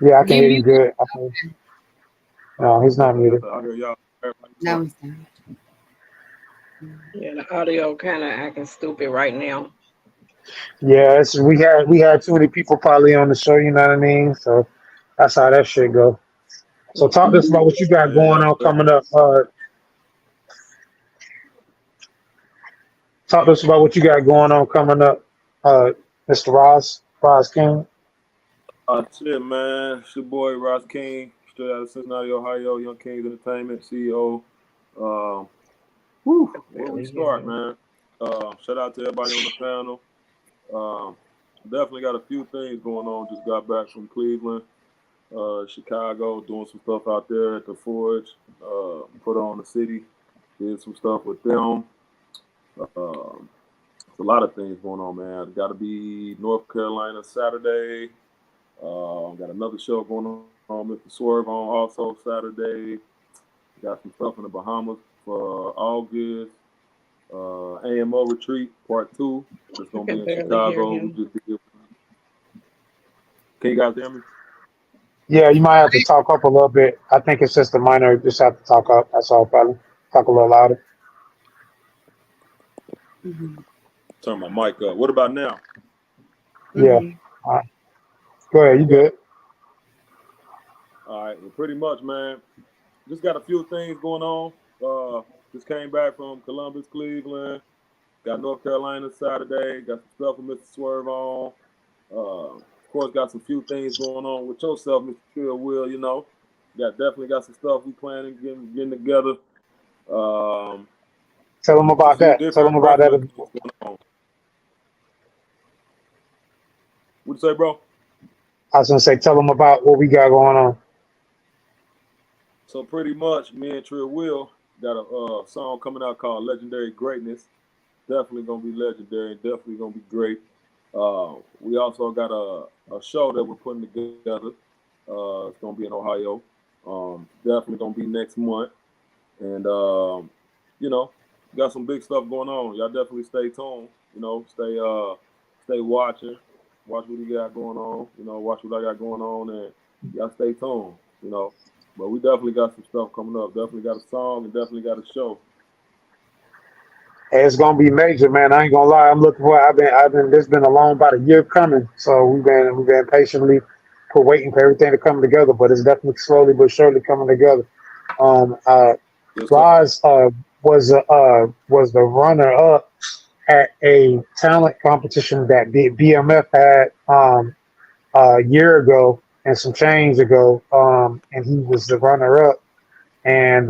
Yeah, I can You hear you muted. good. No, he's not Okay, muted. so I hear y'all. Everybody Now talking. he's done. Yeah, the audio kind of acting stupid right now. Yeah, we had too many people probably on the show. You know what I mean? So that's how that shit go. So talk to us about what you got Yeah, going on yeah. coming up. Talk to us about what you got going on coming up, Mr. Roz King. Shit, man. It's your boy Ross King, straight out of Cincinnati, Ohio. Young Kings Entertainment CEO. Um, where we start, man? Shout out to everybody on the panel. Definitely got a few things going on. Just got back from Cleveland, Chicago, doing some stuff out there at the Forge. Put on the city, did some stuff with them. It's a lot of things going on, man. Got to be North Carolina Saturday. Got another show going on, Mr. Swerve on also Saturday. Got some stuff in the Bahamas for August. AMO Retreat Part 2. It's I going to can be in barely hear Chicago. We him. just did. Can you guys hear me? Yeah, you might have to talk up a little bit. I think it's just a minor. Just have to talk up. That's all, probably. Talk a little louder. Turn my mic up. What about now? Yeah. All right. Go ahead. You good? All right. Well, pretty much, man. Just got a few things going on. Just came back from Columbus, Cleveland. Got North Carolina Saturday. Got some stuff with Mr. Swerve on. Of course, got some few things going on with yourself, Mr. Trill. Will, you know, definitely got some stuff we planning getting together. Tell them Just a about few that. Tell them different about that. birthday things going on. What'd you say, bro? I was gonna say, tell them about what we got going on. So pretty much, me and Trill Will got a song coming out called "Legendary Greatness." Definitely gonna be legendary. Definitely gonna be great. We also got a show that we're putting together. It's gonna be in Ohio. Definitely gonna be next month. And you know, got some big stuff going on. Y'all definitely stay tuned. You know, stay watching. Watch what we got going on. You know, watch what I got going on, and y'all stay tuned. You know, but we definitely got some stuff coming up. Definitely got a song and definitely got a show. Hey, it's gonna be major, man. I ain't gonna lie. I'm looking for. I've been. This been a long about a year coming. So we've been patiently waiting for everything to come together. But it's definitely slowly but surely coming together. Um, uh, Yes, sir. Roz was the runner up at a talent competition that BMF had a year ago and some change ago, and he was the runner up. And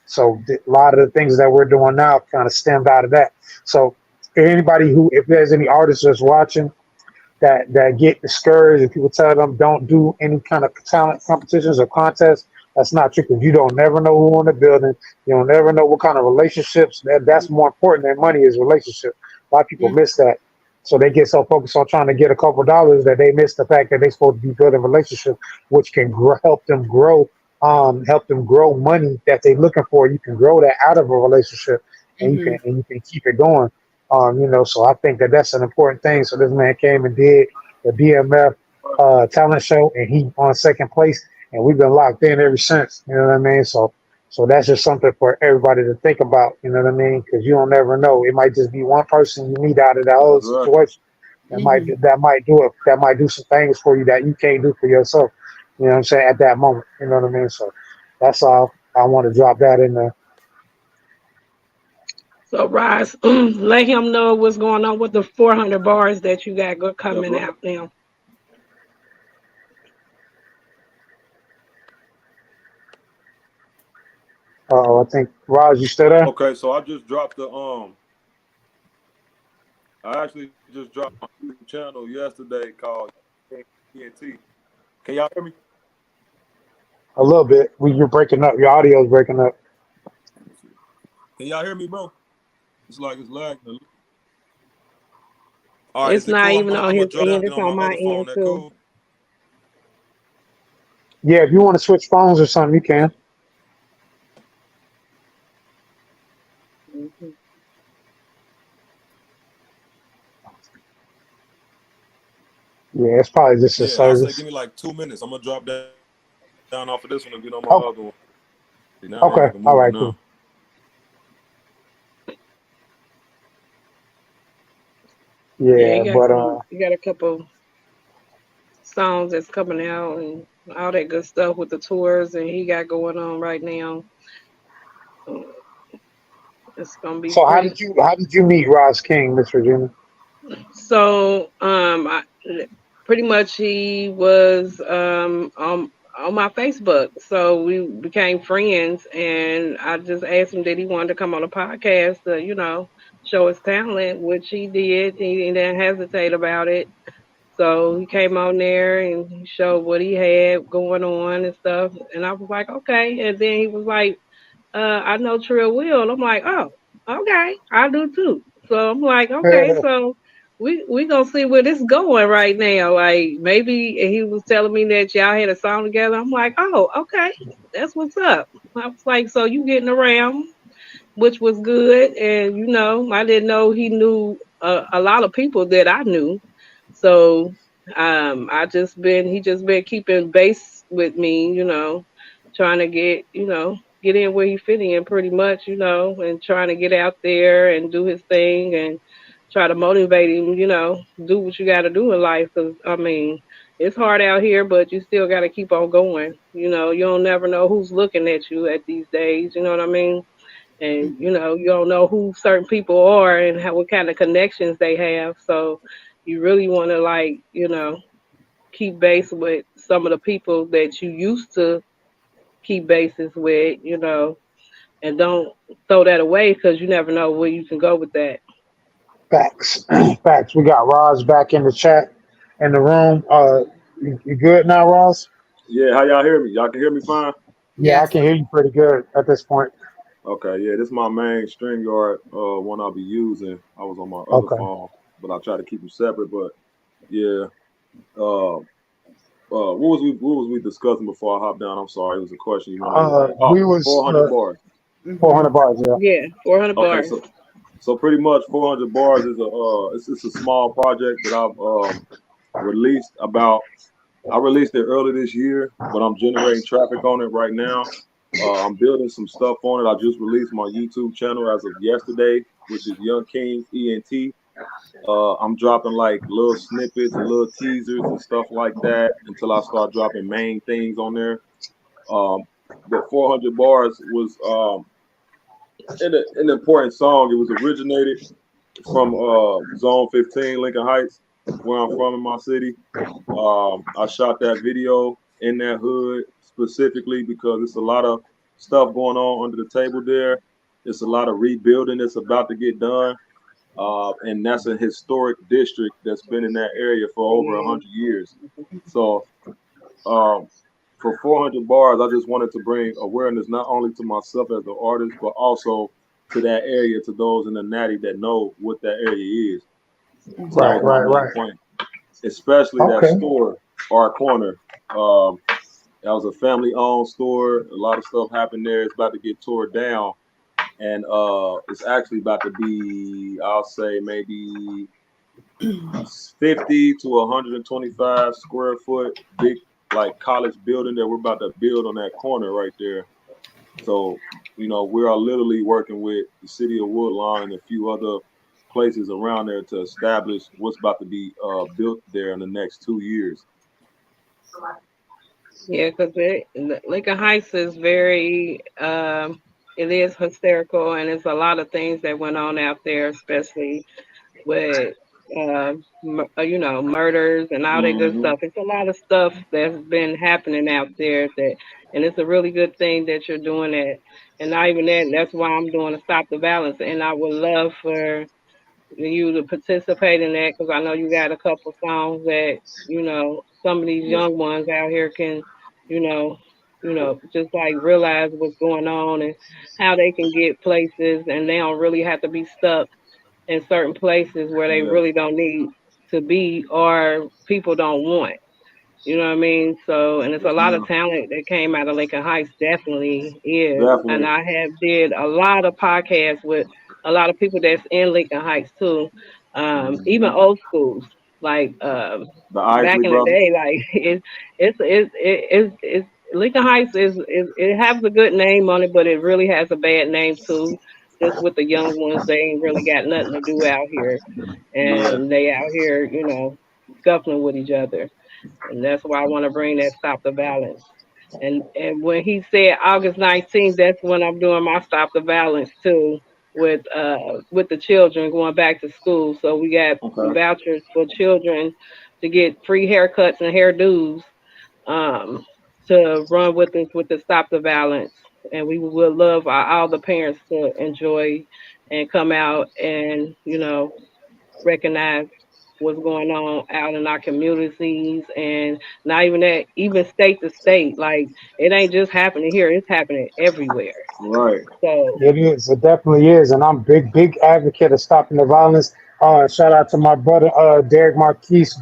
so a lot of the things that we're doing now kind of stemmed out of that. So if there's any artists that's watching that get discouraged and people tell them don't do any kind of talent competitions or contests, that's not true because you don't never know who in the building. You don't never know what kind of relationships. That's more important than money is relationship. A lot of people miss that. So they get so focused on trying to get a couple dollars that they miss the fact that they're supposed to be building relationships, which can help them grow money that they're looking for. You can grow that out of a relationship, and you can keep it going. So I think that's an important thing. So this man came and did the BMF talent show, and he on second place, and we've been locked in ever since. You know what I mean? So that's just something for everybody to think about. You know what I mean? Because you don't never know. It might just be one person you meet out of that whole That's right. situation that might do some things for you that you can't do for yourself. You know what I'm saying? At that moment. You know what I mean? So that's all. I want to drop that in there. So, Roz, let him know what's going on with the 400 bars that you got coming out now. I think Raj, you still there? Okay, so I just dropped I actually just dropped my YouTube channel yesterday called TNT. Can y'all hear me? A little bit. You're breaking up. Your audio's breaking up. Can y'all hear me, bro? It's like it's lagging. All right, It's is it not cool? even on I'm gonna his drop end, that it's on my on my other phone. end That too. cool? Yeah, if you want to switch phones or something, you can. Mhm. Yeah, it's probably just a Yeah, I say service. give me like 2 minutes. I'm gonna drop down off of this one and get on my Oh, other one. See, now they okay. acting All moving right, now. cool. Yeah, Yeah, but he got a couple songs that's coming out and all that good stuff with the tours and he got going on right now. So it's gonna be so pretty. how did you meet Roz King, Miss Regina? So pretty much he was on my Facebook. So we became friends, and I just asked him that he wanted to come on a podcast to, show his talent, which he did. He didn't hesitate about it. So he came on there and he showed what he had going on and stuff. And I was like, okay. And then he was like, I know Trill will. I'm like, oh, okay, I do too. So I'm like, okay, so we gonna see where this going right now. Like maybe he was telling me that y'all had a song together. I'm like, oh, okay, that's what's up. I was like, so you getting around, which was good. And I didn't know he knew a lot of people that I knew. So he just been keeping base with me, trying to get in where he fit in pretty much, and trying to get out there and do his thing and try to motivate him, do what you got to do in life. Cause I mean, it's hard out here, but you still got to keep on going. You don't never know who's looking at you at these days. You know what I mean? And you don't know who certain people are and what kind of connections they have. So you really want to keep base with some of the people that you used to keep bases with, and don't throw that away because you never know where you can go with that. Facts, facts. We got Roz back in the chat in the room. You good now, Roz? Yeah, how y'all hear me? Y'all can hear me fine? Yeah, I Yes. can hear you pretty good at this point. Okay, yeah, this is my main string guard one I'll be using. I was on my other Okay. phone, but I try to keep them separate. But yeah, what was we discussing before I hopped down? I'm sorry, it was a question you wanted to. Oh, We was 400 bars. Mm-hmm. 400 bars. Yeah. Yeah, 400 Okay, bars. so pretty much 400 bars is it's a small project that I've released about. I released it early this year, but I'm generating traffic on it right now. I'm building some stuff on it. I just released my YouTube channel as of yesterday, which is Young Kings ENT. I'm dropping like little snippets and little teasers and stuff like that until I start dropping main things on there. Um, but 400 bars was an important song. It was originated from Zone 15, Lincoln Heights, where I'm from in my city. I shot that video in that hood specifically because it's a lot of stuff going on under the table there. It's a lot of rebuilding that's about to get done. And that's a historic district that's been in that area for over 100 years. So um, for 400 bars, I just wanted to bring awareness not only to myself as an artist, but also to that area, to those in the natty that know what that area is. So that Right, was my right, main right. point, especially that Okay. store, our corner. Um, that was a family-owned store. A lot of stuff happened there. It's about to get tore down, and it's actually about to be, I'll say, maybe 50 to 125 square foot big like college building that we're about to build on that corner right there. So, we are literally working with the city of Woodlawn and a few other places around there to establish what's about to be built there in the next 2 years. Yeah, because Lincoln Heights is it is hysterical, and it's a lot of things that went on out there, especially with murders and all that good Hmm. stuff. It's a lot of stuff that's been happening out there and it's a really good thing that you're doing that. And not even that, that's why I'm doing a Stop the Violence, and I would love for you to participate in that because I know you got a couple songs that some of these Yes. young ones out here can, you know, just like realize what's going on and how they can get places, and they don't really have to be stuck in certain places where they Yes. really don't need to be or people don't want. You know what I mean? So, and it's a Yes, lot of ma'am. talent that came out of Lincoln Heights, definitely is. And Definitely. I have did a lot of podcasts with a lot of people that's in Lincoln Heights too. Even Hmm. old schools, like The back Isley in the brothers. day, like it's Lincoln Heights is it has a good name on it, but it really has a bad name too. Just with the young ones, they ain't really got nothing to do out here, Yeah. and they out here, scuffling with each other. And that's why I want to bring that stop the violence. And when he said August 19th, that's when I'm doing my stop the violence too, with the children going back to school. So we got Okay. vouchers for children to get free haircuts and hairdos, um, to run with us with the stop the violence. And we would love all the parents to enjoy and come out and recognize what's going on out in our communities, and not even that, even state to state. Like, it ain't just happening here, it's happening everywhere. Right. So It is. It definitely is. And I'm big advocate of stopping the violence. Shout out to my brother, Derek Marquise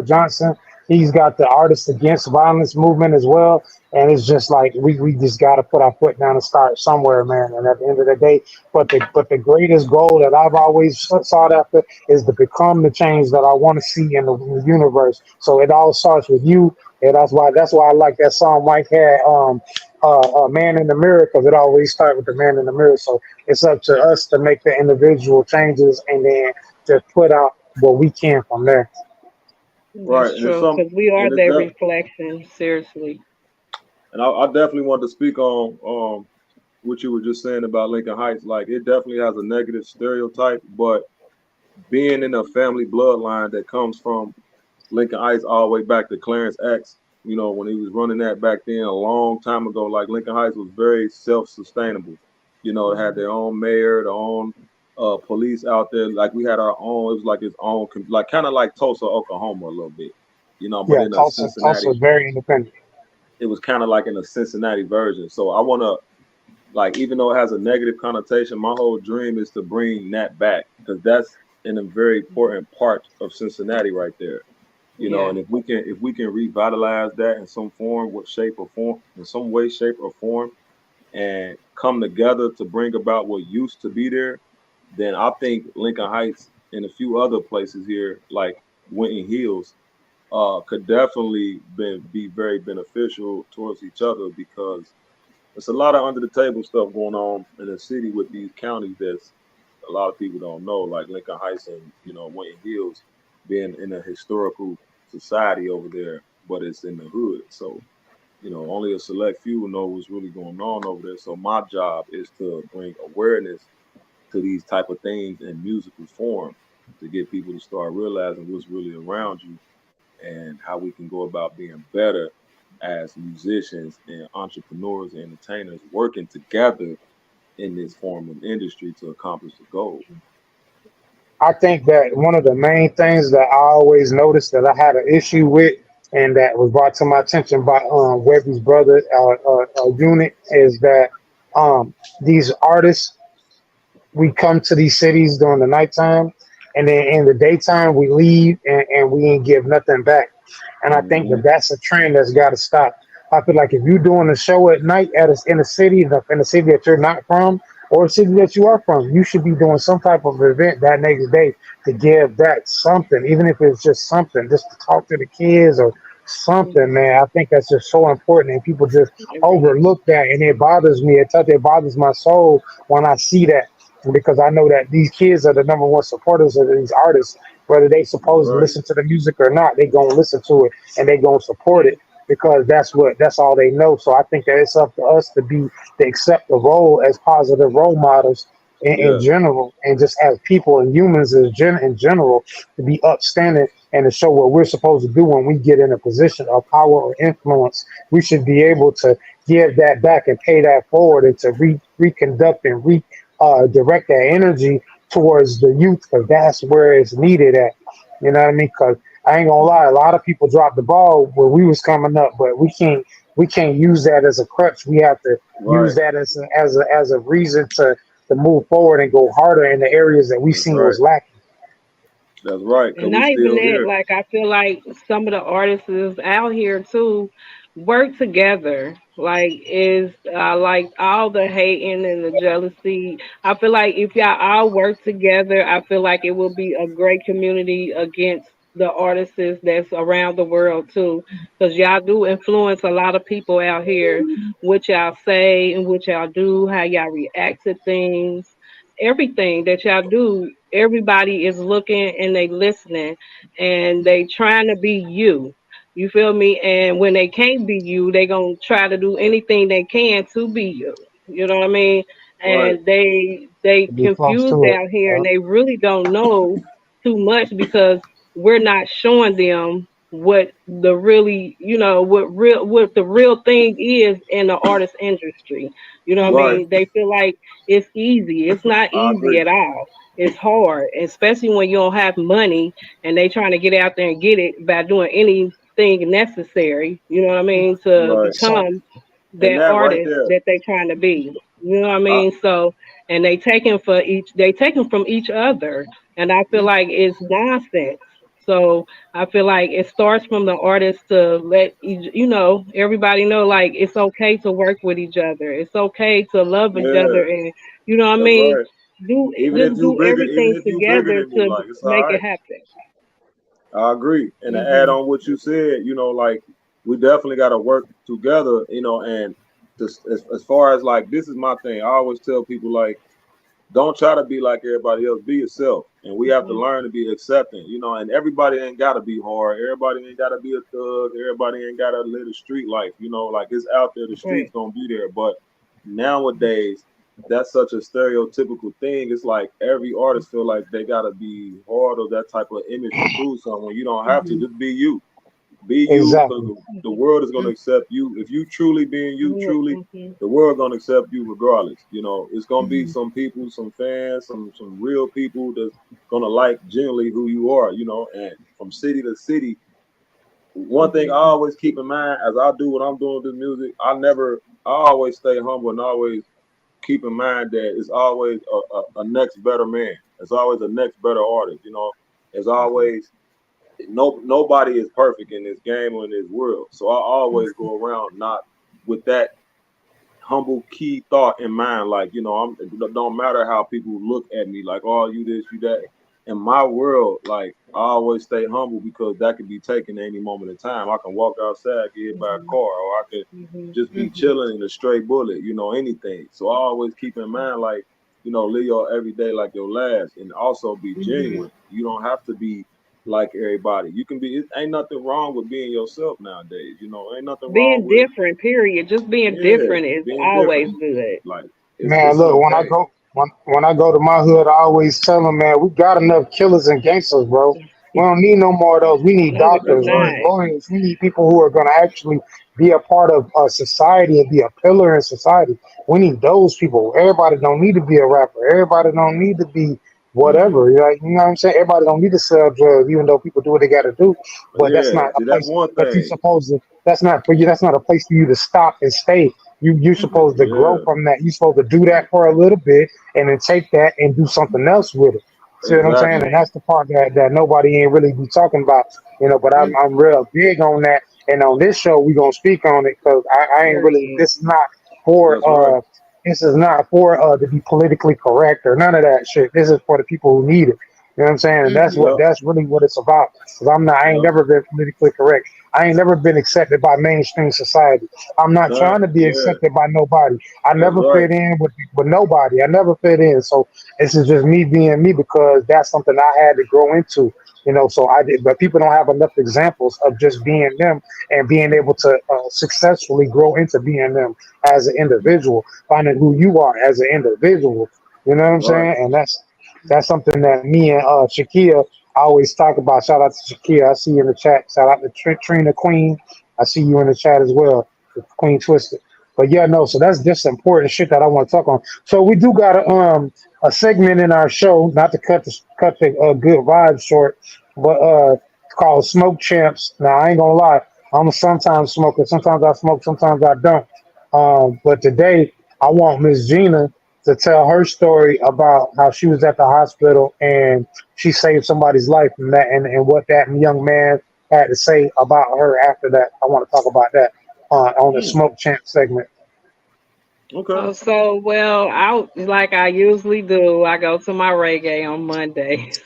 Johnson. He's got the Artists Against Violence movement as well. And it's just like we just got to put our foot down and start somewhere, man. And at the end of the day, but the greatest goal that I've always sought after is to become the change that I want to see in the universe. So it all starts with you, and that's why I like that song Mike had. Man in the mirror, because it always starts with the man in the mirror. So it's up to us to make the individual changes and then just put out what we can from there. that's Right. And it's true, some because we are and it's their def- reflection, seriously. and I definitely want to speak on what you were just saying about Lincoln Heights. Like it definitely has a negative stereotype, but being in a family bloodline that comes from Lincoln Heights all the way back to Clarence X, when he was running that back then a long time ago, like Lincoln Heights was very self-sustainable. It had their own mayor, their own police out there. Like we had our own, it was like its own, like kind of like Tulsa, Oklahoma a little bit, but Yeah, in a Tulsa Cincinnati, is very independent. it was kind of like in a Cincinnati version. So I want to, like, even though it has a negative connotation, my whole dream is to bring that back because that's in a very important part of Cincinnati right there. Yeah. And if we can revitalize that in some form, what shape or form, in some way, shape or form, and come together to bring about what used to be there, then I think Lincoln Heights and a few other places here, like Winton Hills, could definitely be very beneficial towards each other because there's a lot of under the table stuff going on in the city with these counties that's a lot of people don't know, like Lincoln Heights and Winton Hills being in a historical society over there, but it's in the hood. So only a select few know what's really going on over there. So my job is to bring awareness to these type of things in musical form to get people to start realizing what's really around you and how we can go about being better as musicians and entrepreneurs and entertainers working together in this form of industry to accomplish the goal. I think that one of the main things that I always noticed that I had an issue with, and that was brought to my attention by Webby's brother, Unit, is that these artists, we come to these cities during the nighttime, and then in the daytime we leave and we ain't give nothing back. And I think Hmm. that that's a trend that's got to stop. I feel like if you're doing a show at night in a city, in a city that you're not from, or a city that you are from, you should be doing some type of event that next day to give that something, even if it's just something, just to talk to the kids or something, Mhm. man. I think that's just so important, and people just It really is. overlook that, and it bothers me. It bothers my soul when I see that, because I know that these kids are the number one supporters of these artists. Whether they supposed to Right. listen to the music or not, they gonna listen to it and they gonna support Yeah. it because that's all they know. So I think that it's up to us to accept the role as positive role models in Yeah. general, and just as people and humans in general, to be upstanding and to show what we're supposed to do when we get in a position of power or influence. We should be able to give that back and pay that forward, and to reconduct and direct that energy towards the youth, because that's where it's needed at. You know what I mean? Because I ain't gonna lie, a lot of people dropped the ball when we was coming up, but we can't use that as a crutch. We have to use Right. that as a reason to move forward and go harder in the areas that we That's seen right. was lacking. That's right, cause And we not even still that, here. like I feel like some of the artists out here too work together. Like is like all the hating and the jealousy. I feel like if y'all all work together, I feel like it will be a great community against the artists that's around the world too. Because y'all do influence a lot of people out here, what y'all say and what y'all do, how y'all react to things, everything that y'all do, everybody is looking and they listening and they trying to be you. You feel me? And when they can't be you, they gonna try to do anything they can to be you. You know what I mean? Right. And they To be close confused to it. out here and Yeah. they really don't know too much because we're not showing them what the really, what the real thing is in the artist industry. You know what I Right. mean? They feel like it's easy. It's not I easy agree. at all. It's hard, especially when you don't have money and they trying to get out there and get it by doing anything necessary. You know what I mean? To Right. So become And that that right artist there. that they trying to be. You know what I I, mean? So, and they taking from each other, and I feel like it's nonsense. So I feel like it starts from the artist to let everybody know like it's okay to work with each other. It's okay to love each yeah, other, and you know what I that's mean. right. Even if Just you do bigger, even everything if you bigger together than me, to like it's all make it right. happen. I agree. And to add Mhm. on what you said, like we definitely got to work together, and just as far as like this is my thing. I always tell people like don't try to be like everybody else. Be yourself, and we have to Mhm. learn to be accepting. And everybody ain't got to be hard. Everybody ain't got to be a thug. Everybody ain't got to live the street life. Like it's out there. The streets Right. gonna be there. But nowadays, that's such a stereotypical thing. It's like every artist feel like they gotta be hard or that type of image to prove something. When you don't have to, Mhm. just be you. Be you, because exactly. the world is going to accept you. If you truly being you, Mhm. truly, Mhm. the world going to accept you regardless. It's going to be Mhm. some people, some fans, some real people that's going to like generally who you are. And from city to city. One thing I Mhm. always keep in mind as I do what I'm doing with this music, I always stay humble and always keep in mind that it's always a next better man. It's always a next better artist. It's always nobody is perfect in this game or in this world. So I always go around not with that humble key thought in mind. Like, it don't matter how people look at me, like, oh, you this, you that. In my world, like, I always stay humble because that could be taken at any moment in time. I can walk outside, get hit by a car, or I could Mhm. just be Mhm. chilling in a stray bullet, anything. So I always keep in mind, like, live your every day like your last and also be Mhm. genuine. You don't have to be like everybody. You can be, it ain't nothing wrong with being yourself nowadays. Ain't nothing wrong Being with, different, period. Just being yeah, different is being always different. good. Like Man, it's look, when I okay. go when I go to my hood, I always tell them, man, we got enough killers and gangsters, bro. We don't need no more of those. We need That's doctors. We right. need 100%. lawyers. We need people who are going to actually be a part of society and be a pillar in society. We need those people. Everybody don't need to be a rapper. Everybody don't need to be whatever. Mhm. You know what I'm saying? Everybody don't need to sell drugs, even though people do what they got to do. But that's Yeah, not a see, that's place one that you thing. supposed to. That's not for you. That's not a place for you to stop and stay. You're Mhm. supposed to grow Yeah, from that. You're supposed to do that for a little bit and then take that and do something else with it. See what I'm saying? exactly. And Right. that's the part that nobody ain't really be talking about, But I'm Mhm. real big on that. And on this show, we gonna speak on it because I ain't really. Period. This is not for That's right. to be politically correct or none of that shit. This is for the people who need it. You know what I'm saying? And Mhm. Yep. that's really what it's about. Because I ain't Yep. never been politically correct. I ain't never been accepted by mainstream society. I'm not trying to be Yeah, accepted by nobody. I that's never right. fit in with nobody. I never fit in. So this is just me being me because that's something I had to grow into. So I did, but people don't have enough examples of just being them and being able to successfully grow into being them as an individual, finding who you are as an individual. You know what I'm Right. saying? And that's something that me and Shakia always talk about. Shout out to Shakia. I see you in the chat. Shout out to Trina Queen. I see you in the chat as well, Queen Twisted. But yeah, no. So that's just important shit that I want to talk on. So we do got a segment in our show, not to cut the good vibes short, but it's called Smoke Champs. Now I ain't gonna lie, I'm a sometimes smoker. Sometimes I smoke, sometimes I don't. But today I want Miss Gina to tell her story about how she was at the hospital and she saved somebody's life and that and what that young man had to say about her after that. I want to talk about that on the Smoke Champ segment. Okay. So well, like I usually do, I go to my reggae on Mondays.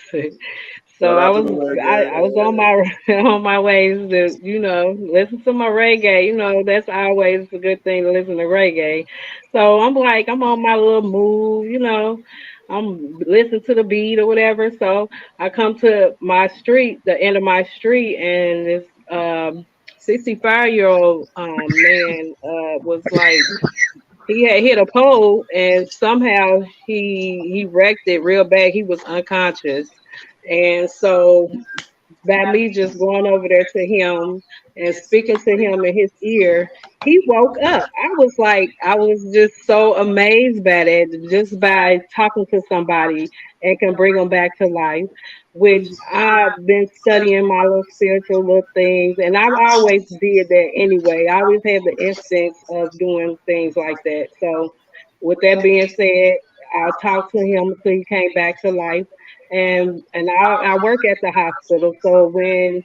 So Shout I out to the was reggae. I was on my on my ways to listen to my reggae. That's always a good thing to listen to reggae. So I'm like I'm on my little move. I'm listening to the beat or whatever. So I come to my street, the end of my street, and this 65-year-old man was like he had hit a pole and somehow he wrecked it real bad. He was unconscious. And so by me just going over there to him and speaking to him in his ear, he woke up. I was just so amazed by that, just by talking to somebody and can bring them back to life, which I've been studying my little spiritual little things, and I've always did that anyway. I always had the instincts of doing things like that. So, with that being said, I talked to him until he came back to life, and I work at the hospital. So when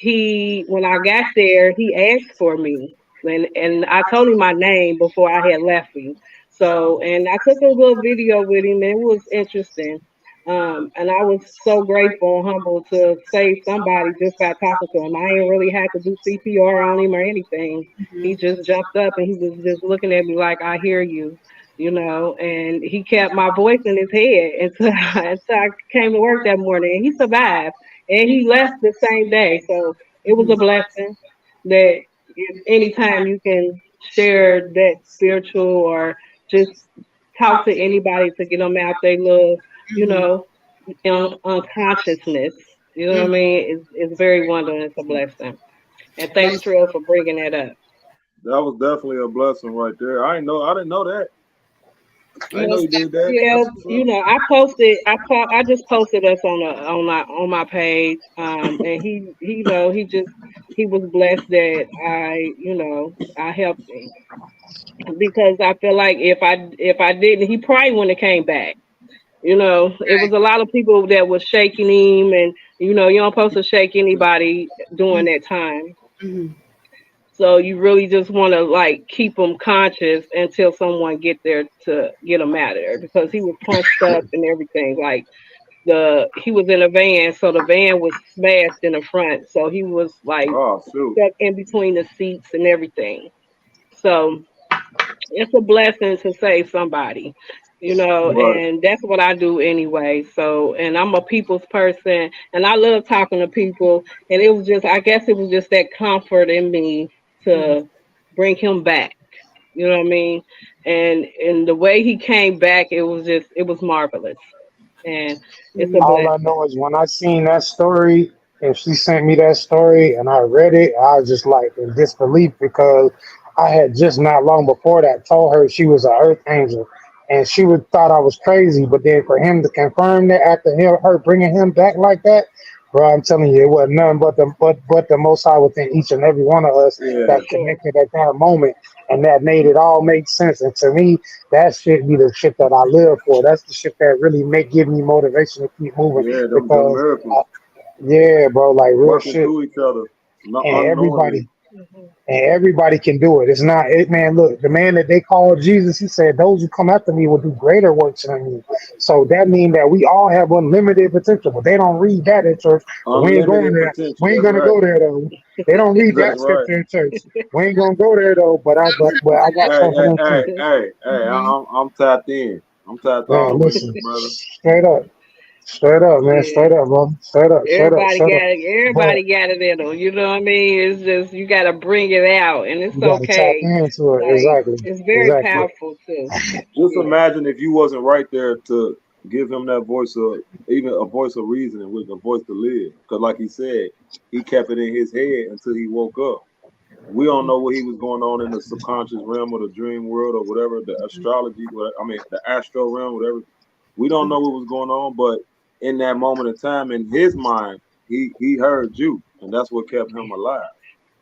I got there, he asked for me, and I told him my name before I had left him. So and I took a little video with him, and it was interesting. And I was so grateful and humble to save somebody just by talking to him. I ain't really had to do CPR on him or anything. He just jumped up and he was just looking at me like, I hear you, and he kept my voice in his head until, until I came to work that morning. And he survived and he left the same day. So it was a blessing that anytime you can share that spiritual or just talk to anybody to get them out they little, you know, unconsciousness. You know what I mean? It's very wonderful. It's a blessing. And thanks, Trill, for bringing that up. That was definitely a blessing right there. I didn't know that. I didn't know you did that. Yeah, I posted. I just posted us on my page. And he was blessed that I helped him because I feel like if I didn't, he probably wouldn't have came back. It was a lot of people that was shaking him, and you don't supposed to shake anybody during that time. So you really just want to like keep him conscious until someone get there to get him out of there because he was punched up and everything. Like he was in a van, so the van was smashed in the front, so he was like stuck in between the seats and everything. So it's a blessing to save somebody, and that's what I do anyway. So, and I'm a people's person and I love talking to people. And it was just, I guess it was just that comfort in me to bring him back. You know what I mean? And the way he came back, it was marvelous. And it's a All I blessing. know is when I seen that story and she sent me that story and I read it, I was just like in disbelief because I had just not long before that told her she was an earth angel. And she would thought I was crazy, but then for him to confirm that after her bringing him back like that, bro, I'm telling you, it wasn't none but the Most High within each and every one of us that connected at that moment, and that made it all make sense. And to me, that shit be the shit that I live for. That's the shit that really give me motivation to keep moving. Yeah, them Because miracles. yeah, bro, like real Working shit. through each other, not And unknowingly. everybody can do it. It's not it, man. Look, the man that they called Jesus, he said, "Those who come after me will do greater works than me." So that means that we all have unlimited potential, but they don't read that in church. We ain't going Unlimited there. potential. We ain't That's gonna right. go there though. They don't read that That's right. scripture in church. We ain't gonna go there though. But I got something for them too. Hey, I'm tapped in. I'm tapped all Man, the way in, listen, brother. straight up, man, Yeah. straight up, bro, straight up, Everybody straight up. got it. But Everybody got it in them. You know what I mean? It's just you got to bring it out, and it's you got to tap okay. into it. Like Exactly, it's very exactly. powerful too. Just Yeah. imagine if you wasn't right there to give him that voice of even a voice of reasoning with a voice to live. Because like he said, he kept it in his head until he woke up. We don't know what he was going on in the subconscious realm or the dream world or whatever, the astrology, the astral realm, whatever. We don't know what was going on, but in that moment of time, in his mind, he heard you, and that's what kept him alive.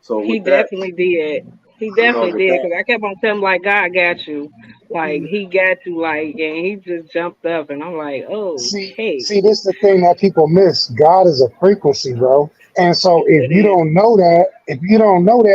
So He with that, definitely did. He You know, definitely but did that, because I kept on telling him like God got you, like Mhm. He got you, like, and he just jumped up, and I'm like, See, okay, see, this is the thing that people miss. God is a frequency, bro. And so if it you is, don't know that,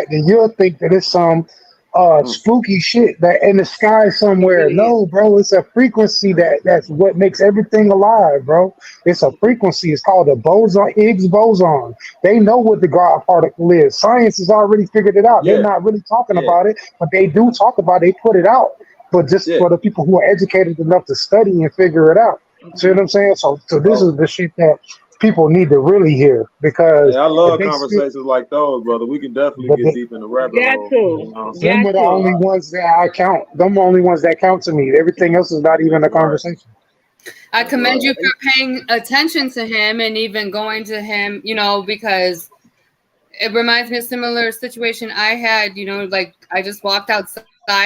then you'll think that it's some mm, spooky shit that in the sky it somewhere. is. No, bro, it's a frequency that's what makes everything alive, bro. It's a frequency. It's called the boson, Higgs boson. They know what the God particle is. Science has already figured it out. They're yeah, not really talking yeah, about it, but they do talk about it. They put it out. But just yeah. for the people who are educated enough to study and figure it out. See what I'm saying? So this Oh, is the shit that people need to really hear hey, because I if love they still, conversations like those, brother. We can definitely but get deep in the rabbit Got hole. You to, know what I'm them got saying? are the to. only ones that I count. Them are only ones that count to me. Everything else is not even That's a right. conversation. I That's commend right. you for paying attention to him and even going to him, because it reminds me of a similar situation I had, like I just walked outside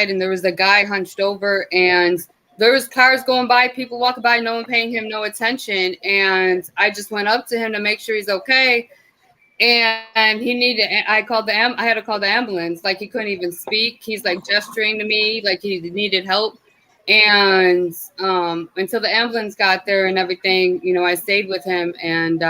and there was a guy hunched over and there was cars going by, people walking by, no one paying him no attention. And I just went up to him to make sure he's okay. And he needed, I had to call the ambulance. Like he couldn't even speak. He's like gesturing to me like he needed help. And until the ambulance got there and everything, I stayed with him and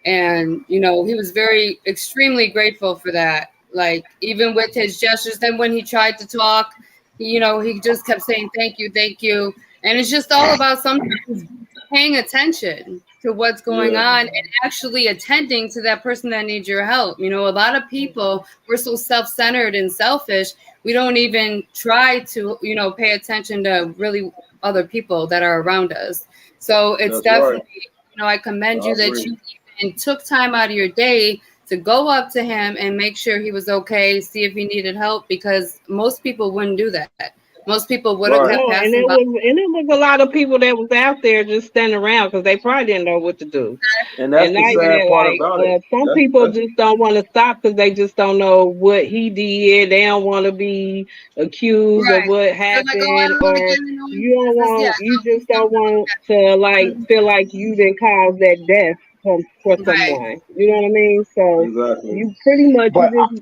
he was very extremely grateful for that, like even with his gestures. Then when he tried to talk, he just kept saying thank you. And it's just all about sometimes paying attention to what's going Yeah, on and actually attending to that person that needs your help. A lot of people, we're so self-centered and selfish, we don't even try to pay attention to really other people that are around us. So it's that's right. definitely, I commend I you that agree. you and took time out of your day to go up to him and make sure he was okay, see if he needed help, because most people wouldn't do that. Most people would have Right. kept No, and passing by. it was a lot of people that was out there just standing around because they probably didn't know what to do. And that's And the not even sad that, part like about it. some That's people that's just don't want to stop because they just don't know what he did. They don't want to be accused of Right. what They're like, oh, I happened, don't want to or get in no you don't business. Yeah. want, you just don't want to like feel like you didn't cause that death for Right. someone. You know what I mean? So exactly. you pretty much But you just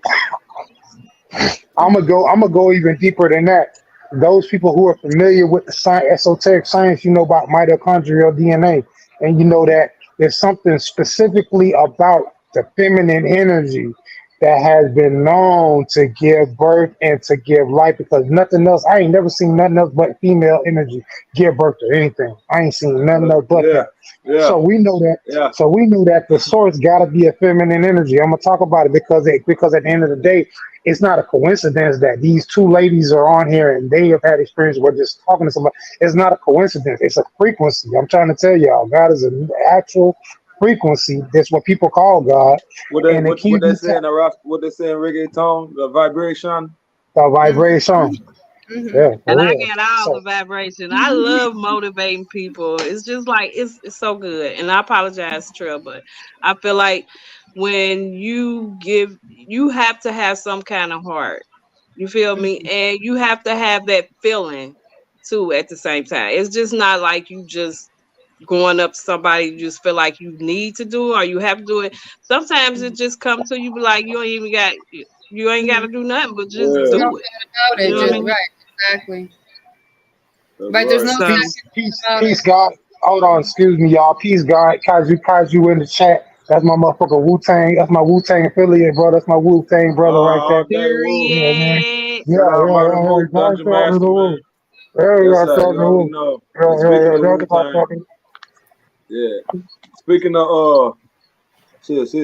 I'm gonna go even deeper than that. Those people who are familiar with the science, esoteric science, about mitochondrial DNA, and you know that there's something specifically about the feminine energy that has been known to give birth and to give life because nothing else. I ain't never seen nothing else but female energy give birth to anything. I ain't seen nothing else but Yeah, that. yeah, So we know that. yeah. So we knew that the source got to be a feminine energy. I'm gonna talk about it because at the end of the day, it's not a coincidence that these two ladies are on here and they have had experience with just talking to somebody. It's not a coincidence. It's a frequency. I'm trying to tell y'all, God is an actual frequency. That's what people call God, What they and the what key they say in the rap, what they say in reggaeton, the vibration. the vibration. Mm-hmm. Yeah, and for I real. get all So the vibration. I love motivating people. It's just like it's so good. And I apologize, Trill, but I feel like when you give, you have to have some kind of heart. You feel me? And you have to have that feeling too at the same time. It's just not like you just going up to somebody you just feel like you need to do it or you have to do it. Sometimes it just comes to you, be like you ain't got to do nothing but just Yeah, No do it. doubt about You it. know what I yeah, Just mean? right. Exactly. that's Right. There's right. no So peace, second peace, about peace, it. God. Hold on, excuse me, y'all. Peace, God. Kaiju in the chat. That's my motherfucker Wu Tang. That's my Wu Tang affiliate, bro. That's my Wu Tang brother right All there. day, woo. Yeah, man. period. Yeah, Shout out yeah, Murder yeah, yeah. Mook, Don't Dungeon talk to Master, the Wu. man. Yeah, Yes, yeah, sir. talk You to the already Wu. know. Yeah, And yeah, speaking yeah. of Don't Wu talk Tang, talking. yeah. Speaking of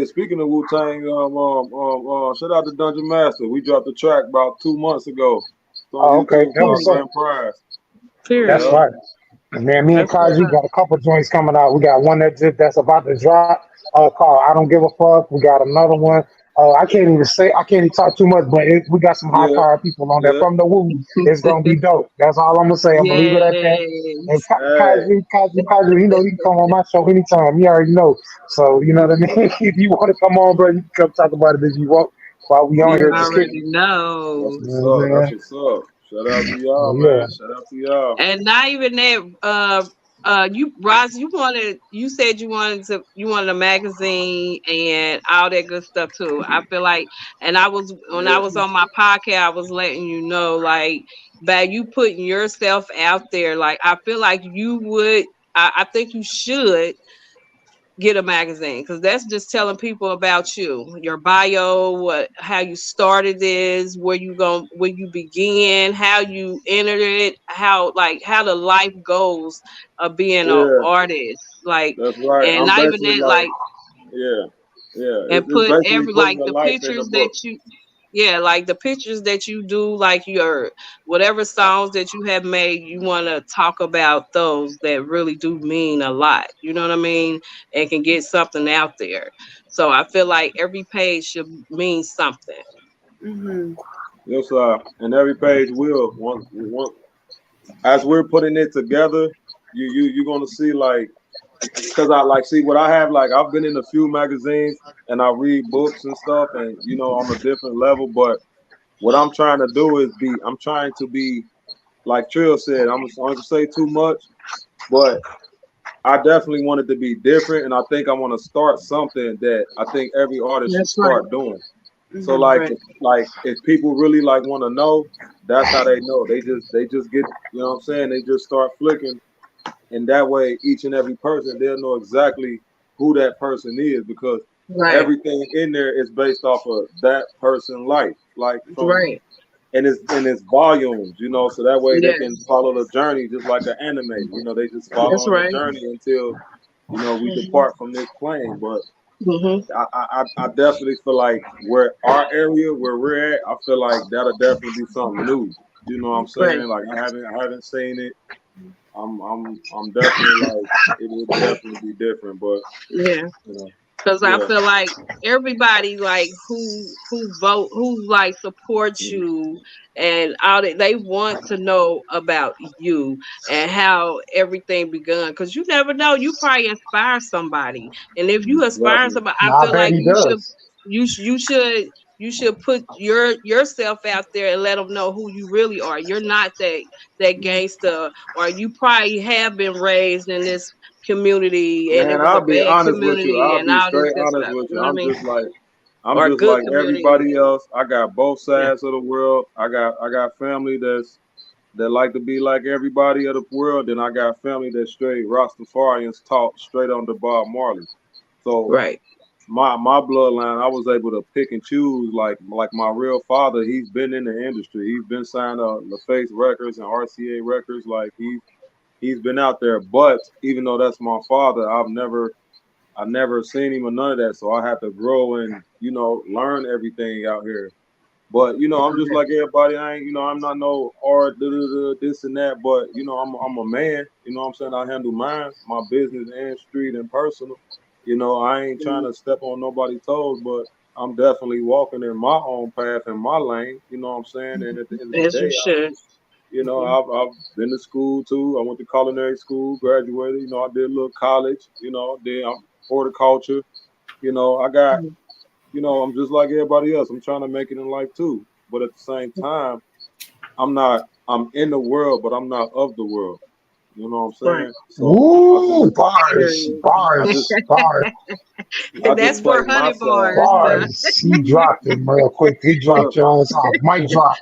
speaking of Wu Tang, shout out to Dungeon Master. We dropped the track about 2 months ago. It's on Oh, okay. YouTube That called was so. Period. Grand Prize. So That's Period. yeah, right. Man, me and That's what's Kaji up. got a couple joints coming out. We got one that's about to drop, called "I Don't Give a Fuck." We got another one. I can't even talk too much, but we got some high yeah, power people on there yeah. from the Woo. It's gonna be dope. That's all I'm gonna say. I'm gonna leave it at that. And Yes. Hey, Kaji, you can come on my show anytime. You already know. So you know what I mean. If you want to come on, bro, you can come talk about it if you want. While we on You here, just already kicking. that's know. You what's know what up. I'm That's saying? what's up. Shout out to y'all, Yeah. man. Shout out to y'all. And not even that, Roz, you said you wanted a magazine and all that good stuff too. I feel like, and when I was on my podcast, I was letting you know, like, by you putting yourself out there, like, I feel like you would, I think you should get a magazine, because that's just telling people about you, your bio, how you started this, where you begin, how you entered it, how the life goes of being an Yeah, artist, like, that's right. and I'm not even basically that, like, like, yeah, yeah. and It's put basically putting your the life in the pictures that book. you, yeah, like the pictures that you do, like your whatever songs that you have made, you want to talk about those that really do mean a lot, you know what I mean, and can get something out there. So I feel like every page should mean something. Mm-hmm. Yes, and every page will one as we're putting it together, you're gonna see like, because I like see what I have, like I've been in a few magazines and I read books and stuff, and on a different level. But what I'm trying to do is I'm trying to be like Trill said. I'm not gonna say too much, but I definitely want it to be different, and I think I want to start something that I think every artist should That's right. start doing. So Mm-hmm. like, Right. if people really like want to know, that's how they know. They just get, what I'm saying, they just start flicking, and that way each and every person, they'll know exactly who that person is, because Right. everything in there is based off of that person's life, like from, Right. and it's volumes, so that way they Yes. can follow the journey just like an anime. They just follow That's on the right. journey until we Hmm. depart from this plane. But Hmm. I definitely feel like where our area where we're at, I feel like that'll definitely be something new. You know what I'm Right. saying? Like I haven't seen it. I'm definitely like it would definitely be different, but Yeah. Because I yeah. feel like everybody, like, who like supports Mm. you and all that, they want to know about you and how everything begun. Because you never know, you probably inspire somebody, and if you inspire Exactly. somebody, I No, I feel bet like he does. you should put yourself out there and let them know who you really are. You're not that gangster, or you probably have been raised in this community and it Man, was a I'll be bad honest with you. community I'll and be all this straight good honest stuff. with You you. know what I mean? I'm Or a just good like community. everybody else. I got both Yeah. sides of the world. I got family that like to be like everybody of the world. Then I got family that straight Rastafarians taught straight on the Bob Marley. So Right. my bloodline, I was able to pick and choose. Like my real father, he's been in the industry. He's been signed to LaFace Records and RCA Records. Like he's been out there. But even though that's my father, I never seen him or none of that. So I had to grow and learn everything out here. But I'm just like everybody. I ain't, I'm not no art, this and that. But I'm a man. You know what I'm saying? I handle mine, my business and street and personal. I ain't trying to step on nobody's toes, but I'm definitely walking in my own path in my lane. You know what I'm saying? And at the end of the As you day, should. Hmm. I've been to school too. I went to culinary school, graduated. I did a little college. Then I'm horticulture. I got I'm just like everybody else. I'm trying to make it in life too. But at the same time, I'm in the world, but I'm not of the world. You know what I'm Right. saying? So Ooh, bars, Period. I bars, just, bars, I That's just play 400 my side. bars. bars. He dropped him real quick. He dropped your ass off. Mic drop.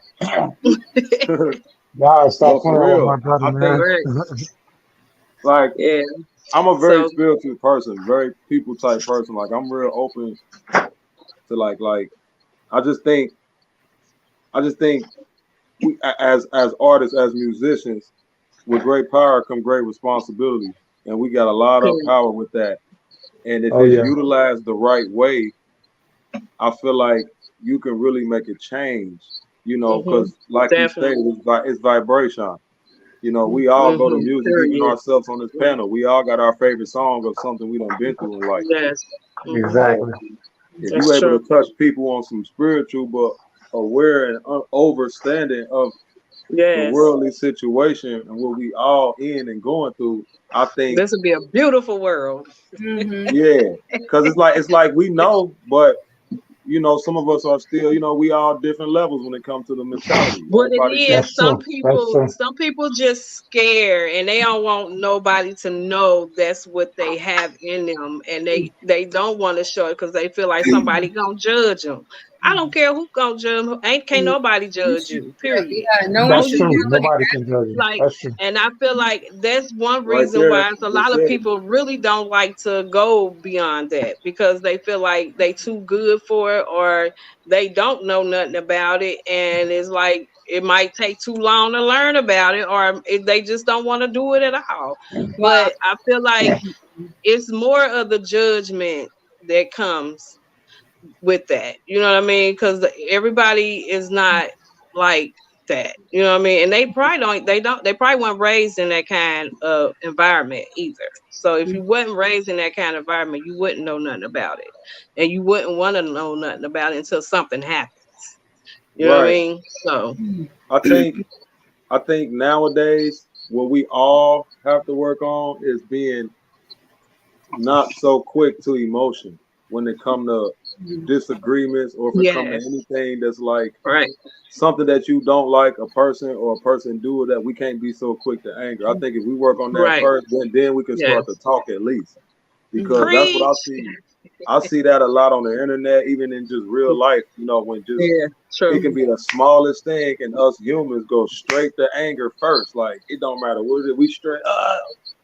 Y'all stop But for playing with my real, brother, I think man. Right. like Yeah. I'm a very So spiritual person, very people type person. Like I'm real open to like I just think as artists, as musicians, with great power come great responsibility, and we got a lot of period. power with that. And if Oh it's yeah. utilized the right way, I feel like you can really make a change. Hmm. Because like you stated, Definitely. it's vibration. We all go to Hmm. music, even Period. ourselves on this panel. We all got our favorite song of something we done been through in life. Yes. Hmm. So Exactly. if you That's able true. to touch people on some spiritual but aware and overstanding of the Yes. worldly situation and what we all in and going through, I think, This would be a beautiful world. Mm-hmm. yeah, because it's like we know, but you know, some of us are still, you know, we all different levels when it comes to the mentality. What it Everybody is, That's true. That's true. some people just scared and they don't want nobody to know that's what they have in them, and they don't want to show it because they feel like somebody gonna judge them. I don't care who gonna judge them. Can't nobody judge you. Period. Yeah, no one That's should Only true. feel you like Nobody can judge you. like, That's true. and I feel like that's one right reason there, why a just lot of said it. people really don't like to go beyond that, because they feel like they too good for it, or they don't know nothing about it, and it's like it might take too long to learn about it, or if they just don't want to do it at all. wow. But I feel like it's more of the judgment that comes with that. You know what I mean? Because everybody is not like that. You know what I mean? And they probably weren't raised in that kind of environment either. So if you wasn't raised in that kind of environment, you wouldn't know nothing about it. And you wouldn't want to know nothing about it until something happens. You know what I Right. mean? So I think I think nowadays what we all have to work on is being not so quick to emotion when it come to disagreements, or if it come to yes, anything that's like right, something that you don't like a person or a person do, that we can't be so quick to anger. I think if we work on that right, first, then we can yes. start to talk at least, because that's what I Preach. see. I see that a lot on the internet, even in just real life. You know, when just Yeah, it true. can be the smallest thing, and us humans go straight to anger first. Like it don't matter what is it, we straight.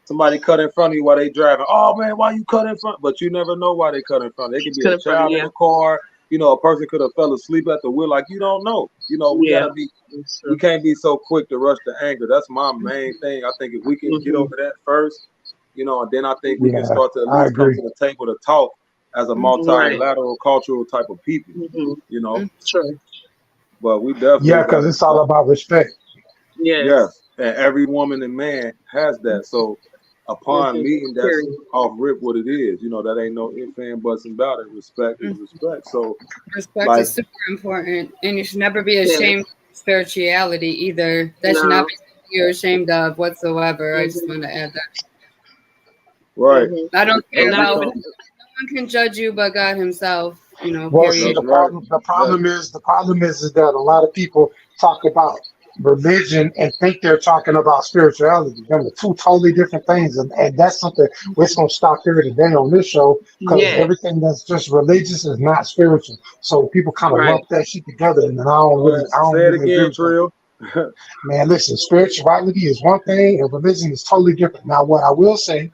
Somebody cut in front of you while they driving. Oh man, why you cut in front? But you never know why they cut in front. They could be To a the front, child in yeah, the car. You know, a person could have fell asleep at the wheel. Like you don't know. You know, we yeah, gotta be. it's We true. can't be so quick to rush to anger. That's my main thing. I think if we can get Hmm. over that first, you know, and then I think we can Yeah, start to at I least come agree. to the table to talk as a Right. multilateral cultural type of people. Hmm. You know, True. but we definitely Yeah, got because to it's all start. about respect. Yes. Yes, and every woman and man has that. So upon Hmm. meeting, that's Period. off rip what it is. You know, that ain't no if and buts about it. Respect is respect. So Respect like, is super important, and you should never be Yes. ashamed of spirituality either. That should not No. be something you're ashamed of whatsoever. I just Hmm. want to add that. right, Hmm. I don't And care because we about not no come. one can judge you but God Himself. You know, Well, see, period. That's right. That the problem is that a lot of people talk about religion and think they're talking about spirituality. Them are two totally different things, and that's something we're just gonna stop here today on this show because yes. everything that's just religious is not spiritual. So people kind of Right. lump that shit together, and all right. I don't Say it really agree again, with that. Trill. Man, listen, spirituality is one thing, and religion is totally different. Now, what I will say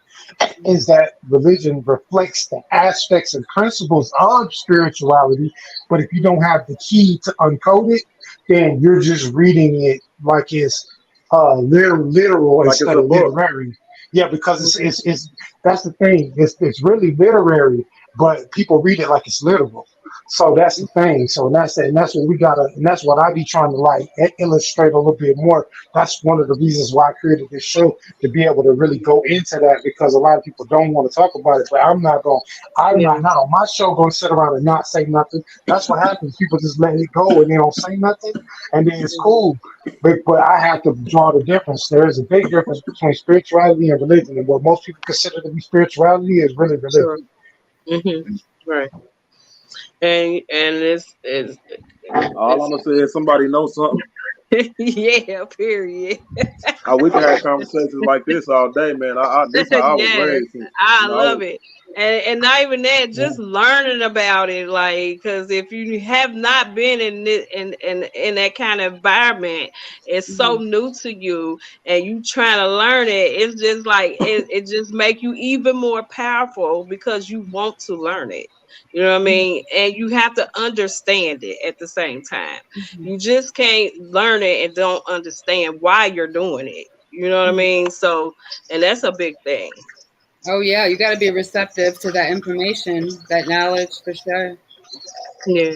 is that religion reflects the aspects and principles of spirituality, but if you don't have the key to uncode it, then you're just reading it like it's literal Like it's instead a of book. literary. Yeah, because Mhm. it's that's the thing. It's really literary, but people read it like it's literal. So that's the thing. So and that's what we gotta, and that's what I be trying to like illustrate a little bit more. That's one of the reasons why I created this show, to be able to really go into that, because a lot of people don't want to talk about it. But I'm Yeah. not on my show going to sit around and not say nothing. That's what happens. People just let it go and they don't say nothing, and then it's Mhm. cool. But I have to draw the difference. There is a big difference between spirituality and religion, and what most people consider to be spirituality is really religion. Sure. Hmm. Right. And All I'm it's gonna say is somebody knows something. yeah. Period. We can have conversations like this all day, man. This how I was Yes, raised. And, I you know, love it. And not even that, Yeah. just learning about it, like, because if you have not been in this, in that kind of environment, it's so new to you, and you trying to learn it. It's just like it just make you even more powerful because you want to learn it. You know what I mean? And you have to understand it at the same time. You just can't learn it and don't understand why you're doing it. You know what I mean? So, and that's a big thing. Oh yeah, you got to be receptive to that information, that knowledge for sure. Yeah.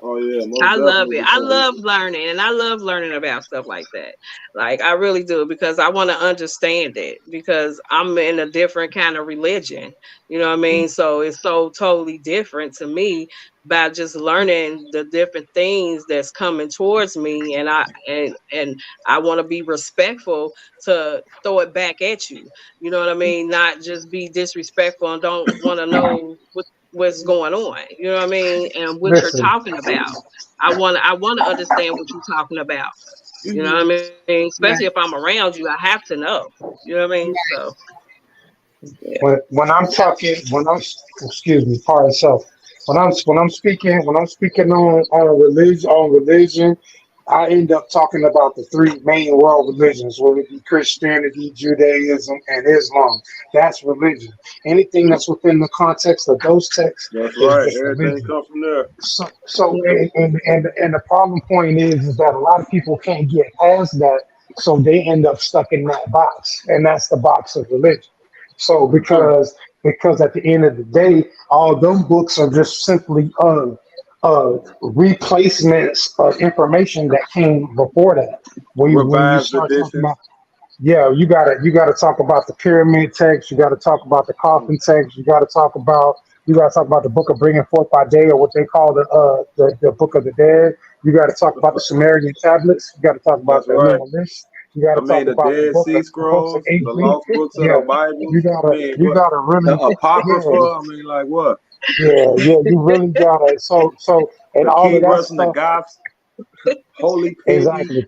oh yeah, most I love definitely, it. I because love learning, and I love learning about stuff like that. Like I really do, because I want to understand it, because I'm in a different kind of religion. You know what I mean? So it's so totally different to me by just learning the different things that's coming towards me, and I want to be respectful to throw it back at you. You know what I mean? Not just be disrespectful and don't want to know what what's going on. You know what I mean? And what you're Listen, talking about. I want to understand what you're talking about. You know what I mean? Especially if I'm around you, I have to know. You know what I mean? So yeah. when I'm talking, when I'm excuse me, pardon self. When I'm speaking on religion, I end up talking about the three main world religions, whether it be Christianity, Judaism, and Islam. That's religion. Anything that's within the context of those texts That's is right. just Everything religion. comes from there. So and the problem point is that a lot of people can't get past that, so they end up stuck in that box, and that's the box of religion. So because at the end of the day, all those books are just simply replacements of information that came before that. When you Revised start talking editions. about yeah, you gotta talk about the pyramid text. You gotta talk about the coffin text. You gotta talk about the book of bringing forth by day, or what they call the book of the dead. You gotta talk about the Sumerian tablets. You gotta talk about That's the right. Enuma list. You gotta I talk mean, the about Dead Sea the books of Scrolls, the AB. lost books of Yeah, the Bibles. you I gotta mean, you what gotta the really Apocrypha? yeah I mean, like what? yeah. You really gotta and The all of that Keywords and the stuff. Goths, Holy Penny. Exactly.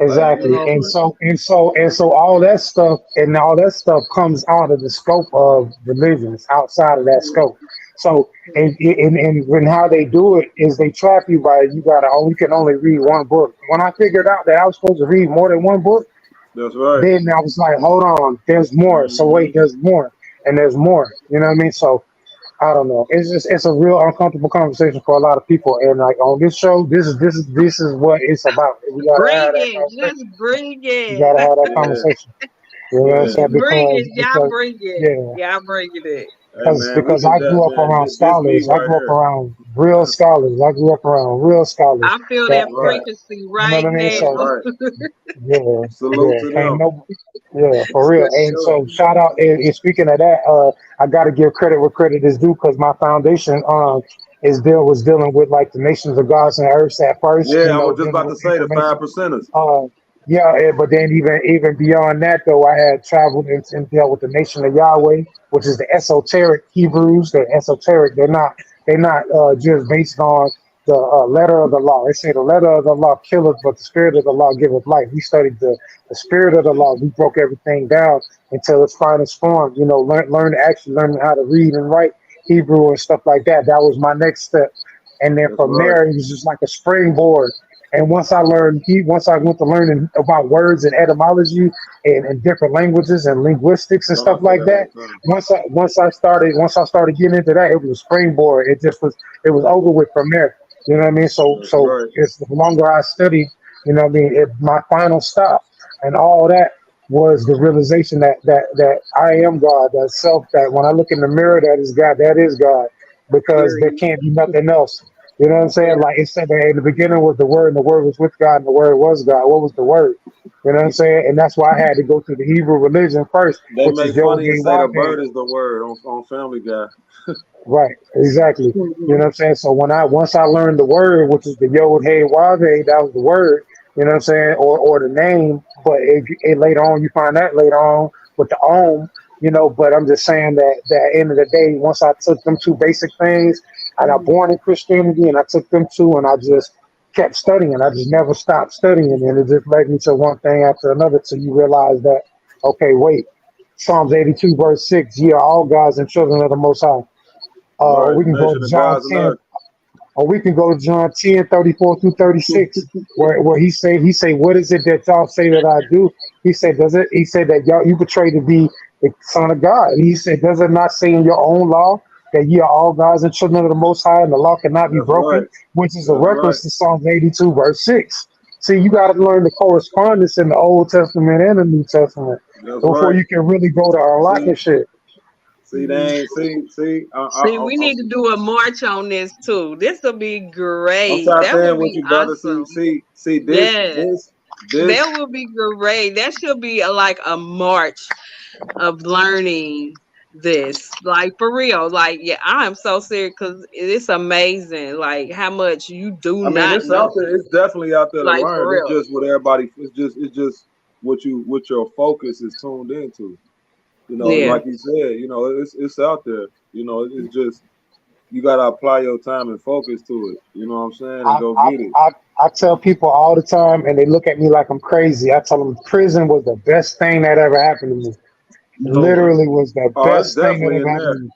Like, Exactly. And so all that stuff comes out of the scope of religions outside of that scope. So and how they do it is they trap you by you can only read one book. When I figured out that I was supposed to read more than one book, that's right. then I was like, hold on, there's more. So wait, there's more. And there's more. You know what I mean? So I don't know. It's a real uncomfortable conversation for a lot of people. And like on this show, this is what it's about. We gotta Bring have that it. conversation. Just bring You it. gotta have that Yeah, conversation. You know what I'm yeah. saying? Bring Because it. Y'all because bring it. yeah, Y'all bring it. Hey man, we because can I grew up man. around This me scholars. I right grew up here. around real scholars. I grew up around real scholars. I feel That that That's right. that frequency you know right what I mean? That's now. So right. yeah, Salute yeah. to Can't them. no yeah, for real. For And sure. so shout out and speaking of that, I gotta give credit where credit is due because my foundation was dealing with like the nations of gods and earths at first, Yeah, I was just dealing about to with say the information. 5%ers. Uh, yeah, but then even beyond that, though, I had traveled and dealt with the nation of Yahweh, which is the esoteric Hebrews. They're esoteric. They're not just based on the letter of the law. They say the letter of the law killeth, but the spirit of the law giveth life. We studied the spirit of the law. We broke everything down until its finest form. Learn how to read and write Hebrew and stuff like that. That was my next step. And then That's from right. there, it was just like a springboard. And once I went to learning about words and etymology and different languages and linguistics and Don't I stuff say like that all that, the time? once I started getting into that, it was a springboard. It was over with from there. You know what I mean? So That's so right. it's the longer I studied, you know what I mean, my final stop and all that was the realization that I am God, that self, that when I look in the mirror, that is God, because there Period. can't be nothing else. You know what I'm Yeah. saying? Like it said that in the beginning was the word, and the word was with God, and the word was God. What was the word? You know what I'm saying? And that's why I had to go through the Hebrew religion first, They which is make funny and say the Yod-Heh-Wav-Heh. bird is the word on Family Guy. Right, exactly. You know Mhm. what I'm saying? So once I learned the word, which is the Yod Hey Wav Hey, that was the word, you know what I'm saying, or the name, but it later on you find that later on with the but I'm just saying that at the end of the day, once I took them two basic things, and I born in Christianity and I took them two and I just kept studying. I just never stopped studying and it just led me to one thing after another till you realize that, okay, wait, Psalms 82 verse 6, ye are all gods and children of the Most High. Or Right. we can go Nation to of John gods and 10, earth. or we can go to John 10, 34 through 36, where he say, what is it that y'all say that I do? He said, he said that y'all, you portray to be the son of God. And he said, does it not say in your own law that ye are all gods and children of the Most High and the law cannot be That's right. broken? Which is a That's right. reference to Psalms 82 verse 6. See, you got to learn the correspondence in the Old Testament and the New Testament That's before right. you can really go to unlocking See, shit. they ain't see. See, we need to do a march on this too. This will be I'm great. tapped That in would with be you, brother. awesome. See Yes, this. that would be great. That should be like a march of learning this. Like for real. Like, yeah, I'm so serious because it's amazing. Like how much you do I mean, not it's out know. there. It's definitely out there to Like for learn. It's real. just what everybody. It's just what your focus is tuned into. Yeah. Like you said, it's out there. It's just you gotta apply your time and focus to it. You know what I'm saying? And go get it. I tell people all the time, and they look at me like I'm crazy. I tell them prison was the best thing that ever happened to me. Literally was the It's best thing that definitely ever in happened there. to me.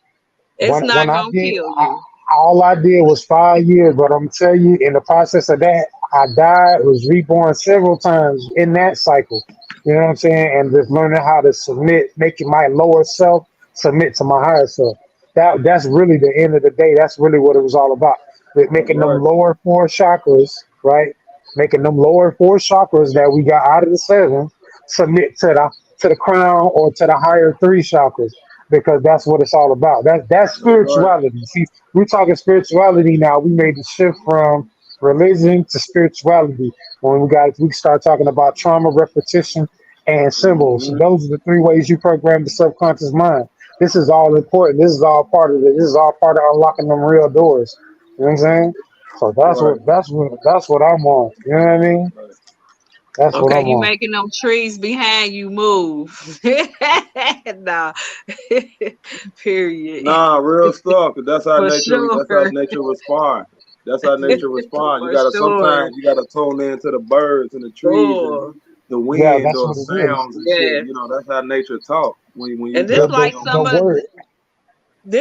It's When not I gonna did, kill you. all I did was 5 years, but I'm telling you, in the process of that, I died, was reborn several times in that cycle. You know what I'm saying? And just learning how to submit, making my lower self submit to my higher self. That's really the end of the day. That's really what it was all about. With That's making them right. lower four chakras, right? Making them lower four chakras that we got out of the seven submit to the crown or to the higher three chakras because that's what it's all about. That's That's right. spirituality. See, we're talking spirituality now. We made the shift from religion to spirituality when we start talking about trauma, repetition, and symbols. Mm-hmm. Those are the three ways you program the subconscious mind. This is all important. This is all part of it. This is all part of unlocking them real doors. You know what I'm saying? So Right. that's what I'm on. You know what I mean? That's what Okay, I'm you on. making them trees behind you move. Nah. Period. Nah, real stuff. 'Cause that's how For nature. That's how sure. nature respond. That's how nature respond. You For gotta sure. sometimes you gotta tune in to the birds and the trees and Sure. the Yeah, wind that's or what it is. sounds and shit. Yes. You know, that's how nature talk. When you And this The definitely the, like don't the some of word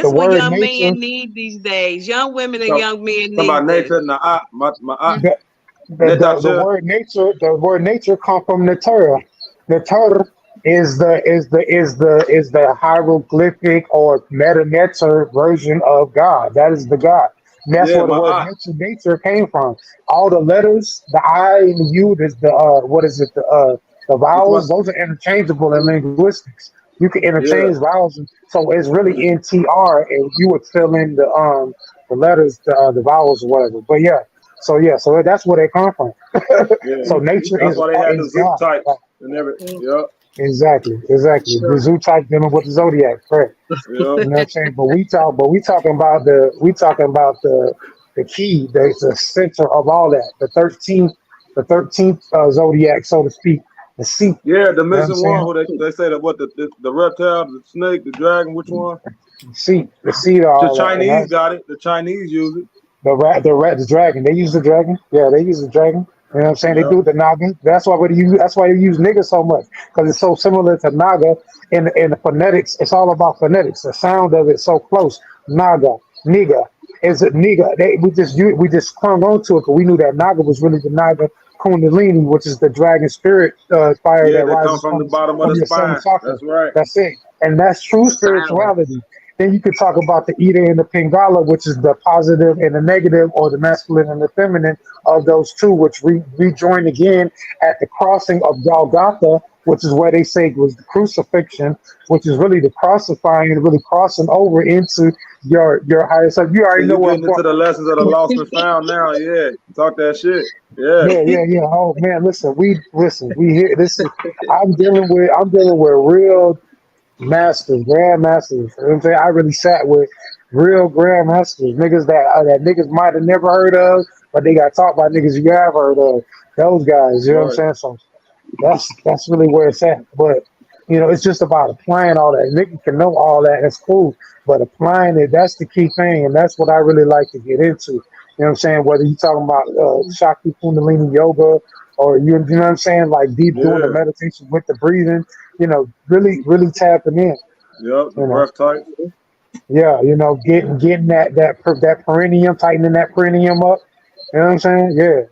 the this what word young nature men need these days. Young women and talk, young men talk about need this. nature. Nah, the nature. the word nature come from Natura. Natura is the hieroglyphic or metaneter version of God. That is the God. And that's Yeah, where the word nature came from. All the letters, the I and the U, the what is it? The It's my vowels, those are interchangeable in linguistics. You can yeah. interchange vowels, so it's really NTR, and you would fill in the letters, the vowels or whatever. But so that's where they come from. Yeah. So nature That's why they had the is zoot God. types and every. Yep. Exactly. The Sure. zoo type dealing with the zodiac, correct? Yep. You know what I'm saying? But we talking about the key, the center of all that, the 13th zodiac, so to speak, the seat. Yeah, the You know what I'm missing one saying? who they say that what the reptile, the snake, the dragon, which one? The seat, of The all that, and Chinese that's got it. The Chinese use it. the dragon. They use the dragon. Yeah, they use the dragon. You know what I'm saying? They Yep. do the Naga. That's why you use nigga so much because it's so similar to Naga in the phonetics. It's all about phonetics. The sound of it so close. Naga, nigga. Is it nigga? We just clung on to it because we knew that Naga was really the Naga Kundalini, which is the dragon spirit fire Yeah, that they come rises from the bottom of from the your seventh spine. chakra. That's right. That's it. And that's true Silent. spirituality. Then you could talk about the Ida and the Pingala, which is the positive and the negative, or the masculine and the feminine of those two, which rejoin again at the crossing of Golgotha, which is where they say was the crucifixion, which is really the crucifying and really crossing over into your higher self. You So already know you where I'm getting into going. the lessons of the lost and found now. Yeah. Talk that shit. Yeah. Yeah. Oh man, listen. We hear this is. I'm dealing with real masters, grandmasters. You know what I'm saying? I really sat with real grandmasters, niggas that niggas might have never heard of, but they got taught by niggas you have heard of. Those guys, you know what I'm Right. saying? So that's really where it's at. But it's just about applying all that. Nigga can know all that, that's cool. But applying it, that's the key thing, and that's what I really like to get into. You know what I'm saying? Whether you talking about Shakti Kundalini yoga or you know what I'm saying, like deep doing the Yeah. meditation with the breathing, really tapping in. Yep. The You know, breath types. yeah, getting that perineum, tightening that perineum up. You know what I'm saying? Yeah. You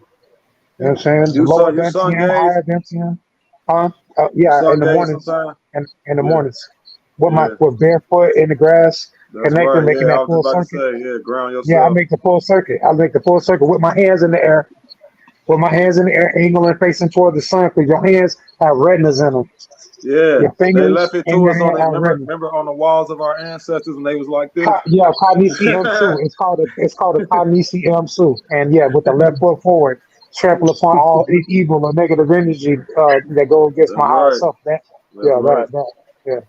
know what I'm saying? The lower You sun dantium, gaze. higher dantium. You Yeah, in sun the gaze mornings. sometime. In the Yeah. mornings. With Yeah. barefoot in the grass, That's connecting, right. making Yeah. I that was just full about to circuit. say. Yeah. Ground Yeah, I yourself. make the full circuit. I make the full circuit with my hands in the air. With my hands in the air, angling facing toward the sun, because your hands have retinas in them. Yeah. Your They fingers left it and to your us on hand the have retinas. remember on the walls of our ancestors when they was like this. Kanisi Msu. It's called a Kanisi Msu. And yeah, with the left foot forward, trample upon all evil or negative energy that go against That's my higher right. self. That's right. Yeah.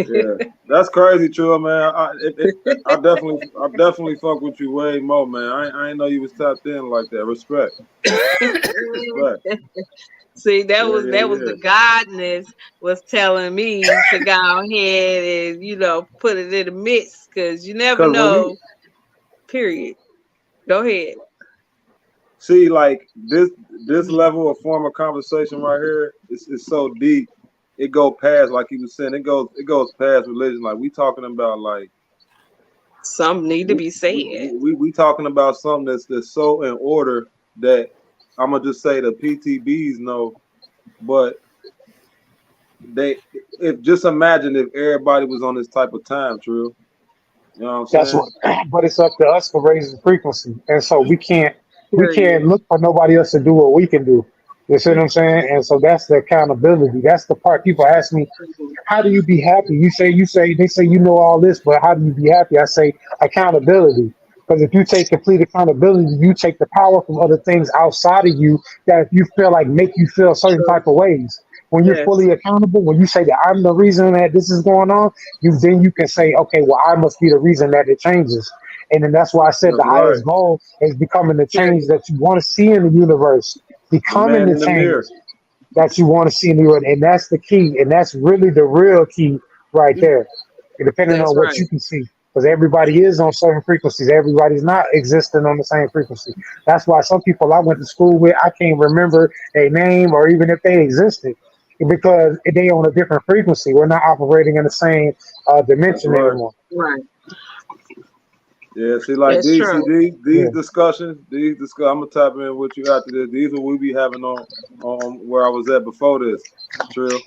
Yeah, that's crazy, Trill, man. I definitely fuck with you way more, man. I ain't know you was tapped in like that. Respect. See, that Yeah, was yeah, that was yeah. the godness was telling me to go ahead and put it in the mix because you never Cause when know. you Period. Go ahead. See, like this level of form of conversation right here is so deep. It go past, like he was saying, it goes past religion. Like we talking about like some need to be said. We talking about something that's so in order that I'm gonna just say the PTBs know, but just imagine if everybody was on this type of time, Trill. You know what I'm saying? But it's up to us for raising frequency, and so we can't look for nobody else to do what we can do. You see what I'm saying? And so that's the accountability. That's the part people ask me, how do you be happy? They say you know all this, but how do you be happy? I say accountability. Because if you take complete accountability, you take the power from other things outside of you that you feel like make you feel certain type of ways. When you're fully accountable, when you say that I'm the reason that this is going on, then you can say, okay, well, I must be the reason that it changes. And then that's why I said the highest goal is becoming the change that you want to see in the universe. Becoming the change that you want to see in the world, and that's the key, and that's really the real key right there. Depending on what you can see, because everybody is on certain frequencies, everybody's not existing on the same frequency. That's why some people I went to school with, I can't remember their name or even if they existed, because they on a different frequency. We're not operating in the same dimension anymore. Right. Yeah, see, like these discussions, I'm gonna type in with you after this. These are we be having on where I was at before this, Trill.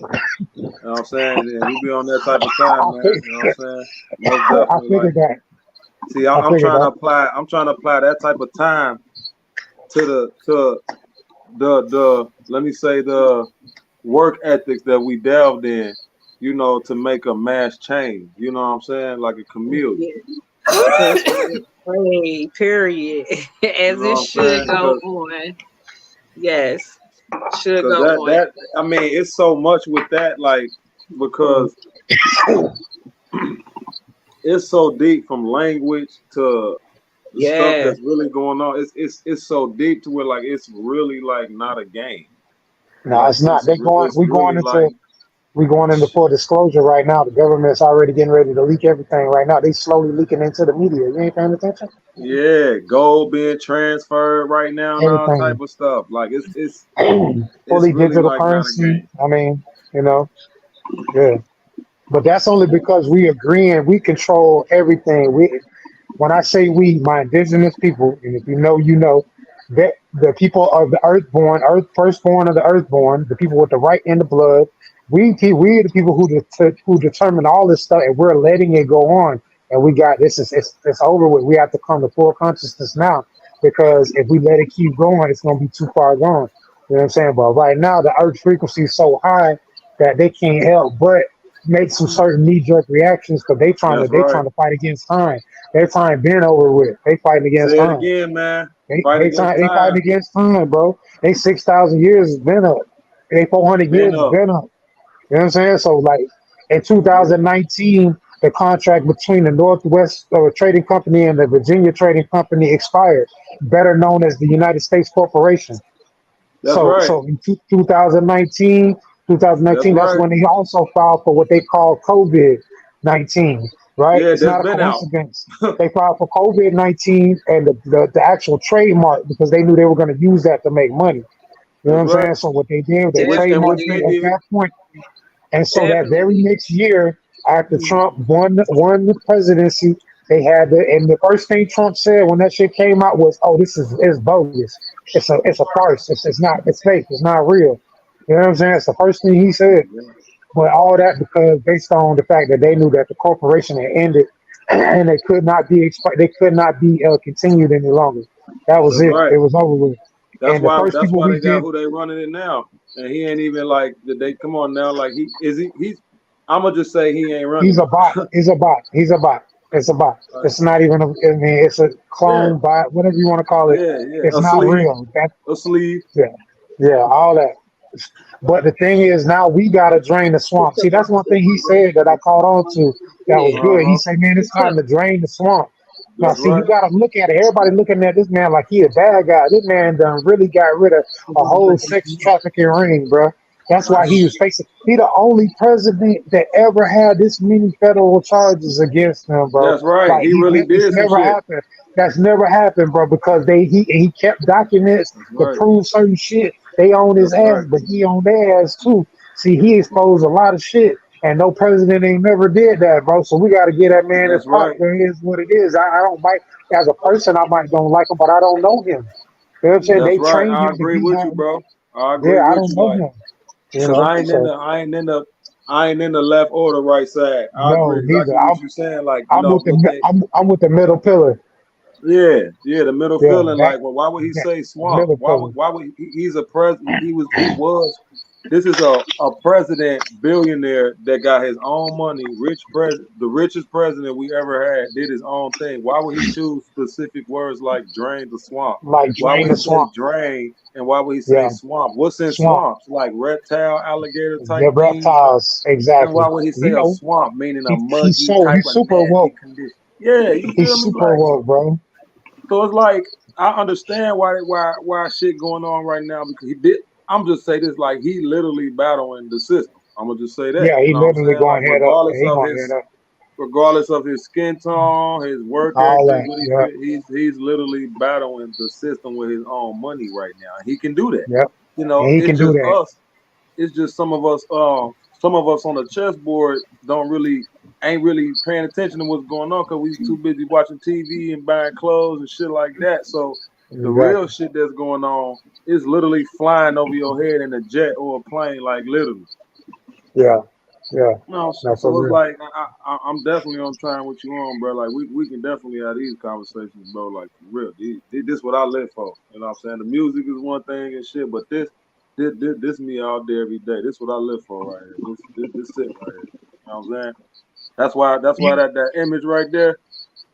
You know what I'm saying? And we be on that type of time, man. You know what I'm saying? Most I figured that. See, I'm trying to apply that type of time to the let me say the work ethics that we delved in, you know, to make a mass change. You know what I'm saying? Like a chameleon. Period. As it should go on. Yes. Should go on. That I mean, it's so much with that, like, because it's so deep from language to the stuff that's really going on. It's so deep to where like it's really like not a game. No, like, it's not. We're going into full disclosure right now. The government's already getting ready to leak everything right now. They slowly leaking into the media. You ain't paying attention? Yeah, gold being transferred right now and all type of stuff. Like it's fully really digital like currency. I mean, you know, yeah. But that's only because we agreeing we control everything. When I say we, my indigenous people, and if you know, you know, that the people of the earthborn, firstborn of the earthborn, the people with the right in the blood. We are the people who determine all this stuff, and we're letting it go on. And we got this is it's over with. We have to come to full consciousness now, because if we let it keep going, it's gonna be too far gone. You know what I'm saying? But right now, the earth frequency is so high that they can't help but make some certain knee-jerk reactions, because they trying to fight against time. Their time been over with. They fighting against time. Say it again, man. They fighting against time, bro. They 6,000 years has been up. They 400 years has been up. You know what I'm saying? So, like, in 2019, the contract between the Northwest Trading Company and the Virginia Trading Company expired, better known as the United States Corporation. So in 2019, that's when they also filed for what they call COVID-19, right? Yeah, it's not a coincidence. They filed for COVID-19 and the actual trademark, because they knew they were going to use that to make money. You know what I'm saying? So what they did, they trademarked it at that point. And so that very next year, after Trump won the presidency, they had and the first thing Trump said when that shit came out was, "Oh, this is bogus. It's a farce. It's fake. It's not real." You know what I'm saying? It's the first thing he said. But all that because based on the fact that they knew that the corporation had ended and they could not be continued any longer. That was it. It was over with. That's why they got who they running it now. And he ain't even like, did they come on now? Like he's I'm gonna just say he ain't running. He's a bot. It's a bot. It's not even it's a clone bot, whatever you want to call it. It's not real. A sleeve. Yeah, all that. But the thing is, now we gotta drain the swamp. See, that's one thing he said that I caught on to that was good. He said, man, it's time to drain the swamp. Now, see, you gotta look at it. Everybody looking at this man like he a bad guy. This man done really got rid of a whole sex trafficking ring, bro. That's why he was facing. He the only president that ever had this many federal charges against him, bro. That's right. Like, he really did. It's never happened. That's never happened, bro, because he kept documents That's to right. prove certain shit. They own his That's ass, right. but he on their ass too. See, he exposed a lot of shit, and no president ain't never did that, bro. So we got to get that man his That's pop. right. It is what it is. I don't like as a person. I might don't like him, but I don't know him. You know what I'm saying? That's They right. trained I him to agree be with how. you, bro. I agree Yeah, I with don't you. know Like, him. You cause know, so I ain't in the left or the right side. I no, agree neither. exactly what you're saying. Like, you I'm know, with what they I'm with the middle pillar. yeah, the middle Yeah, feeling that like, well, why would he that say swamp? middle pillar. Why would he's a president? He was this is a president billionaire that got his own money, rich president, the richest president we ever had, did his own thing. Why would he choose specific words like drain the swamp? Like Why drain would the he say swamp. drain and why would he say Yeah, swamp? What's in swamp. swamps? Like reptile, alligator The type things? reptiles, And why exactly. would he You say a know, swamp, meaning a muggy type he's of super nasty woke. condition? Yeah, you feel He's me? super Like, woke, bro. so it's like I understand why shit going on right now because he did. I'm just say this like he literally battling the system. I'm gonna just say that. Yeah, You he know what I'm literally saying? Like going head up. He going head up. regardless of his skin tone, his work All ethic, that. what he Yeah, fit, he's literally battling the system with his own money right now. He can do that. yep. You know, And he it's can do just that. us. It's just some of us on the chessboard don't really ain't really paying attention to what's going on because we too busy watching TV and buying clothes and shit like that. So the real Exactly. shit that's going on is literally flying over your head in a jet or a plane, like literally. Yeah, yeah. No, No, for so it's real. like I'm definitely on trying what you on, bro. Like we can definitely have these conversations, bro. Like for real, this what I live for. You know what I'm saying? The music is one thing and shit, but this me all day every day. This what I live for right here. This it right here. You know what I'm saying? That's why that image right there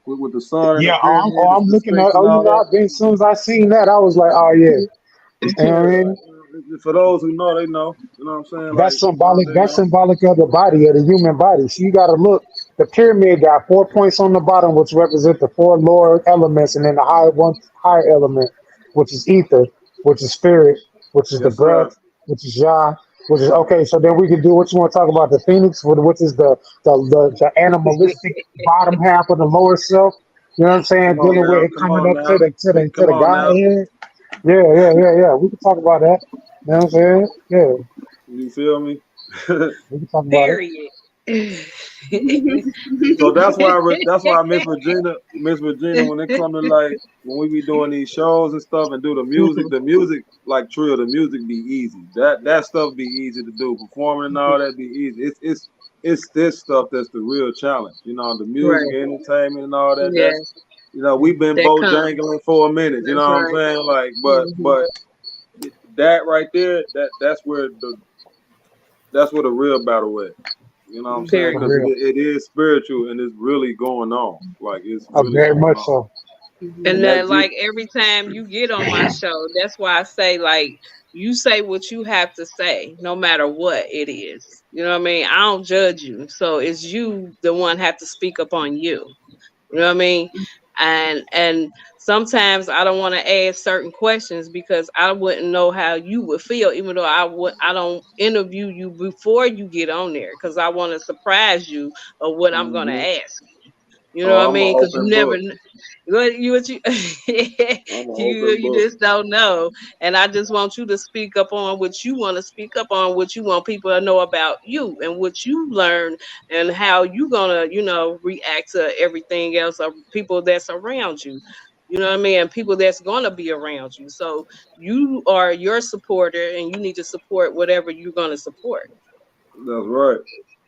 with the sun and the Yeah. pyramid, I'm the looking at. space Oh, and all that. as soon as I seen that, I was like, oh yeah. You know what I mean? For those who know, they know. You know what I'm saying? Like That's you know, symbolic. they That's know. symbolic of the body, of the human body. So you got to look. The pyramid got 4 points on the bottom, which represent the four lower elements, and then the higher element, which is ether, which is spirit, which is the Yes, sir. breath, which is Yah, which is okay. So then we can do what you want to talk about the phoenix, which is the animalistic bottom half of the lower self. You know what I'm saying? Come on Dealing with now. it Come coming on up to now. the Come on now. Godhead. Yeah. We can talk about that. You know what I'm saying? Yeah, You feel me? we can talk about it. Period. So that's why Miss Regina, when it come to like when we be doing these shows and stuff and do the music like Trill, the music be easy. That stuff be easy to do. Performing and all that be easy. It's this stuff that's the real challenge. You know, the music, Right. entertainment, and all that. That's Yes. you know we've been That comes. bojangling for a minute. You know That's what I'm right. saying? Like, Hmm. but that right there, that's where the real battle is. You know what I'm saying? For Period. Because real. it is spiritual and it's really going on. Like it's really Very going much on. so. And And that then, G, like, every time you get on my show, that's why I say, like, you say what you have to say, no matter what it is. You know what I mean? I don't judge you. So it's you the one have to speak up on you. You know what I mean? And sometimes I don't want to ask certain questions because I wouldn't know how you would feel, even though I don't interview you before you get on there because I want to surprise you of what I'm gonna hmm ask. You know oh, what I I'm an mean? Because you open never book. what you I'm an open you book. just don't know. And I just want you to speak up on what you want to speak up on, what you want people to know about you and what you learn and how you gonna, react to everything else of people that's around you. You know what I mean? And people that's gonna be around you. So you are your supporter and you need to support whatever you're gonna support. That's right.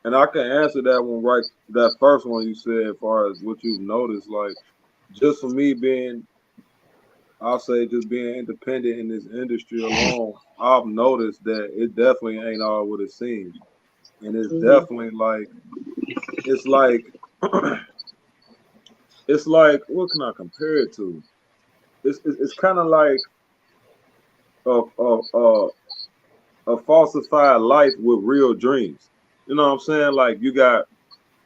And I can answer that one right. That first one you said, as far as what you've noticed, like just for me being, I'll say just being independent in this industry alone, I've noticed that it definitely ain't all what it seems, and it's Hmm. definitely it's like it's like what can I compare it to? It's kind of like a, a a a falsified life with real dreams. You know what I'm saying? Like you got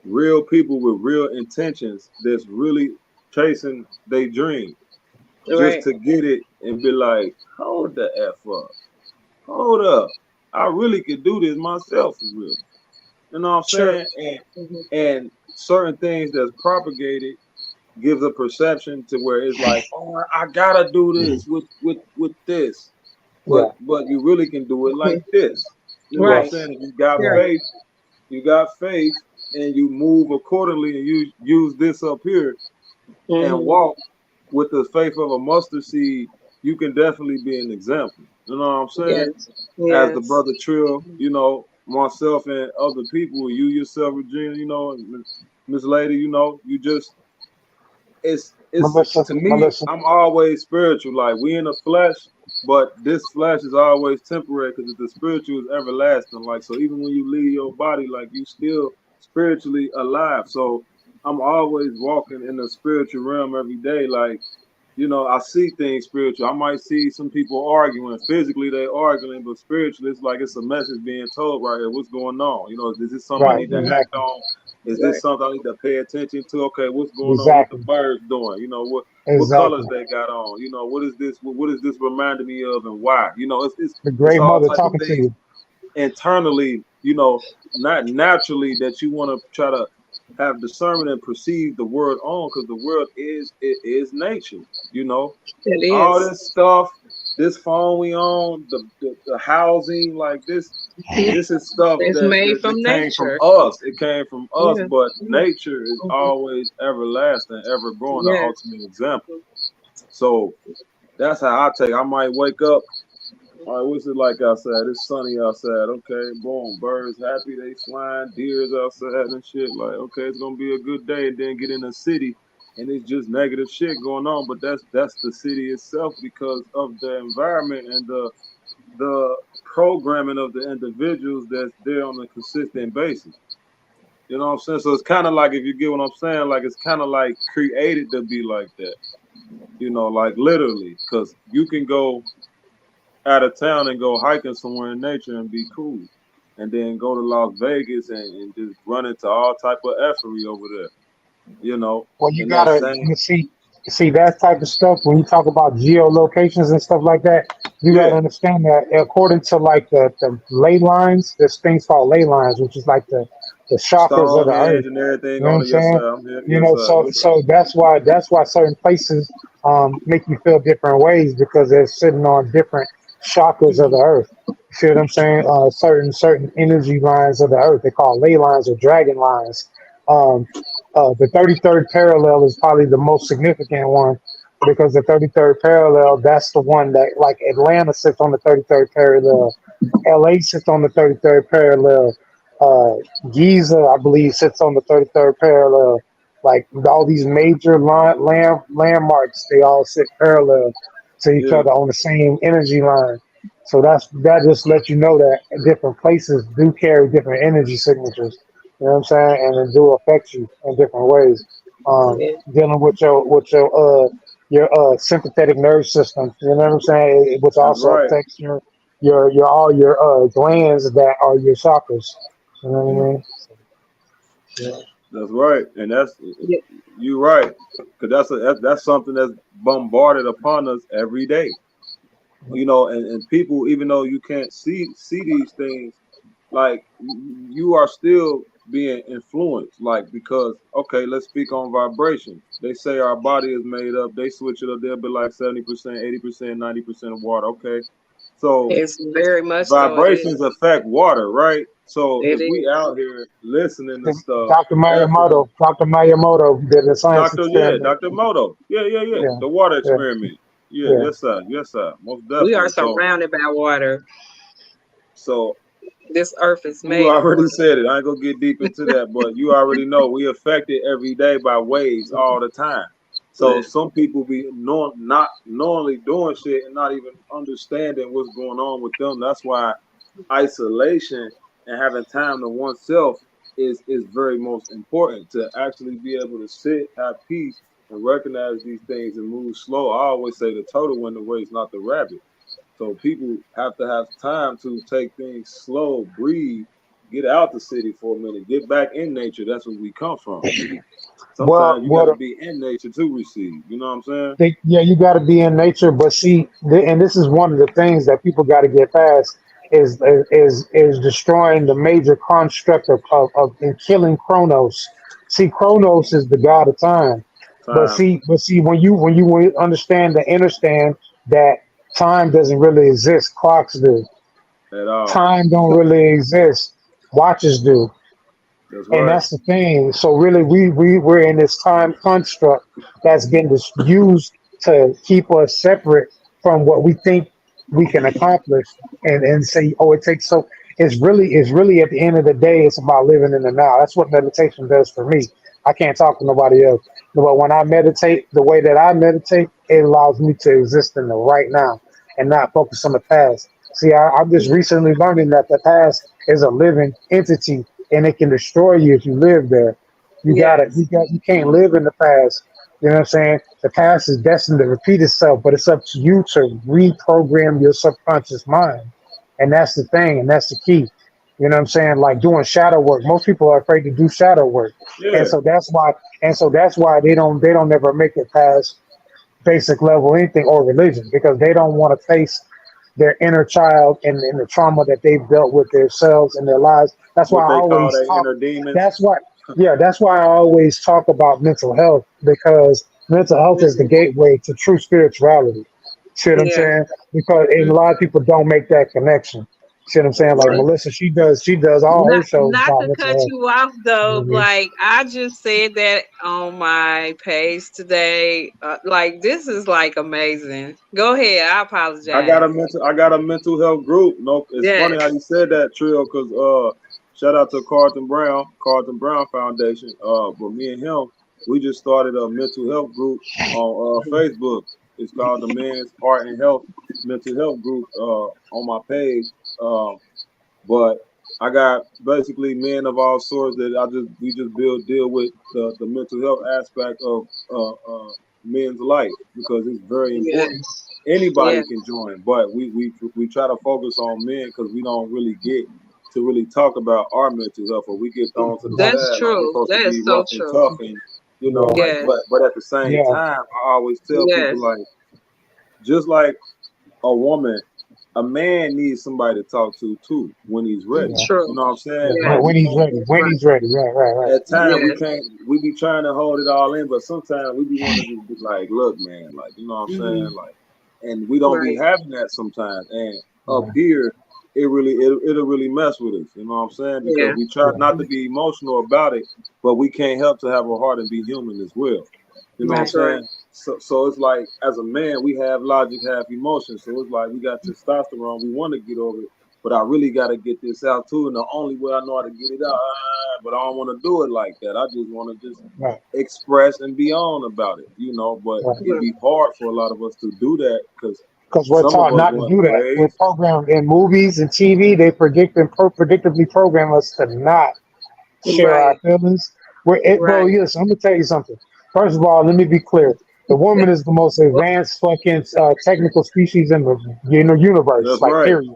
real people with real intentions that's really chasing their dream just Right. to get it and be like, hold the F up. Hold up. I really could do this myself for real. You know what I'm True. saying? Hmm. And certain things that's propagated gives a perception to where it's like, oh, I gotta do this with this, Yeah. but you really can do it like this. You know what I'm Right. saying? If you got Right. faith, you got faith, and you move accordingly, and you use this up here and Mm-hmm. walk with the faith of a mustard seed, you can definitely be an example. You know what I'm saying? Yes. As the Yes. brother Trill, you know, myself and other people, you yourself, Regina, you know, and Miss Lady, you know, you just it's Melissa, to me, Melissa. I'm always spiritual. Like we in the flesh, but this flesh is always temporary because the spiritual is everlasting. Like so, even when you leave your body, like you still spiritually alive. So I'm always walking in the spiritual realm every day. Like you know, I see things spiritual. I might see some people arguing. Physically, they arguing, but spiritually, it's like it's a message being told right here. What's going on? You know, is this something I Right, need to act exactly. on? Is this Right. something I need to pay attention to? Okay, what's going on? What the Exactly. birds doing? You know, what colors Exactly. they got on? You know, what is this? What is this reminding me of, and why? You know, The it's great all mother type of talking to things you. internally. You know, not naturally that you want to try to have discernment and perceive the world on because the world is nature. You know, It all is. this stuff, this phone we on, the housing, like this is stuff It's made that from came from nature. us. It came from us, Yeah. but Yeah. nature is Mhm. always everlasting, ever growing, the Yes. ultimate example. So that's how I take. I might wake up. All right, what's it like outside? It's sunny outside. Okay, boom, birds happy, they flying, deers outside and shit. Like, okay, it's gonna be a good day, and then get in the city, and it's just negative shit going on. But that's the city itself because of the environment and the programming of the individuals that's there on a consistent basis. You know what I'm saying? So it's kind of like if you get what I'm saying, like it's kind of like created to be like that. You know, like literally, because you can go out of town and go hiking somewhere in nature and be cool, and then go to Las Vegas and just run into all type of effery over there. You know, Well, you and that gotta same you see that type of stuff when you talk about geolocations and stuff like that. You gotta yeah, understand that according to like the ley lines, there's things called ley lines, which is like the chakras of the Stonehenge earth. and everything You know what on I'm it. Yes, saying? sir. I'm here. You Yes, know, sir. so Yes, sir. so that's why certain places make you feel different ways because they're sitting on different chakras of the earth. You see what I'm saying? Certain energy lines of the earth. They call ley lines or dragon lines. Um, the 33rd parallel is probably the most significant one because the 33rd parallel, that's the one that, like, Atlanta sits on the 33rd parallel, LA sits on the 33rd parallel, uh, Giza, I believe, sits on the 33rd parallel. Like, all these major landmarks, they all sit parallel to each Yeah, other on the same energy line. So that just lets you know that different places do carry different energy signatures. You know what I'm saying? And it do affect you in different ways. Yeah. Dealing with your sympathetic nerve system. You know what I'm saying? Which that's also right. affects your all your glands that are your chakras. You know what I mean? Yeah. That's right, and that's Yeah. you right, because that's something that's bombarded upon us every day. You know, and people, even though you can't see these things, like you are still being influenced. Like because okay, let's speak on vibration. They say our body is made up. They switch it up. They'll be like 70%, 80%, 90% of water. Okay, so It's very much so. It is. vibrations affect water, right? So It if we is. out here listening to stuff Dr. after Dr. Miyamoto did a science experiment. Dr. Moto, yeah, Yeah, the water yeah, experiment, yeah, yeah. yes sir, most We are definitely. surrounded by water. So This earth is you made of already water. said it. I ain't gonna get deep into that, but you already know we affected every day by waves all the time. So Yeah. some people be not knowingly doing shit and not even understanding what's going on with them. That's why isolation and having time to oneself is very most important to actually be able to sit, have peace, and recognize these things and move slow. I always say the turtle win the race, not the rabbit. So people have to have time to take things slow, breathe, get out the city for a minute, get back in nature. That's where we come from. Well, Sometimes you got to what be in nature to receive. You know what I'm saying? yeah, you got to be in nature, but see, and this is one of the things that people got to get past is destroying the major construct of and killing Kronos. See, Kronos is the god of time. Time but see, when you understand that time doesn't really exist, clocks do. at all. Time don't really exist, watches do. That's And right. that's the thing. So really, we're in this time construct that's been used to keep us separate from what we think we can accomplish, and say, oh, it takes so. It's really at the end of the day, it's about living in the now. That's what meditation does for me. I can't talk to nobody else, but when I meditate, the way that I meditate, it allows me to exist in the right now and not focus on the past. See, I'm just recently learning that the past is a living entity and it can destroy you if you live there. Yes. You can't live in the past. You know what I'm saying? The past is destined to repeat itself, but it's up to you to reprogram your subconscious mind. And that's the thing, and that's the key. You know what I'm saying? Like doing shadow work. Most people are afraid to do shadow work. And Yeah. so that's why they don't ever make it past basic level anything or religion because they don't want to face their inner child and the trauma that they've dealt with themselves and their lives. That's why What I they call always their talk. inner demons. That's why, yeah, that's why I always talk about mental health because mental health is the Mhm. gateway to true spirituality. See what I'm Yeah. saying? Because and a lot of people don't make that connection. See what I'm That's saying? Like right. Melissa, she does all her shows Not about to mental cut health. you off You know though, what I mean? like I just said that on my page today. Like this is like amazing. Go ahead. I apologize. I got a mental health group. No, it's funny Yes. how you said that, Trill, because shout out to Carlton Brown Foundation. But me and him, we just started a mental health group on Facebook. It's called the Men's Heart and Health Mental Health Group on my page. Um, but I got basically men of all sorts that we just deal with the mental health aspect of men's life because it's very important. Yes. Anybody Yes. can join, but we try to focus on men because we don't really get to really talk about our mental health, or we get thrown to the Right. That's side like we're true. supposed to That is be so rough and true. tough and Yeah. like. Yes. But at the same Yeah. time, I always tell people Yes. like just like a woman, a man needs somebody to talk to too when he's ready. Yeah. True. You know what I'm saying? Yeah. Like Yes. When we he's can't ready. When Right. he's ready. Right. at times we Yes. can't we be trying to hold it all in, but sometimes we be wanting to just be like, look, man, like you know what I'm saying? Hmm. Like and we don't be Right. having that sometimes. And up Yeah. here it'll really mess with us, you know what I'm saying? Because Yeah. we try Yeah. not to be emotional about it, but we can't help to have a heart and be human as well. You know what I'm That's right. saying? So it's like as a man, we have logic, have emotion. So it's like we got testosterone, we want to get over it, but I really got to get this out too. And the only way I know how to get it out, but I don't want to do it like that. I just want to just Right. express and be on about it, But Right. it'd be hard for a lot of us to do that because Because we're some of taught us not to went do that. We're raised. programmed in movies and TV. They predictably program us to not share our Right. feelings. Bro, Right. yes, I'm gonna tell you something. First of all, let me be clear. The woman is the most advanced fucking technical species in the universe, That's like right. period.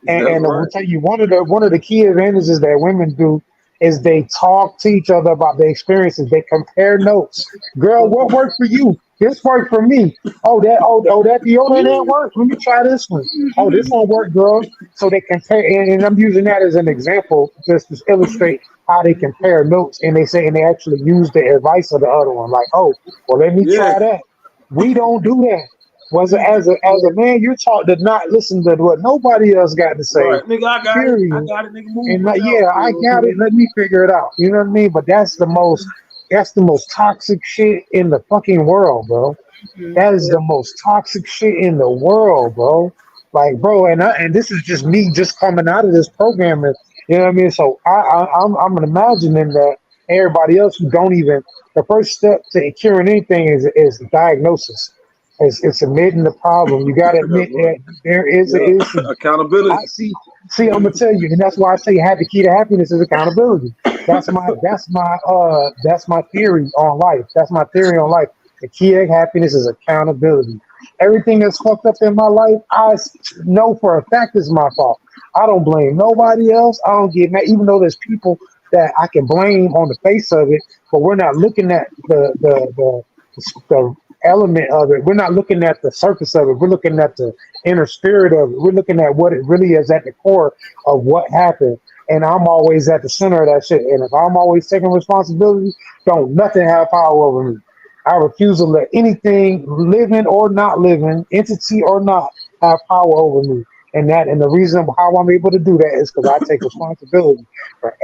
And, That's and I will right. tell you one of the key advantages that women do is they talk to each other about their experiences. They compare notes. Girl, what worked for you? This worked for me. That deodorant didn't work. Let me try this one. Oh, this won't work, girl. So they compare, and I'm using that as an example just to illustrate how they compare notes, and they actually use the advice of the other one. Like, oh, well, let me Yeah. try that. We don't do that. As a man, you're taught to not listen to what nobody else got to say. Right. Nigga, I got it. I Period. got it, nigga. Move. And Watch like, out, yeah, I Phil. got it. Let me figure it out. You know what I mean? But that's the most toxic shit in the fucking world, bro. Mhm. That is Yes. the most toxic shit in the world, bro. Like, bro, and this is just me just coming out of this program, and you know what I mean. So I'm imagining that everybody else who don't even the first step to curing anything is diagnosis. It's admitting the problem. You got to That's admit right. that there is an Yeah. issue. I Accountability. see. See, I'm gonna tell you, and that's why I say the key to happiness is accountability. That's my theory on life. That's my theory on life. The key to happiness is accountability. Everything that's fucked up in my life, know for a fact is my fault. I don't blame nobody else. I don't get mad, even though there's people that I can blame on the face of it, but we're not looking at the element of it. We're not looking at the surface of it. We're looking at the inner spirit of it. We're looking at what it really is at the core of what happened. And I'm always at the center of that shit. And if I'm always taking responsibility, don't nothing have power over me. I refuse to let anything, living or not living, entity or not, have power over me. And the reason how I'm able to do that is because I take responsibility for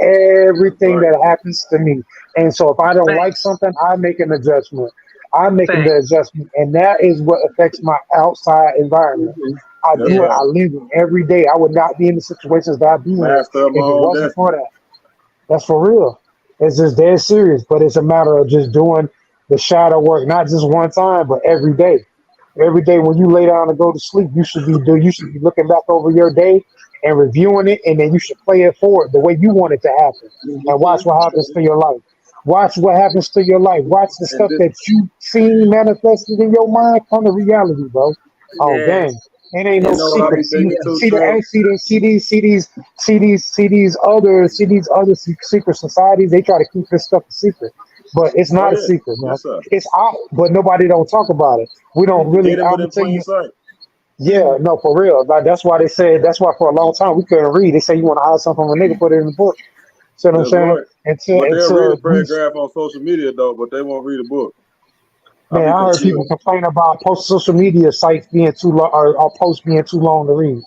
That's everything right. that happens to me. And so if I don't like Facts. something, I make an adjustment. I'm making the Facts. adjustment, and that is what affects my outside environment. Mhm. I That's do it. right. I live it every day. I would not be in the situations that I be in Master of my if it own wasn't for destiny. that. That's for real. It's just dead serious, but it's a matter of just doing the shadow work, not just one time, but every day. Every day when you lay down to go to sleep, you should be looking back over your day and reviewing it, and then you should play it forward the way you want it to happen, and watch what happens to your life. Watch what happens to your life. Watch the And stuff this, that you seen manifested in your mind come to reality, bro. Oh, Yes. gang. It ain't you no Yes, know what I secret. be sir. See, thinking Yeah. too, see the Trill? see these other secret societies. They try to keep this stuff a secret, but it's Oh not a yeah, secret, man. yes sir. It's out, but nobody don't talk about it. We don't really. Hidden I'm but gonna in tell plain you. sight. Yeah, no, for real. Like that's why they said. That's why for a long time we couldn't read. They say you want to hide something from a nigga, put it in the book. See what I'm That's saying? right. Until But they'll read a until we, paragraph on social media though, but they won't read a book. I man, be I heard people confused. complain about post social media sites being too long or posts being too long to read.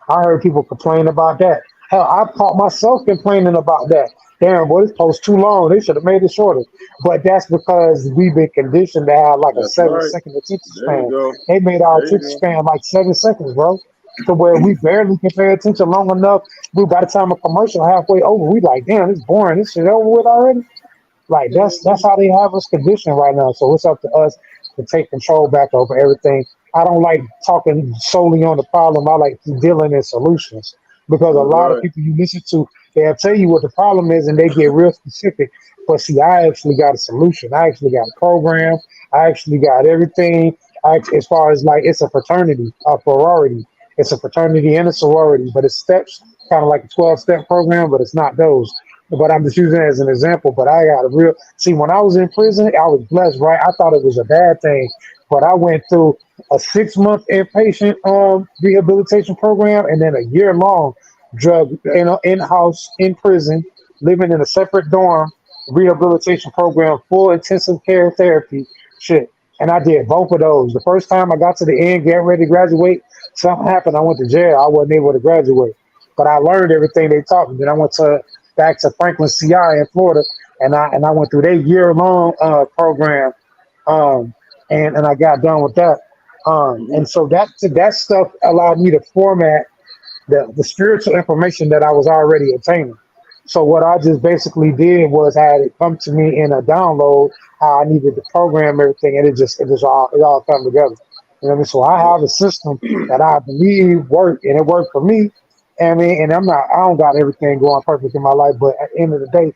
I heard people complain about that. Hell, I caught myself complaining about that. Damn, boy, this post too long. They should have made it shorter. But that's because we've been conditioned to have like a That's seven right. second attention There you span. go. They made our There you attention go. span like 7 seconds, bro. To where we barely can pay attention long enough. We by the time a commercial halfway over, we like, damn, it's boring. This shit over with already. Like that's Mhm. how they have us conditioned right now. So it's up to us to take control back over everything. I don't like talking solely on the problem. I like dealing in solutions because a That's lot of right. people you listen to, they'll tell you what the problem is and they get real specific. But see, I actually got a solution. I actually got a program. I actually got everything. As far as like it's a fraternity, a sorority. It's a fraternity and a sorority, but it's steps, kind of like a 12-step program, but it's not those. But I'm just using it as an example. But I got a real see when I was in prison, I was blessed, right? I thought it was a bad thing, but I went through a 6 month inpatient rehabilitation program and then a year long drug in house in prison, living in a separate dorm rehabilitation program, full intensive care therapy shit. And I did both of those. The first time I got to the end, getting ready to graduate, something happened. I went to jail. I wasn't able to graduate, but I learned everything they taught me. Then I went to back to Franklin CI in Florida, and I went through their year long program, um, and I got done with that. Hmm. And so that stuff allowed me to format the spiritual information that I was already obtaining. So what I just basically did was had it come to me in a download how I needed to program everything, and it all come together. You know what I mean? So I have a system that I believe worked, and it worked for me. I mean, and I don't got everything going perfect in my life, but at the end of the day,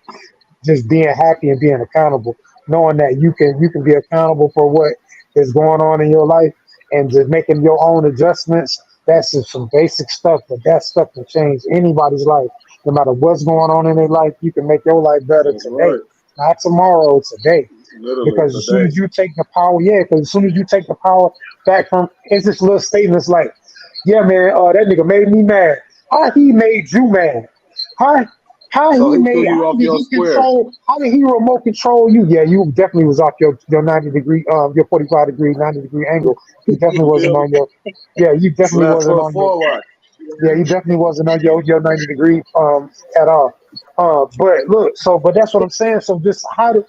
just being happy and being accountable, knowing that you can be accountable for what is going on in your life and just making your own adjustments. That's just some basic stuff, but that stuff can change anybody's life. No matter what's going on in their life, you can make your life better That's today, right. not tomorrow, today. Literally Because as soon today. as you take the power, yeah, because as soon as you take the power back from, it's just little statements like, yeah, man, that nigga made me mad. How he made you mad? How So he threw you off your square. how did he remote control you? Yeah, you definitely was off your 90 degree your 45 degree 90 degree angle. You definitely You wasn't feel me? on your yeah, you definitely Left wasn't foot on your forward. yeah, you definitely wasn't on your 90 degree at all. But look, but that's what I'm saying. So just how did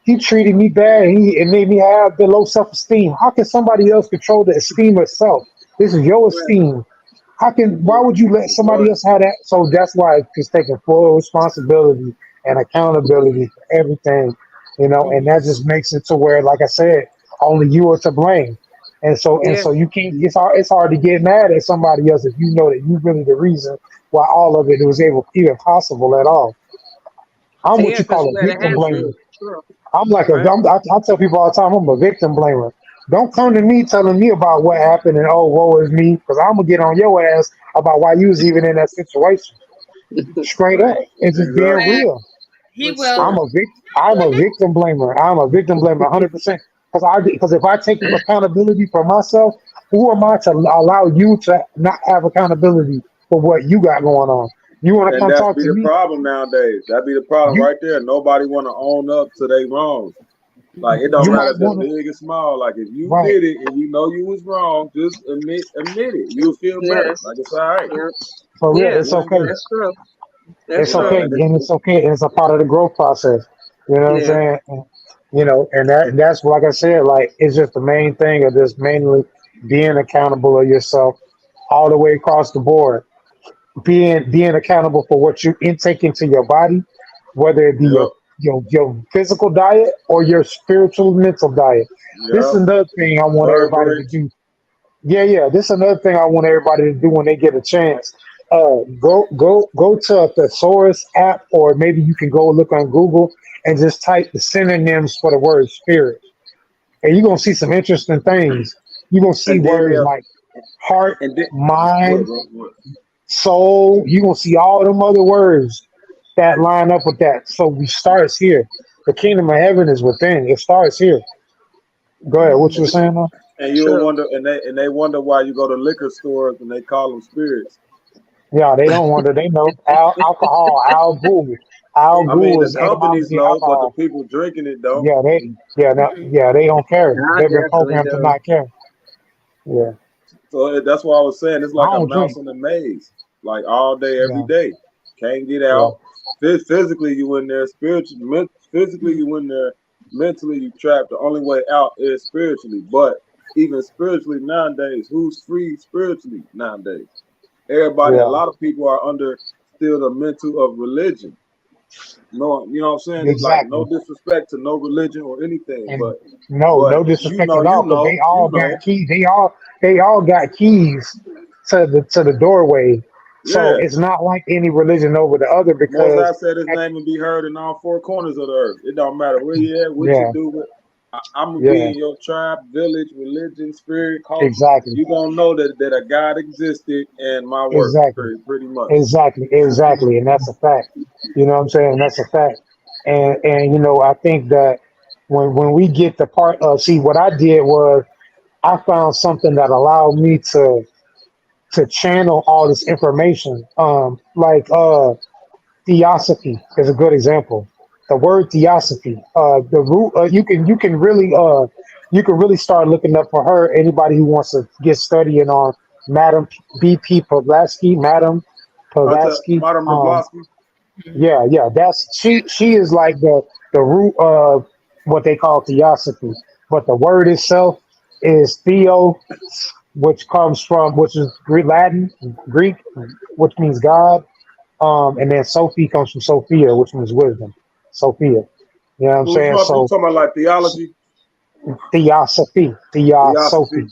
he treated me bad and he it made me have the low self esteem. How can somebody else control the esteem of self? This is your Right. esteem. Why would you let That's right. somebody else have that? So that's why it's taking full responsibility and accountability for everything, and that just makes it to where, like I said, only you are to blame. And Yeah. so you can't. It's hard to get mad at somebody else if you know that you really the reason why all of it was even possible at all. I'm what Yeah, you because call you a gotta victim have That's blamer. it. to. True. Right. I tell people all the time I'm a victim blamer. Don't come to me telling me about what happened and woe is me, because I'm gonna get on your ass about why you was even in that situation. Straight up, Right. it's just being Exactly. Fact. real. He With will. stuff. I'm a victim blamer. I'm a victim blamer 100%. Because if I take accountability for myself, who am I to allow you to not have accountability for what you got going on? You want to And come that's talk be to the me? problem nowadays. That be the problem You right there. Nobody want to own up to their wrongs. Like it don't you matter might if it's want to, big or small. Like if you right? did it and you know you was wrong, just admit it. You'll feel better. Yes. Like it's all right. Yeah. For real, Yeah. it's You ain't okay. got, That's true. That's It's you know, okay, true. and it's, and it's okay, and it's a part of the growth process. You know what I'm Yeah. saying? And, and that's like I said, like it's just the main thing of just mainly being accountable of yourself all the way across the board. Being accountable for what you intake into your body, whether it be yep, your physical diet or your spiritual mental diet. This is yep. another thing I want everybody to Verbiage. do. Yeah. This is another thing I want everybody to do when they get a chance. Go to a thesaurus app, or maybe you can go look on Google and just type the synonyms for the word spirit, and you're gonna see some interesting things. You're gonna see And then words like heart, and then mind, what? soul. You're gonna see all them other words that line up with that. So we starts here. The kingdom of heaven is within. It starts here. Go ahead. What you were saying, man? And you'll True. wonder, and they wonder why you go to liquor stores and they call them spirits. Yeah, they don't wonder. They know alcohol. Al I mean, Gul the is companies etymology of know, but the alcohol. people drinking it don't. They don't care. I They've been definitely programmed to do. not care. Yeah, So that's why I was saying it's I like a don't mouse drink. in a maze, like all day, every Yeah, day. Can't get yeah, out. Physically, you in there. Physically, you in there. Mentally, you trapped. The only way out is spiritually. But even spiritually nowadays, who's free spiritually nowadays? Everybody, a yeah. lot of people are under still the mental of religion. No, you know what I'm saying? It's like no Exactly. disrespect to no religion or anything, And but no you disrespect know, at all, because you know. they all got keys to the doorway. So Yeah. it's not like any religion over the other Most High because said his name and be heard in all four corners of the earth. It don't matter where you at, what you yeah, do. I'm gonna be yeah, in your tribe, village, religion, spirit, culture. exactly, You gonna know that a God existed and my work, exactly. pretty much. Exactly, and that's a fact. You know what I'm saying? That's a fact. And I think that when we get the part of see what I did was I found something that allowed me to channel all this information. Like theosophy is a good example. The word theosophy, the root, you can really start looking up for her. Anybody who wants to get studying on Madam B.P. Blavatsky, Madam Unto Blavatsky. Madam Blavatsky. Yeah, that's she is like the root of what they call theosophy. But the word itself is theo, which is Greek, which means God. And then Sophie comes from Sophia, which means wisdom. Sophia. You know what I'm saying? You So talking about like theology, theosophy. theosophy,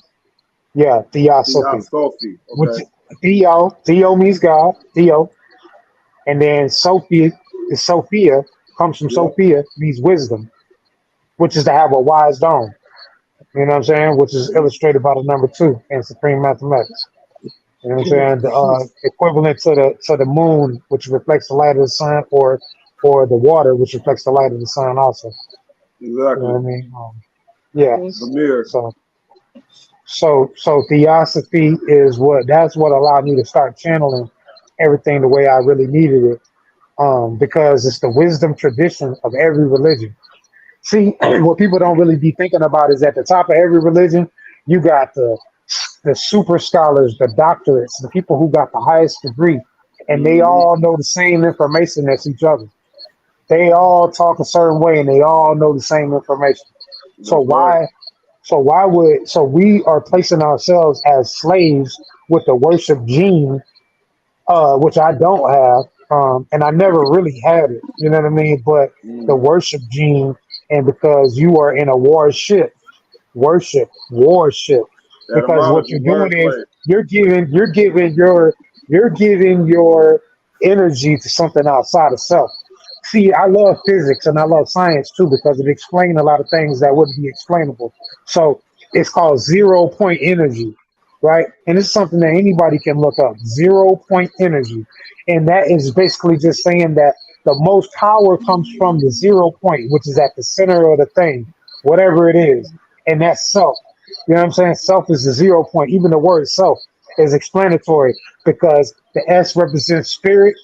Yeah, theosophy. theosophy. Which Okay. Theo means God, Theo. And then Sophia is Sophia, comes from Yep. Sophia, means wisdom, which is to have a wise dome. You know what I'm saying? Which is illustrated by the number two in supreme mathematics. You know what I'm saying? The equivalent to the moon, which reflects the light of the sun, or the water, which reflects the light of the sun, also. You know Exactly. what I mean? Yeah. The mirror. So theosophy is that's what allowed me to start channeling everything the way I really needed it. Because it's the wisdom tradition of every religion. See, what people don't really be thinking about is at the top of every religion, you got the super scholars, the doctorates, the people who got the highest degree, and they Hmm. all know the same information as each other. They all talk a certain way, and they all know the same information. So That's right. why? So we are placing ourselves as slaves with the worship gene, which I don't have, and I never really had it. You know what I mean? But the Hmm. worship gene, and because you are in a warship, because what Etymology, you're doing is wordplay. you're giving your energy to something outside of self. See, I love physics and I love science too because it explains a lot of things that wouldn't be explainable. So it's called 0 point energy, right? And it's something that anybody can look up. 0 point energy. And that is basically just saying that the most power comes from the 0 point, which is at the center of the thing, whatever it is. And that's self. You know what I'm saying? Self is the 0 point. Even the word self is explanatory because the S represents spirit,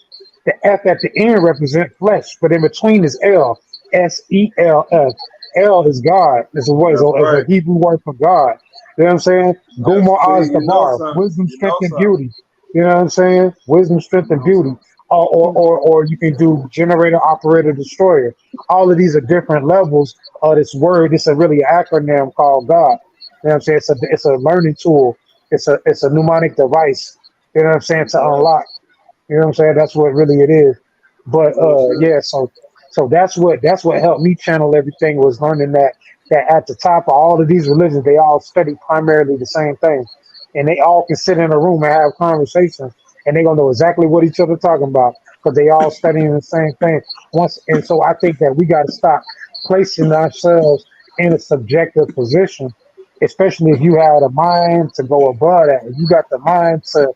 The F at the end represents flesh, but in between is L. SELF. L is God. It's a what? It's That's a right. Hebrew word for God. You know what I'm saying? That's Guma see, Oz you know Dabar. something. Wisdom, You know strength, and something. beauty. You know what I'm saying? Wisdom, strength, You and know beauty. something. Or you can do generator, operator, destroyer. All of these are different levels of this word. It's a really acronym called God. You know what I'm saying? It's a learning tool. It's a mnemonic device. You know what I'm saying? To Right. unlock. You know what I'm saying? That's what really it is. But Bullshit. yeah, so that's what helped me channel everything was learning that at the top of all of these religions, they all study primarily the same thing. And they all can sit in a room and have conversations and they're gonna know exactly what each other talking about because they all studying the same thing. And so I think that we gotta stop placing ourselves in a subjective position, especially if you have the mind to go above that. If you got the mind to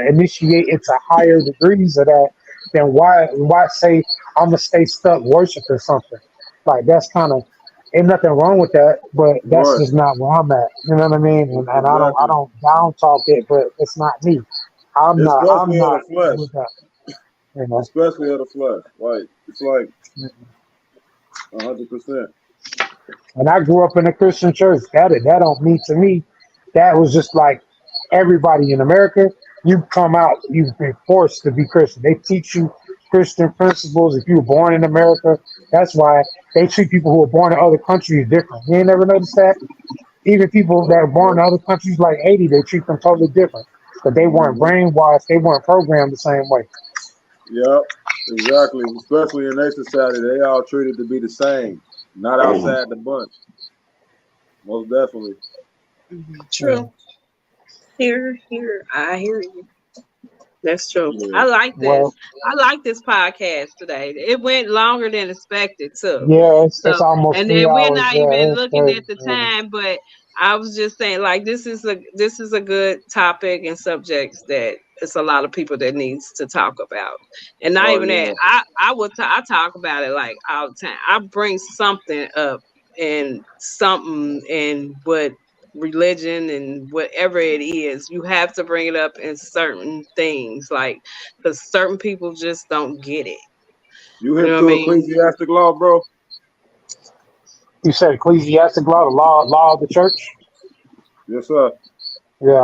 initiate into higher degrees of that, then why say I'm gonna stay stuck worshiping something? Like that's kind of ain't nothing wrong with that, but that's Right. just not where I'm at. You know what I mean? And I Exactly. don't down talk it, but it's not me. I'm Especially of not the flesh. with that. You know. Especially of the flesh. Like it's like 100%. And I grew up in a Christian church. That don't mean to me. That was just like everybody in America. You come out, you've been forced to be Christian. They teach you Christian principles. If you were born in America, that's why they treat people who are born in other countries different. You ain't never noticed that? Even people that are born in other countries like Haiti, they treat them totally different. But they weren't Mm-hmm. brainwashed, they weren't programmed the same way. Yep. Exactly. Especially in their society, they all treated to be the same, not outside the bunch. Most definitely. Yeah. True. Here, I hear you. That's true. Yeah. I like this. Well, I like this podcast today. It went longer than expected too. yeah, it's So, almost and three then we're hours. not even It's looking crazy. at the Yeah. time, but I was just saying, like, this is a good topic and subjects that it's a lot of people that needs to talk about, and not Oh even that. yeah. I talk about it like all the time. I bring something up and something and what religion and whatever it is, you have to bring it up in certain things, like because certain people just don't get it. You You know hip what I to mean? ecclesiastic law, bro? You said ecclesiastic law, the law of the church. Yes, sir. Yeah,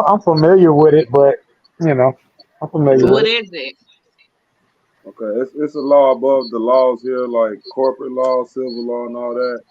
I'm familiar with it, but you know, I'm familiar with What it. is it? Okay. It's a law above the laws here, like corporate law, civil law, and all that.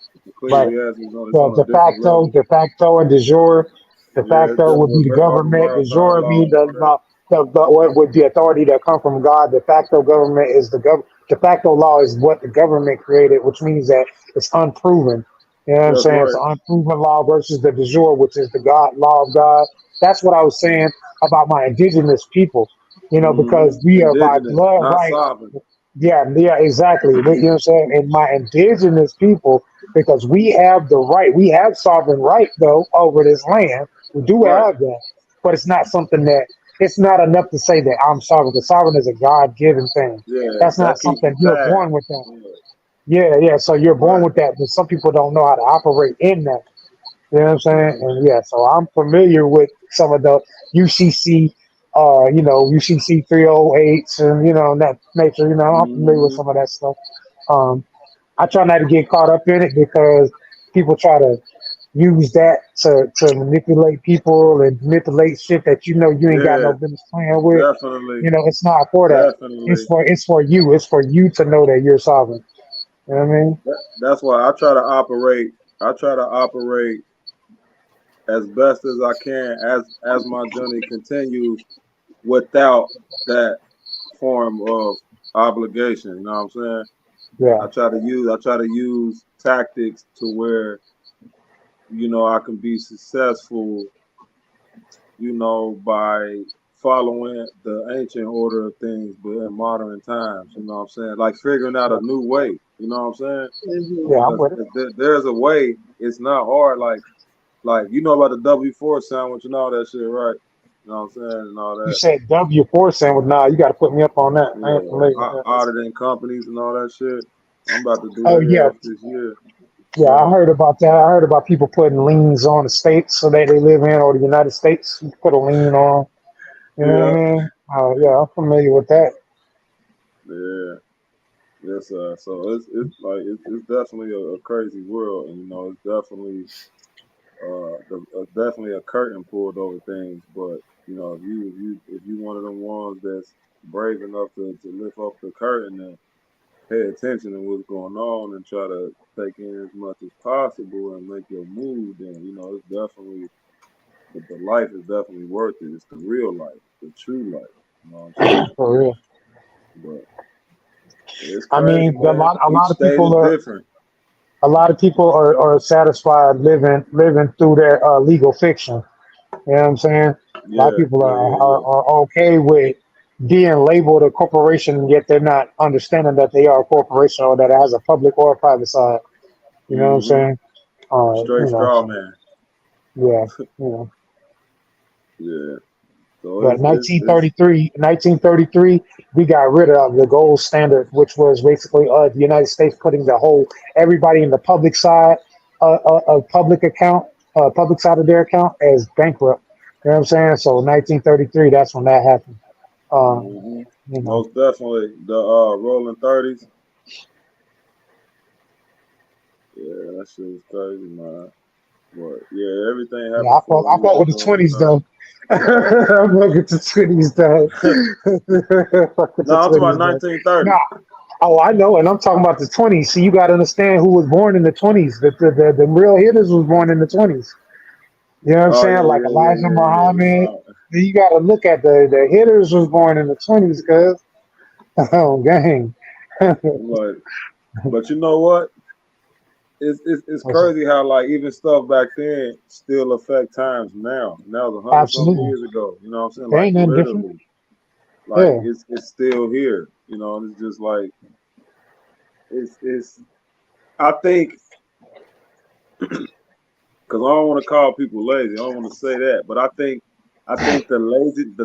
Right. Ecclesiastic, it's So on a different level. de facto, and de jure. De Yeah, it's facto dealing would be with the government. De marathon jure law mean and all that. the what would the authority that come from God. De facto government is the de facto law is what the government created, which means that it's unproven. You know what I'm That's saying? It's right. an unproven law versus the de jure, which is the God law of God. That's what I was saying about my indigenous people. You know, because we are by Indigenous, blood not right. sovereign. Yeah, exactly. You know what I'm saying? And my indigenous people, because we have the right, we have sovereign right though over this land. We do Right. have that, but it's not something that it's not enough to say that I'm sovereign. The sovereign is a God-given thing. Yeah, That's not that keeps something you you're tied. born with that. Yeah. Yeah. So you're born Right. with that, but some people don't know how to operate in that. You know what I'm saying? And yeah, so I'm familiar with some of the UCC, UCC 308s and, that nature, I'm familiar with Mm-hmm. some of that stuff. Um, I try not to get caught up in it because people try to use that to manipulate people and manipulate shit that you ain't got Yeah, no business playing with. definitely. It's not for that. Definitely. It's for you. It's for you to know that you're sovereign. You know what I mean? That's why I try to operate. I try to operate as best as I can as my journey continues without that form of obligation. You know what I'm saying? Yeah. I try to use tactics to where I can be successful, by following the ancient order of things, but in modern times. You know what I'm saying? Like figuring out a new way. You know what I'm saying? Mm-hmm. Yeah, I'm Because with it. if there's a way, it's not hard. Like you know about the W4 sandwich and all that shit, right? You know what I'm saying and all You that. said W4 sandwich. Nah, you got to put me up on that. I ain't familiar with Yeah, that. auditing companies and all that shit. I'm about to do Oh that yeah, here this year. yeah. I Yeah, heard about that. I heard about people putting liens on the states so that they live in or the United States. You put a lien on. You know what yeah. I mean? Yeah, I'm familiar with that. Yeah. Yes, so it's like it's definitely a crazy world, and it's definitely definitely a curtain pulled over things. But if you one of them ones that's brave enough to lift up the curtain and pay attention to what's going on and try to take in as much as possible and make your move, then it's definitely the life is definitely worth it. It's the real life, the true life. You know what I'm saying? For real. But it's I crazy, mean, man. a Each lot of state is people are different. are satisfied living through their legal fiction. You know what I'm saying? A lot of Yeah, people yeah, yeah, yeah. are okay with being labeled a corporation, yet they're not understanding that they are a corporation or that it has a public or a private side. You know what I'm Mm-hmm. saying? Straight straw So, man. yeah, you know. Yeah. So But it's 1933, we got rid of the gold standard, which was basically the United States putting the whole everybody in the public side, public side of their account as bankrupt. You know what I'm saying? So 1933, that's when that happened. hmm You know, most definitely the rolling 30s. Yeah, that shit was crazy, man. But yeah, everything yeah, happened for a I fought with reason the though. 20s though. I fuck with the 20s though. Fuck with No, the I'm talking about 20s though. 1930. Nah, oh, I know, and I'm talking about the 20s. See, you got to understand who was born in the 20s. The real hitters was born in the 20s. You know what I'm Oh saying? yeah, Like yeah, yeah, Elijah yeah, yeah. Muhammad. You got to look at the hitters was born in the 20s, cuz. Oh, gang. But you know what? It's What's up? crazy how like even stuff back then still affect times now. Now it's 100 some Absolutely. years ago. You know what I'm saying? There Like ain't nothing different. literally. Like Yeah. it's still here. And it's just like it's I think because I don't want to call people lazy. I don't want to say that, but I think the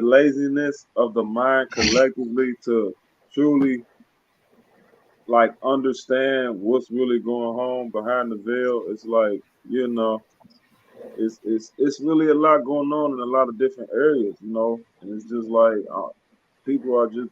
laziness of the mind collectively to truly like understand what's really going on behind the veil. It's like it's really a lot going on in a lot of different areas. And it's just like people are just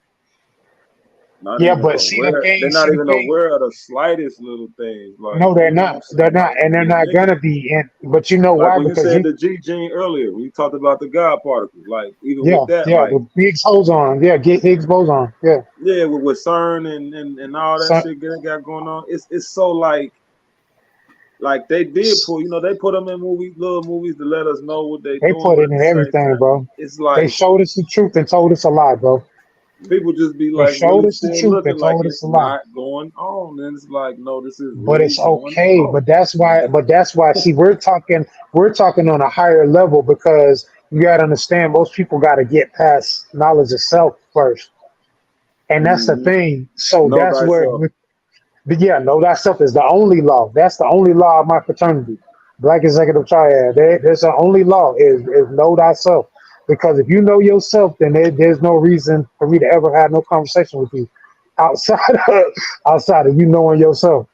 not Yeah, even but aware. They're not see the even thing. aware of the slightest little things. Like No, they're you know what I'm not. They're saying? not, Like and they're these not niggas. gonna be. And but you know Like why? when you Because said you, the G gene earlier, we talked about the God particles. Like even with yeah, that, yeah, like the Higgs boson, yeah, get Higgs boson, yeah. yeah, with CERN and all that So shit they got going on. It's so like they did pull. They put them in little movies to let us know what they they doing, put but it at the in same everything, time, bro. it's They like showed us the truth and told us a lie, bro. people just be They like showed really us the still truth and looking like told us it's a lie. not going on, and it's like no, this is But really it's going okay. on. But that's why. See, we're talking on a higher level because you gotta understand most people gotta get past knowledge of self first, and that's the Hmm thing. So Know that's where. thyself. But yeah, know thyself is the only law. That's the only law of my fraternity. Black Executive Triad. There's the only law is know thyself. Because if you know yourself, then there's no reason for me to ever have no conversation with you outside of you knowing yourself.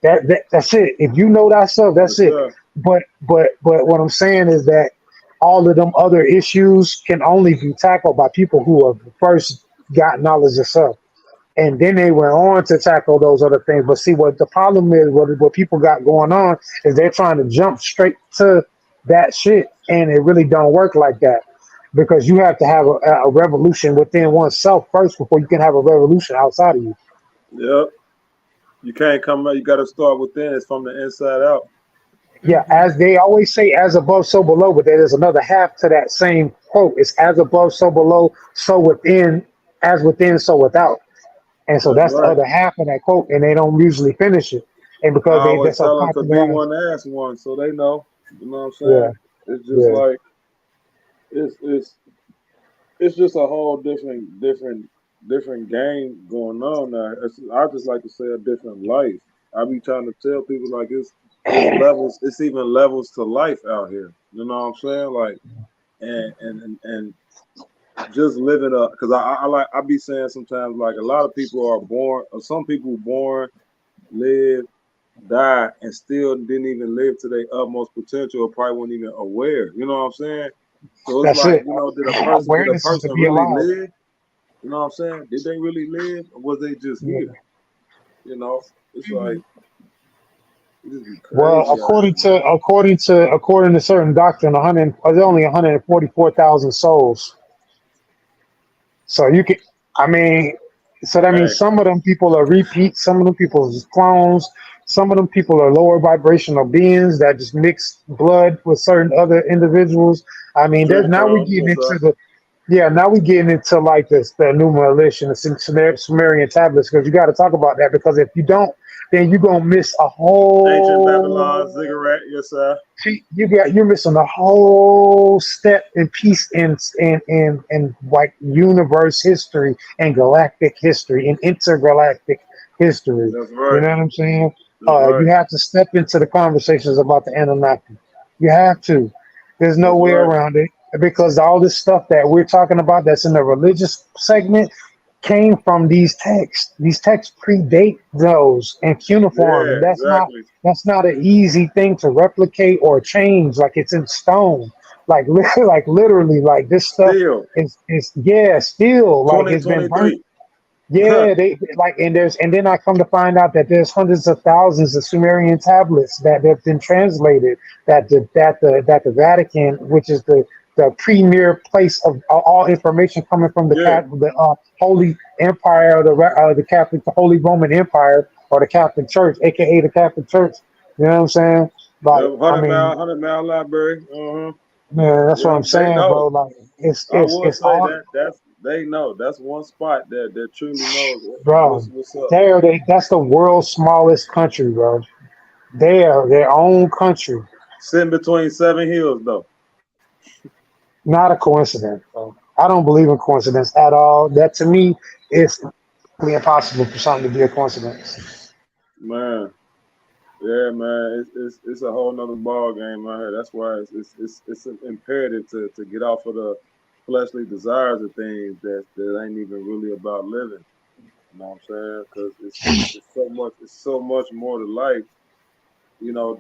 That's it. If you know thyself, that's Yes, it. sir. But what I'm saying is that all of them other issues can only be tackled by people who have first got knowledge of self, and then they went on to tackle those other things. But see, what the problem is, what people got going on is they're trying to jump straight to that shit, and it really don't work like that because you have to have a revolution within oneself first before you can have a revolution outside of you. Yep. You can't come out. You got to start within. It's from the inside out. Yeah, as they always say, as above, so below. But there is another half to that same quote. It's as above, so below, so within, as within, so without. And so That's that's the right. other half of that quote, and they don't usually finish it. And I because they're always so tell them to be popularized. one, ask one, so they know. You know what I'm Yeah, saying? It's just yeah. like it's it's it's just a whole different game going on now. I just like to say a different life. I be trying to tell people like it's levels. It's even levels to life out here. You know what I'm saying? Like and just living up because I be saying sometimes like a lot of people are born or some people born live die and still didn't even live to their utmost potential or probably weren't even aware. You know what I'm saying? So it's That's like, it. did a person Awareness is to be really alive. live? You know what I'm saying? Did they really live, or was they just Yeah. here? You know, it's like it just be Well, crazy out here, man. according to certain doctrine, there's only 144,000 souls. So you can, I mean, so that Hey, means some of them people are repeats, some of them people is clones, some of them people are lower vibrational beings that just mix blood with certain other individuals. I mean, there's Trill now we Crow, getting what's into up? the yeah, now we getting into like this the numeralish and the Sumerian tablets because you got to talk about that because if you don't, then you're gonna miss a Ancient Babylon, whole ziggurat, yes sir. you're missing a whole step in piece in like universe history and galactic history and intergalactic history. That's You right. know what I'm saying? That's You right. have to step into the conversations about the Anunnaki. You have to. There's no That's way right. around it because all this stuff that we're talking about that's in the religious segment came from these texts. These texts predate those and cuneiform, and Yeah, exactly. that's not an easy thing to replicate or change. Like it's in stone. Like like literally, like this stuff Still, is yeah, still like it's been burnt. 2023. Yeah, they like and then I come to find out that there's hundreds of thousands of Sumerian tablets that have been translated that the Vatican, which is the premier place of all information coming from Yeah. the Holy Empire, the Catholic, the Holy Roman Empire, or the Catholic Church, aka the Catholic Church. You know what I'm saying? Like, Yep, I mean, 100 mile library. man, that's what Yeah, I'm they saying, know. bro. Like, it's I it's will it's say all, that they know. That's one spot that truly knows bro. what's up. That's the world's smallest country, bro. They are their own country. Sitting between 7 hills though. Not a coincidence, bro. I don't believe in coincidence at all. That to me is impossible for something to be a coincidence. Man. Yeah, man. It's a whole nother ball game out here. That's why it's imperative to get off of the fleshly desires of things that ain't even really about living. You know what I'm saying? Because it's so much more to life,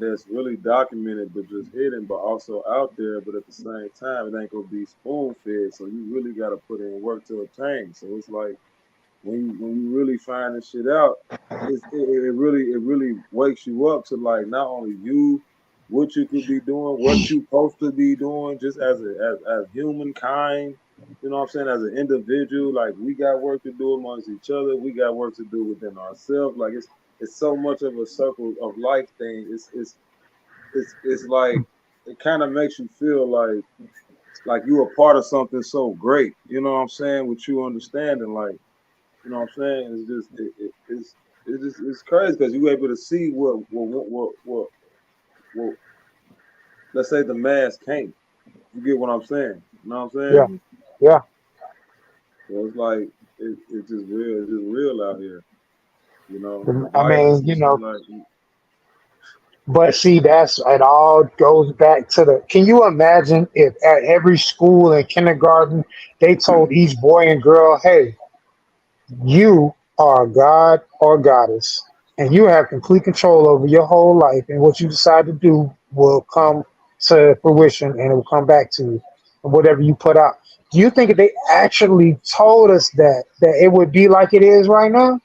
that's really documented but just hidden, but also out there. But at the same time, it ain't gonna be spoon fed. So you really got to put in work to obtain. So it's like when you really find this shit out, it really wakes you up to like not only you, what you could be doing, what you supposed to be doing, just as humankind. You know what I'm saying? As an individual, like we got work to do amongst each other. We got work to do within ourselves. Like it's so much of a circle of life thing. It's like it kind of makes you feel like you're a part of something so great. You know what I'm saying? With you understanding, like. You know what I'm saying? It's just it's crazy because you're able to see what let's say the mass can't. You get what I'm saying? You know what I'm Yeah, saying? yeah. So it's like it's just real. It's just real out here. I Life is mean, just like but see, that's it. All goes back to the. Can you imagine if at every school and kindergarten they told each boy and girl, "Hey, you are a god or goddess, and you have complete control over your whole life, and what you decide to do will come to fruition, and it will come back to you, and whatever you put out." Do you think if they actually told us that it would be like it is right now?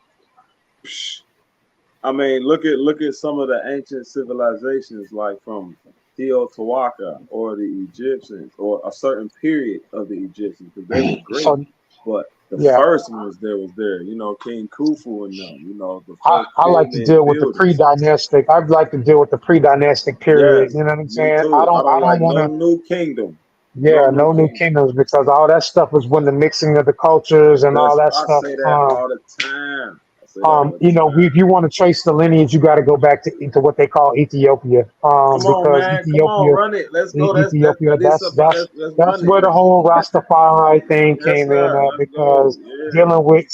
I mean, look at some of the ancient civilizations, like from Teotihuacan or the Egyptians, or a certain period of the Egyptians, because they were great. So But the yeah, first ones was there, King Khufu and them, the first I like to caveman deal with the builders. pre-dynastic. I'd like to deal with the pre-dynastic period. Yes, You know what I'm me saying? I too. I don't. I don't don't like want no to. new kingdom. No Yeah, new no new kingdom. kingdoms because all that stuff was when the mixing of the cultures and all that I stuff. say that all the time. I say that all the If time. you want to trace the lineage, you got to go back to what they call Ethiopia. Come on, Because man. Come on, Ethiopia, run it. Let's go. Ethiopia, This up. Let's that's run it. where the whole Rastafari thing Yes, came in sir. at. Let's go. Because Yeah. dealing with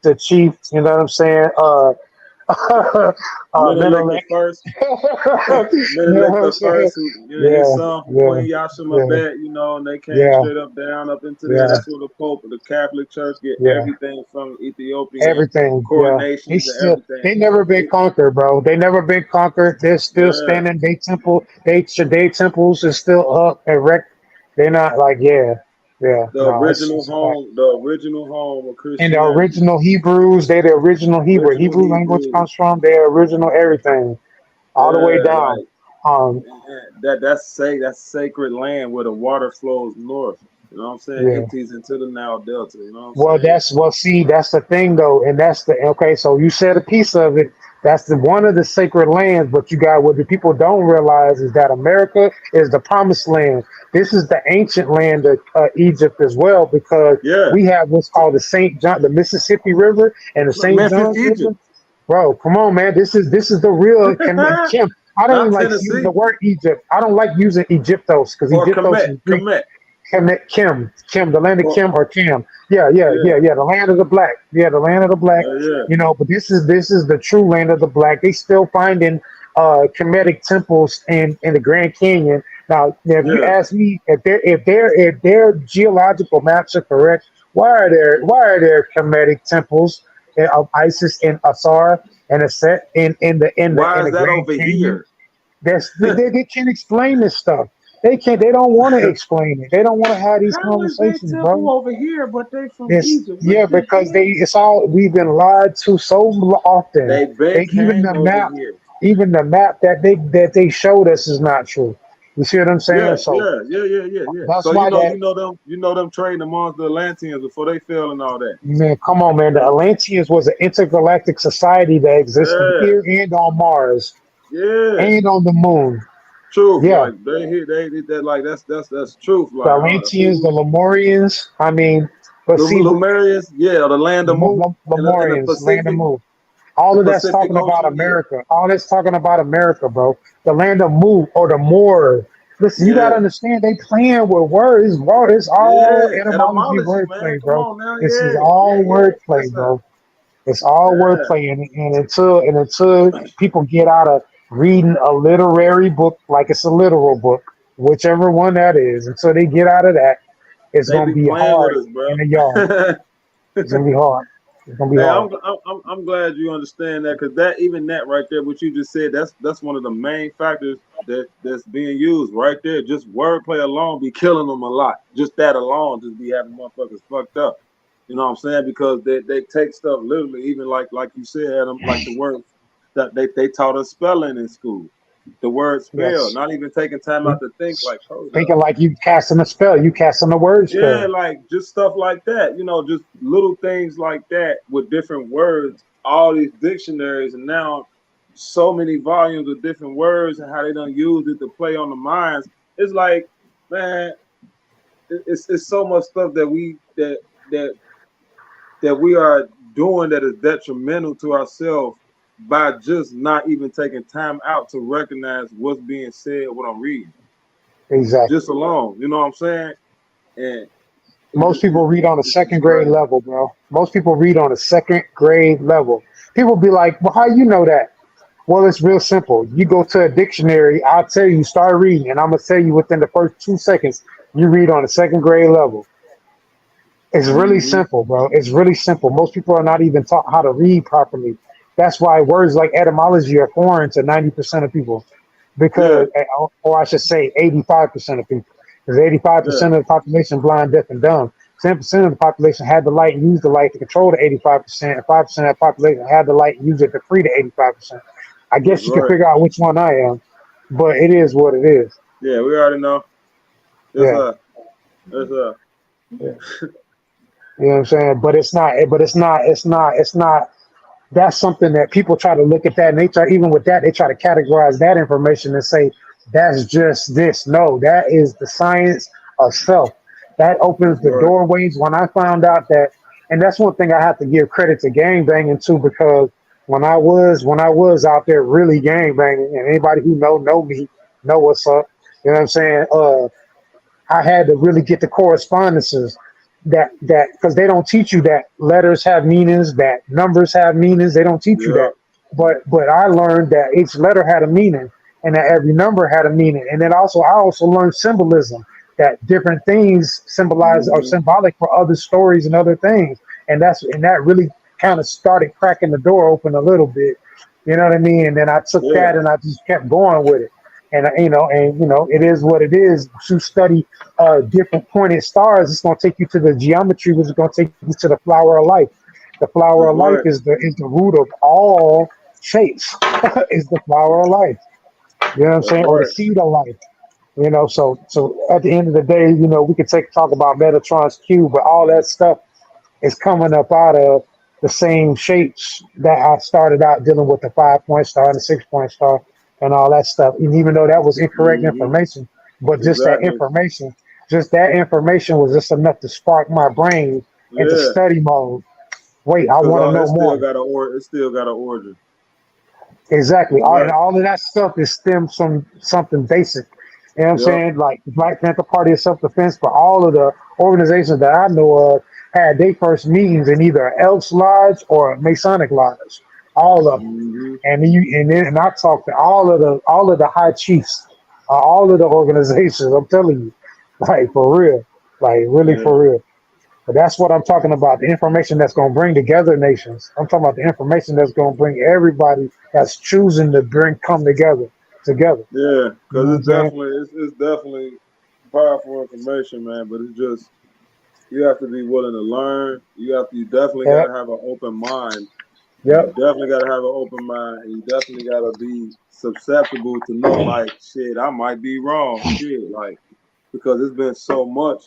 the chief, you know what I'm saying? Menelik the Menelik. first. You know Menelik what I'm the saying? first, who his Yeah, son from yeah, Queen Yashima yeah, Bet, and they came yeah, straight up down up into there. yeah, That's where the Pope, the Catholic Church, get yeah. everything from Ethiopian Everything, yeah. coronations and everything. They never been conquered, bro. They never been conquered. They're still Yeah. standing. They temples is still up and wrecked. They're not like, yeah. Yeah, The no, original it's a fact. home, the original home of And the Christianity, original Hebrews, they the original Hebrew. original Hebrew language Hebrew. comes from their original everything, all the way Yeah, down. like Um, that's sacred land where the water flows north. You know what I'm saying? yeah. Empties into the Nile Delta. You know what I'm Well, saying? see, that's the thing though, and that's the okay. So you said a piece of it. That's the one of the sacred lands, but you got what the people don't realize is that America is the promised land. This is the ancient land of Egypt as well, because Yeah, we have what's called the Saint John, the Mississippi River, and the St. Memphis, Johns River. Egypt, Bro, come on, man. This is the real Kim. I don't even not like using Tennessee the word Egypt. I don't like using Egyptos because or Egyptos Kemet, is Greek. Kemet. Kim, the land of Or, Kim or Cam. Yeah, the land of the black. Yeah, the land of the black. yeah, But this is the true land of the black. They still finding Kemetic temples in the Grand Canyon. Now, if you yeah. ask me if their geological maps are correct, why are there Kemetic temples of Isis and Asar and a set Why in is the that Grand over Canyon? here? They can't explain this stuff. They don't want to explain it. They don't want to have these How is they conversations, temple bro. over here, but they from This Egypt? What yeah, the because hell? we've been lied to so often. They They been came over here. even the map that they showed us is not true. You see what I'm saying? Yeah, So yeah. that's So why that you know them trading amongst the Atlanteans before they fell and all that. man, come on, man. The They, Atlanteans was an intergalactic society that existed yeah, here and on Mars yeah. and on the moon. Truth, Yeah, like they did that, like that's truth, the like Atlanteans, the who Lemurians. I mean, but see, Lumerians, yeah, the land of Mu in the Lemurians, land of Pacific, Mu. All of that's Pacific talking about Ocean, yeah, America. All that's talking about America, bro. The land of Mu or the Moor. Listen, you yeah, gotta understand they playing with words. It's all yeah. etymology Etymology, man. wordplay, Come bro. on now, This is yeah, all yeah. wordplay, bro. It's all Yeah. wordplay, and until people get out of reading a literary book like it's a literal book, whichever one that is, until they get out of that, it's They gonna be be playing with hard us, in bro. the yard. It's gonna be hard. It's gonna be Hey, hard. I'm glad you understand that, because that, even that right there, what you just said, that's one of the main factors that's being used right there. Just wordplay alone be killing them a lot. Just that alone just be having motherfuckers fucked up. You know what I'm saying? Because they take stuff literally, even like you said, Adam, like the word that they taught us spelling in school. The word spell, Yes. not even taking time out to think like, hold up. Thinking like you casting a spell, you casting a word Yeah, spell. like just stuff like that, just little things like that with different words, all these dictionaries, and now so many volumes of different words and how they done used it to play on the minds. It's like, man, it's so much stuff that that we are doing that is detrimental to ourselves by just not even taking time out to recognize what's being said, what I'm reading. Exactly. Just alone, you know what I'm saying? And Most people read on a it's just second grade crazy. level, bro. Most people read on a second grade level. People be like, well, how you know that? Well, it's real simple. You go to a dictionary, I'll tell you, start reading, and I'm gonna tell you within the first 2 seconds, you read on a second grade level. It's really Mm-hmm. simple, bro. It's really simple. Most people are not even taught how to read properly. That's why words like etymology are foreign to 90% of people, Yeah, because, or I should say, 85% of people, because yeah, 85% of the population blind, deaf, and dumb. 10% of the population had the light and used the light to control the 85%, and 5% of the population had the light and used it to free the 85%. I that's guess you can right. figure out which one I am, but it is what it is. Yeah, we already know. It's Yeah. a, it's a. Yeah. You know what I'm saying? But it's not. But it's not. That's something that people try to look at that, and they try, even with that, they try to categorize that information and say that's just this. No, that is the science of self. That opens That's the right. doorways. When I found out that, and that's one thing I have to give credit to gang banging too, because when I was out there really gang banging, and anybody who know me know what's up. You know what I'm saying? I had to really get the correspondences that because they don't teach you that letters have meanings, that numbers have meanings. They don't teach you Yeah. that. But I learned that each letter had a meaning and that every number had a meaning. And then I also learned symbolism, that different things symbolize or Mm-hmm. symbolic for other stories and other things. And that really kind of started cracking the door open a little bit. You know what I mean? And then I took Yeah. that and I just kept going with it. And it is what it is. To study different pointed stars, it's going to take you to the geometry, which is going to take you to the flower of life. The flower That's of life right. is the root of all shapes. Is the flower of life. You know what I'm That's saying? Or the right. seed of life. So at the end of the day, we could talk about Metatron's cube, but all that stuff is coming up out of the same shapes that I started out dealing with, the 5 point star and the 6 point star and all that stuff. And even though that was incorrect Hmm. information, but Exactly. just that information was just enough to spark my brain into Yeah, study mode. Wait, I because want to it know still more. got it still got an origin. Exactly. And Right. all of that stuff is stems from something basic. You know what I'm Yep. saying? Like the Black Panther Party of Self Defense, but all of the organizations that I know of had their first meetings in either Elks Lodge or a Masonic Lodge. All of them. Hmm. And I talked to all of the high chiefs, all of the organizations. I'm telling you, like for real, like really Yeah. for real. But that's what I'm talking about. The information that's going to bring together nations. I'm talking about the information that's going to bring everybody that's choosing to come together. Yeah. You know Because what I'm saying? it's definitely powerful information, man. But it's just you have to be willing to learn. You definitely got Yep. to have an open mind. You Yep. definitely got to have an open mind, and you definitely got to be susceptible to know, like, shit, I might be wrong, shit, like, because it's been so much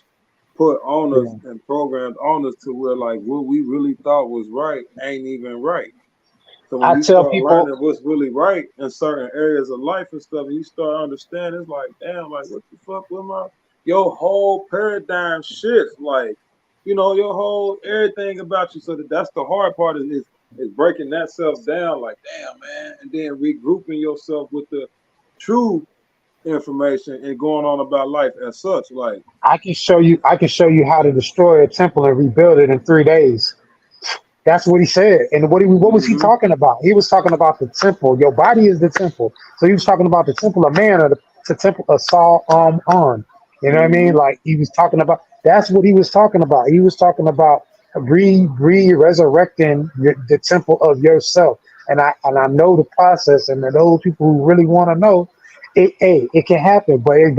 put on us Yeah. and programmed on us to where, like, what we really thought was right ain't even right. So when I you tell start people, learning what's really right in certain areas of life and stuff, and you start understanding, it's like, damn, like, what the fuck with your whole paradigm shifts, like, your whole everything about you. So that's the hard part is breaking that self down, like, damn, man, and then regrouping yourself with the true information and going on about life as such, like, I can show you how to destroy a temple and rebuild it in 3 days. That's what he said. And what was he mm-hmm, talking about? He was talking about the temple. Your body is the temple. So he was talking about the temple of man or the temple of Saul on. You know what I mean? mm-hmm, Like he was talking about. That's what he was talking about. He was talking about resurrecting the temple of yourself. And I know the process. And those people who really want to know, it can happen, but it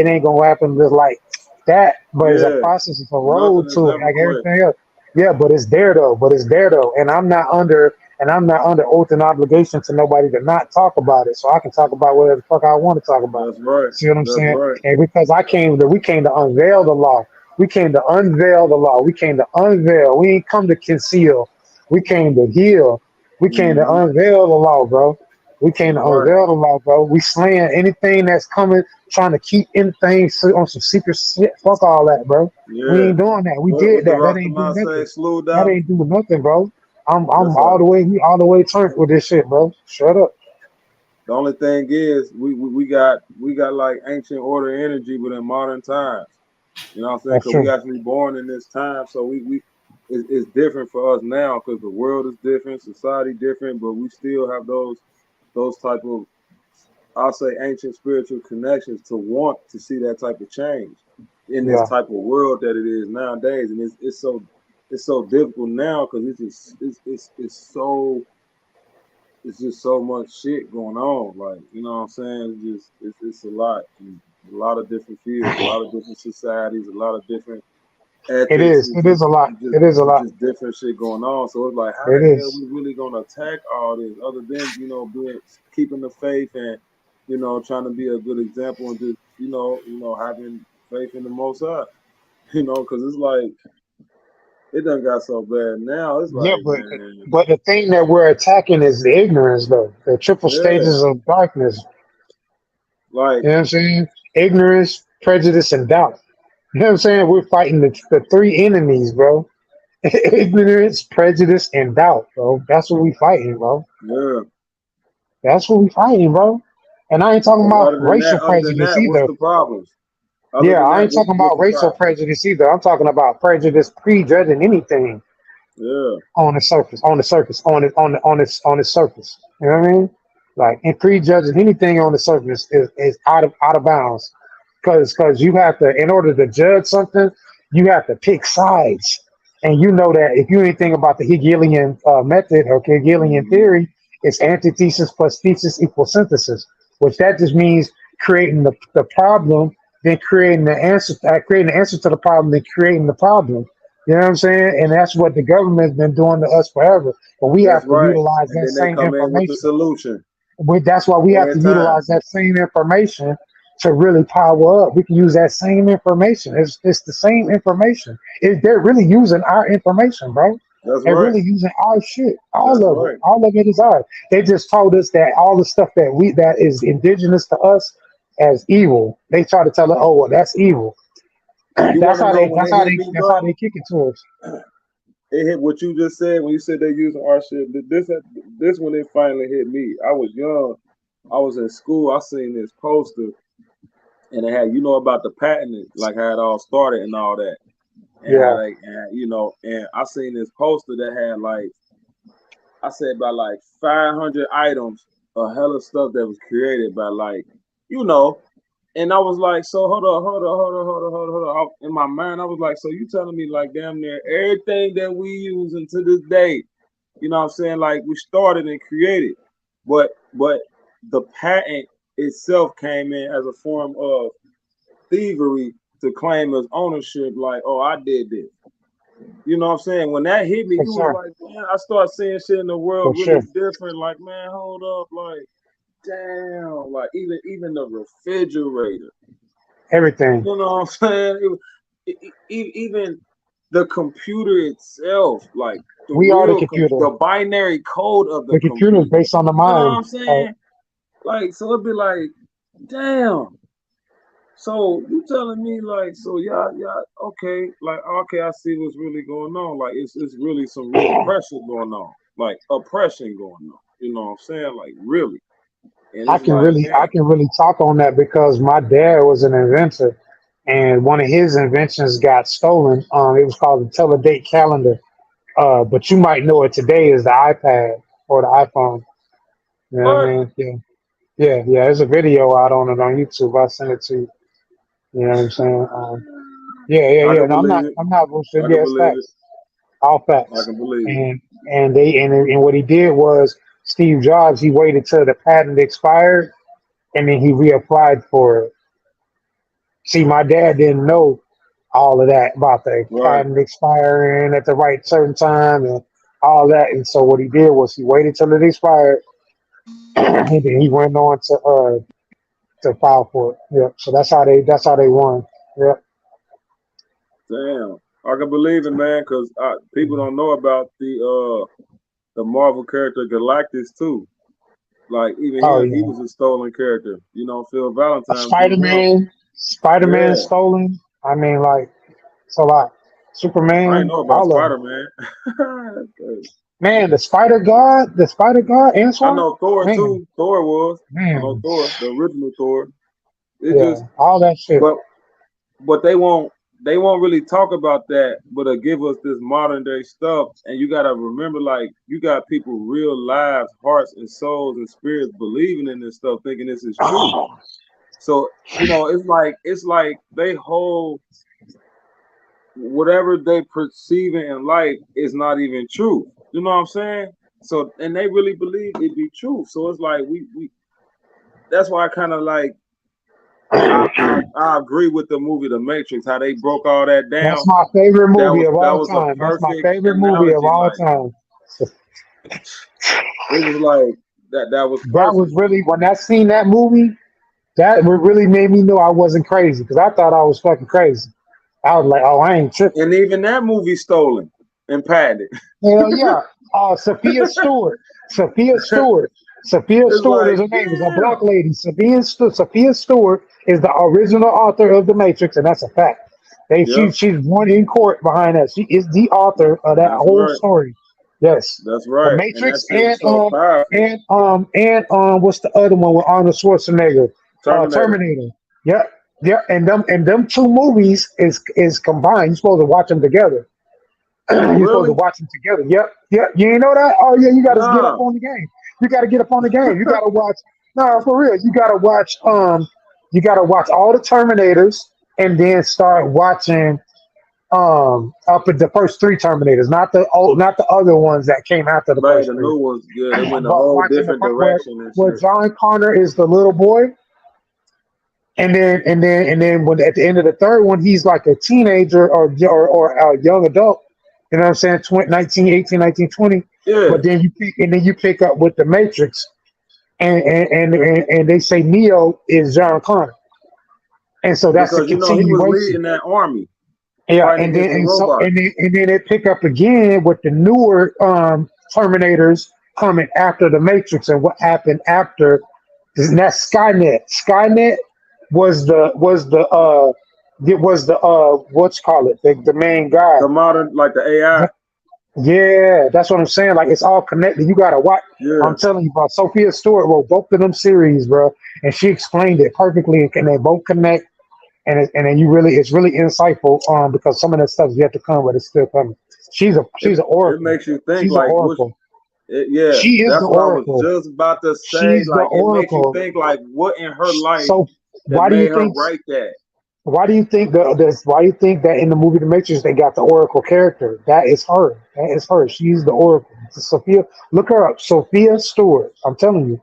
ain't gonna happen just like that. But it's a yeah, process. It's a nothing road is to it, ever like quick. everything else. Yeah, but it's there though. And I'm not under oath and obligation to nobody to not talk about it. So I can talk about whatever the fuck I want to talk about. That's right, See what I'm that's saying? right, And because we came to unveil the law. We came to unveil the law. We came to unveil. We ain't come to conceal. We came to heal. We came to mm-hmm, unveil the law, bro. We came that's to right, unveil the law, bro. We slaying anything that's coming, trying to keep anything on some secret shit. Fuck all that, bro. We yeah. ain't doing that. We What did the that. That ain't do Rastaman say? nothing. Slow That down. ain't doing nothing, bro. I'm That's all. we all the way turned with this shit, bro. Shut up. The only thing is, we got like ancient order energy, but in modern times. You know what I'm saying? That's Because we true. actually born in this time, so it's different for us now because the world is different, society different, but we still have those type of, I'll say, ancient spiritual connections to want to see that type of change in this Yeah. type of world that it is nowadays, and it's so difficult now because it's just so much shit going on. Like, you know what I'm saying? It's a lot. And a lot of different fields, a lot of different societies, a lot of different It ethics. is. It is a lot. It is a It's lot. just different shit going on. So it's like, how It the hell is. we really gonna attack all this other than, being keeping the faith and, trying to be a good example and just, having faith in the most high. Because it's like it done got so bad now. It's Yeah, like, but man, but the thing that we're attacking is the ignorance, though. The triple yeah, stages of darkness. like, You know what I'm saying? Ignorance, prejudice, and doubt. You know what I'm saying? We're fighting the three enemies, bro. Ignorance, prejudice, and doubt, bro. That's what we fighting, bro. yeah. That's what we fighting, bro. And I ain't talking So about racial other than prejudice that, what's either. the problems? Other Yeah, than I that, ain't talking what's about the racial problem? prejudice either. I'm talking about prejudice prejudging anything Yeah, on the surface, on the surface. You know what I mean? Like, and prejudging anything on the surface is out of bounds. Because you have to, in order to judge something, you have to pick sides. And you know that if you anything about the Hegelian method or Hegelian mm-hmm. theory, it's antithesis plus thesis equals synthesis. which that just means creating the problem, then creating the answer to the problem, then creating the problem. You know what I'm saying? And that's what the government's been doing to us forever. But we That's have to right. utilize And that then they same come in with the information. solution That's why we have every to time. utilize that same information to really power up. We can use that same information. It's the same information. They're really using our information, bro. That's They're right. really using our shit. That's All of it. right. All of it is ours. They just told us that all the stuff that is indigenous to us as evil. They try to tell us, oh well, that's evil. You that's want to how know they when that's it how hit they me, that's how bro? they kick it to us. It hit what you just said when you said they're using our shit. This when it finally hit me. I was young. I was in school. I seen this poster, and it had about the patent, like how it all started and all that, and how Yeah. they, and I seen this poster that had like I said about like 500 items, a hell of stuff that was created by and I was like, so hold on. In my mind, I was like, so you telling me like damn near everything that we using to this day, you know what I'm saying? Like we started and created, but the patent itself came in as a form of thievery to claim as ownership, like, oh, I did this. You know what I'm saying? When that hit me, For it was sure. like, man, I started seeing shit in the For world really sure. different. Like, man, hold up, like, damn, like even the refrigerator. Everything. You know what I'm saying? Even the computer itself, like We are the computer. the binary code of the The computer is computer. based on the You know what mind. I'm saying? Like, so it'd be like, damn. So you telling me like, so yeah, okay, like okay, I see what's really going on. Like it's really some real pressure going on, like oppression going on. You know what I'm saying? Like really, and I it's can like, really man, talk on that because my dad was an inventor, and one of his inventions got stolen. It was called the teledate calendar. But you might know it today as the iPad or the iPhone. You know what I what? mean? Yeah. There's a video out on it on YouTube. I'll send it to you. You know what I'm saying? I Yeah. can No, believe it. I'm not bullshit. I Yeah, can it's believe it. facts. All I facts. can believe it. And what he did was Steve Jobs. He waited till the patent expired, and then he reapplied for it. See, my dad didn't know all of that about the Right. patent expiring at the right certain time and all that. And so what he did was he waited till it expired, and then he went on to file for it. Yeah. So that's how they won. Yeah. Damn. I can believe it, man, because people don't know about the Marvel character Galactus too. Like even Oh he yeah. was a stolen character. Phil Valentine beat him. Spider-Man Yeah. stolen. I mean, like it's a lot. I ain't Superman, know about all of them. Spider-Man. That's crazy. Man, the Spider God, I Answer. know Thor Man, too. Thor was. I know man, Thor, the original Thor. It just, yeah, all that shit. but they won't really talk about that, but give us this modern day stuff. And you gotta remember, like you got people, real lives, hearts and souls and spirits believing in this stuff, thinking this is true. So it's like they hold whatever they perceiving in life is not even true. You know what I'm saying? So and they really believe it be true. So it's like we that's why I kind of like I agree with the movie The Matrix, how they broke all that That's down. my favorite That movie was of that all was a time. That's my perfect favorite movie of analogy. all Like time. it was like that was That was perfect. really when I seen that movie. Really made me know I wasn't crazy because I thought I was fucking crazy. I was like, oh, I ain't tripping. And even that movie stolen and patented. Hell yeah. Sophia Stewart. Sophia Stewart. Sophia It's Stewart like, is her name. Is a black damn. lady. Sophia Stewart is the original author of The Matrix, and that's a fact. Yep, She's won in court behind that. She is the author of that that's whole right. story. Yes. That's The right. And that Matrix shit was so powerful. and what's the other one with Arnold Schwarzenegger? Terminator. Terminator. Yep. Yep. And them two movies is combined. You're supposed to watch them together. You're supposed to Really? watch them together. Yep, yep. You ain't know that? Oh yeah, you got to get up Nah. on the game. You got to get up on the game. You got to watch. No, for real. You got to watch. You got to watch all the Terminators, and then start watching Up at the first three Terminators, not the other ones that came after the Right, first the three. new ones, yeah, they went a But whole watching the different part where direction and where shit. John Connor is the little boy, and then when at the end of the third one, he's like a teenager or a young adult. You know what I'm saying? 20, 19, 18, 19, 20. Yeah, But then you pick up with the Matrix, and they say Neo is John Connor, and so that's a because he was continuation. leading that army Yeah, fighting and then against the and so robots. and then they pick up again with the newer Terminators coming after the Matrix and what happened after. And that's Skynet. Skynet was the what's call it the main guy. The modern, like the AI. Yeah, that's what I'm saying. Like it's all connected. You gotta watch. Yeah, I'm telling you, bro. Sophia Stewart wrote both of them series, bro, and she explained it perfectly, and they both connect. And then it's really insightful because some of that stuff is yet to come, but it's still coming. She's an it oracle. makes you think She's an like, which, oracle. yeah, She is the that's what I was oracle. just about to say. She's the Like, it makes you oracle. think like, what in her life So that why do you made her think? write that? Why do you think why do you think that in the movie The Matrix they got the oracle character? That is her. That is her. She's the oracle. Sophia, look her up. Sophia Stewart. I'm telling you.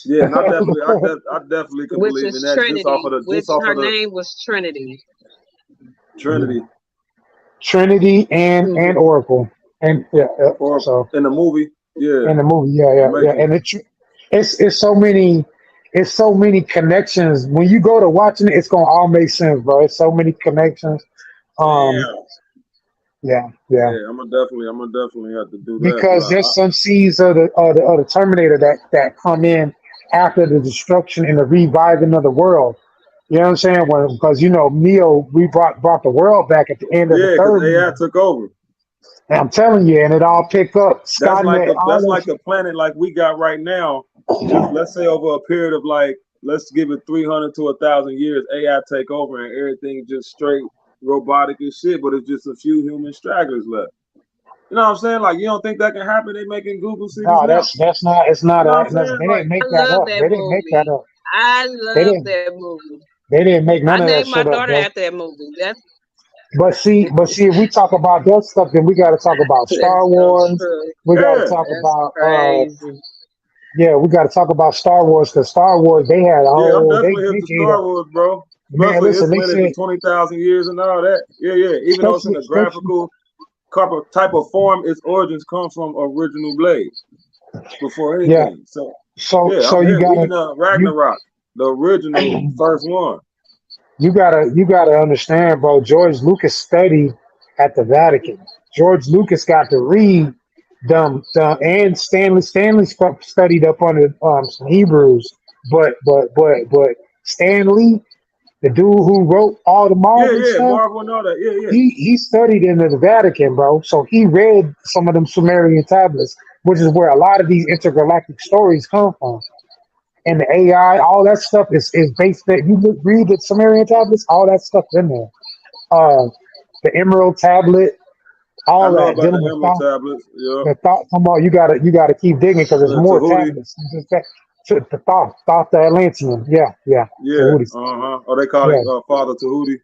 Yeah, and I definitely, Look her up. I definitely could which believe in is that Trinity, just which off her of the name was Trinity. Trinity Trinity and Hmm. Oracle and or so in the movie. Yeah, in the movie, it yeah, makes you. and it's so many connections. When you go to watching it, it's gonna all make sense, bro. It's so many connections. Um, Damn. yeah. Yeah, I'm gonna definitely have to do that. But Because there's some scenes of the Terminator that come in after the destruction and the reviving of the world. You know what I'm saying? Because Neo we brought the world back at the end of the yeah, because third AI movie. took over. And I'm telling you, and it all picked up. Skynet, all That's that like a planet like we got right now. Just let's say over a period of like, let's give it 300 to 1,000 years, AI take over and everything just straight robotic and shit. But it's just a few human stragglers left. You know what I'm saying? Like, you don't think that can happen? They making Google cities no, now. that's not. It's You not. know what I'm They saying? Like, didn't make I that love up. that They didn't make that movie. up. I They love didn't. that movie. They didn't make I none of that named my shit up, daughter bro. after that movie. But see, if we talk about that stuff, then we got to talk about Star That's so Wars. true. We got to yeah, talk That's about crazy. yeah, we got to talk about Star Wars because Star Wars they had a yeah, I'm whole definitely hip they to gave a Star Wars, bro. man. Especially Listen, it's they went into said 20,000 years and all that. Yeah, yeah. Even though it's in a especially graphical type of form, its origins come from original Blade before yeah. anything. So So yeah, so I'm you here. gotta Even you Ragnarok, the original first one. you gotta understand, bro. George Lucas studied at the Vatican. George Lucas got to read them and Stanley studied up on some Hebrews, but Stanley, the dude who wrote all the Yeah, Marvel yeah, stuff, Marvel and all that. Yeah, yeah. he studied in the Vatican, bro. So he read some of them Sumerian tablets, which is where a lot of these intergalactic stories come from. And the AI, all that stuff is based that read the Sumerian tablets, all that stuff's in there. Uh, the Emerald tablet, I all know that about the dealing with Emerald thought. tablets. Yeah, The thought, come on, you gotta keep digging because there's the more Tahuti. tablets. It's just that- the thought the Atlantean. Yeah, Yeah, Tahuti. Oh, they call Yeah, him Father Tahuti.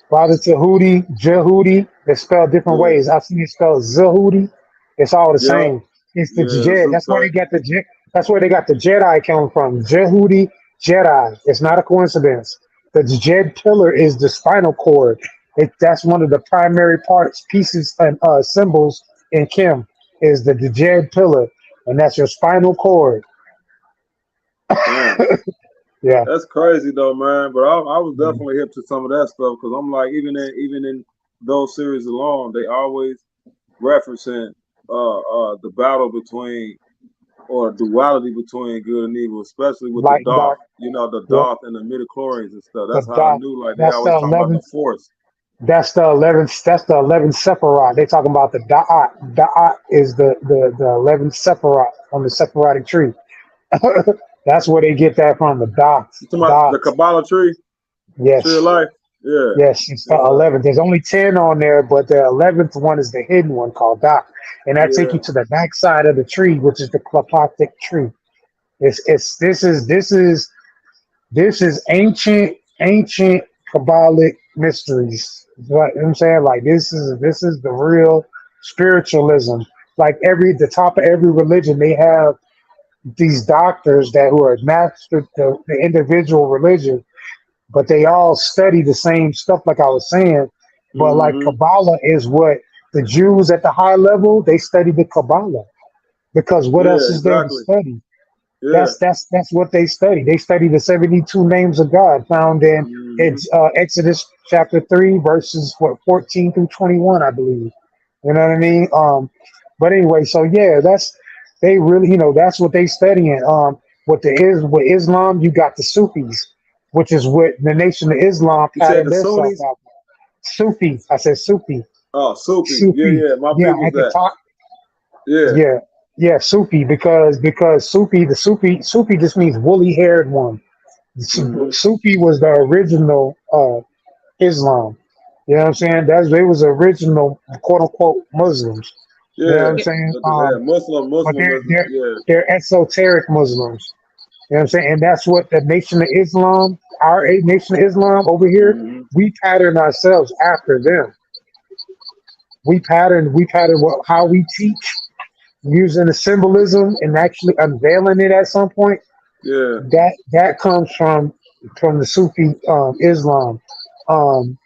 Father Tahuti, Jehudi. It's spelled different Yeah, ways. I've seen it spelled Zahudi. It's all the yeah, same. It's the yeah. Jed. That's where Zuko. they got the Jed. That's where they got the Jedi coming from. Jehudi, Jedi. It's not a coincidence. The Jed pillar is the spinal cord. That's one of the primary parts, pieces, and symbols in Kim is the Jed pillar, and that's your spinal cord. Damn. Yeah, That's crazy though, man. But I was definitely hip to some of that stuff because I'm like, even in those series alone, they always referencing the battle between or duality between good and evil, especially with the light and Darth. dark. You know, the Yep. Darth and the midichlorians and stuff. The That's how I dark. knew. Like they That's the always talking about the 11th. Force. That's the 11th. That's the 11th Sephiroth. They talking about the Da'at. Da'at is the 11th Sephiroth on the Sephirotic tree. That's where they get that from. The dots. You talking about the Dots. Kabbalah tree of Yes. life? Yeah, Yes. It's the yeah, 11th. There's only 10 on there, but the 11th one is the hidden one called Dot, and that takes yeah. you to the back side of the tree, which is the Klapothic tree. This is ancient Kabbalic mysteries. What you know what I'm saying? Like this is the real spiritualism. Like the top of every religion, they have these doctors that who are mastered the individual religion, but they all study the same stuff. Like I was saying, but like Mm-hmm. Kabbalah is what the Jews at the high level they study the Kabbalah because what else Yeah, is there to exactly. study? Yeah. That's what they study. They study the 72 names of God found in Mm-hmm. it's Exodus chapter 3 verses 14 through 21, I believe. You know what I mean? But anyway, so yeah, that's they really, that's what they studying. With Islam, you got the Sufis, which is what the Nation of Islam You said patterned the themselves Sunnis? after. Sufi, I said Sufi, Oh, Sufi. Yeah, Sufi. yeah. My Yeah, people's at the that. top. Yeah. Yeah, yeah, Sufi because Sufi just means woolly haired one. Mm-hmm. Sufi was the original Islam. You know what I'm saying? They was original quote unquote Muslims. You know what Yeah. I'm saying? Yeah. Muslim, But Muslim they're is they're yeah. they're esoteric Muslims. You know what I'm saying? And that's what the Nation of Islam, our Nation of Islam over here, Mm-hmm. we pattern ourselves after them. We pattern how we teach using the symbolism and actually unveiling it at some point. Yeah. That comes from the Sufi Islam. Um,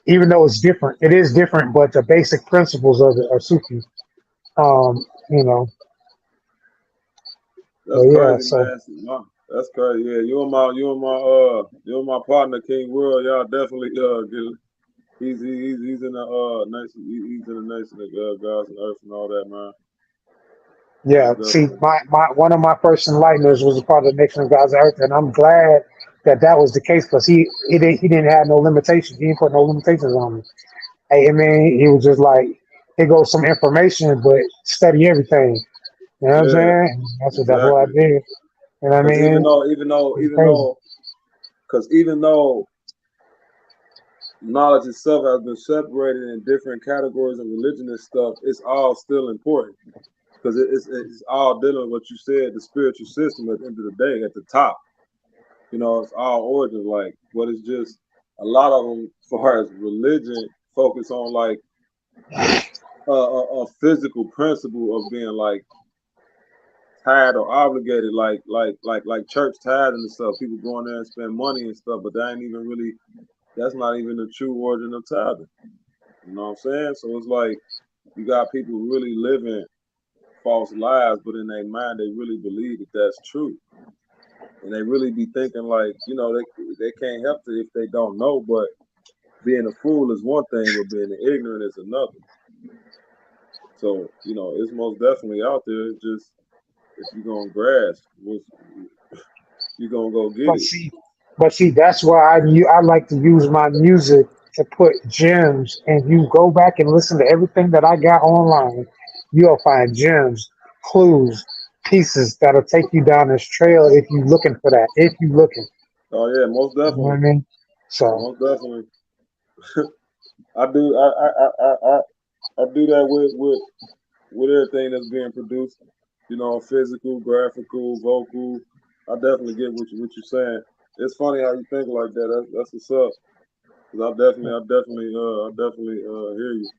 Even though it's different, it is different, but the basic principles of it are Sufi. You know, but That's yeah, crazy, so man. That's crazy. Yeah, you and my partner King World. Y'all definitely get. He's in the nation. He's in the nation of gods and earth and all that, man. yeah. Most See, definitely. my one of my first enlighteners was a part of the Nation of God's Earth, and I'm glad that was the case because he didn't have no limitations. He didn't put no limitations on me. Hey, I mean, he was just like, here goes some information, but study everything. You know what I'm Yeah, saying? That's what I exactly. did. You know what I Because mean? It's crazy. even though knowledge itself has been separated in different categories of religion and stuff, it's all still important because it's all dealing with what you said, the spiritual system at the end of the day, at the top. It's all origins. Like, what is just a lot of them, as far as religion, focus on like a physical principle of being like tied or obligated, like church tithe and stuff. People going there and spend money and stuff, but that ain't even really. That's not even the true origin of tithing. You know what I'm saying? So it's like you got people really living false lives, but in their mind they really believe that that's true, and they really be thinking like, they can't help it if they don't know. But being a fool is one thing, but being ignorant is another. So it's most definitely out there. It's just if you're gonna grasp, you're gonna go get But it. see, that's why I like to use my music to put gems, and you go back and listen to everything that I got online, you'll find gems, clues, pieces that'll take you down this trail if you looking for that. If you looking, Oh yeah, most you know what I definitely, mean? So most definitely. I do. I do that with everything that's being produced. Physical, graphical, vocal. I definitely get what you're saying. It's funny how you think like that. That's what's up. 'Cause I definitely hear you.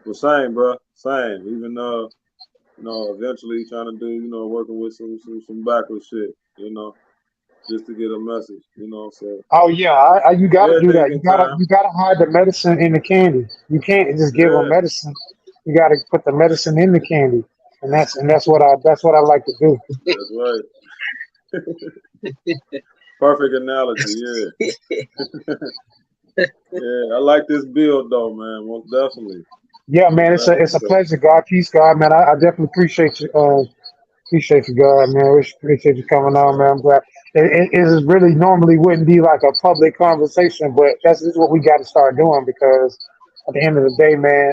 But same, bro. Same. Even eventually trying to do, working with some backward shit. Just to get a message. So oh yeah, you got to do everything that. in time. You gotta hide the medicine in the candy. You can't just give them Yeah, medicine. You got to put the medicine in the candy, and that's what I like to do. that's right. Perfect analogy. Yeah. Yeah, I like this build though, man. Most definitely. Yeah, Most man, it's a definitely. pleasure. God, peace, God, man. I definitely appreciate you. Appreciate you, God, man. Appreciate you coming Yes, on, sir. man. I'm glad. It is really normally wouldn't be like a public conversation, but this is what we got to start doing because at the end of the day, man,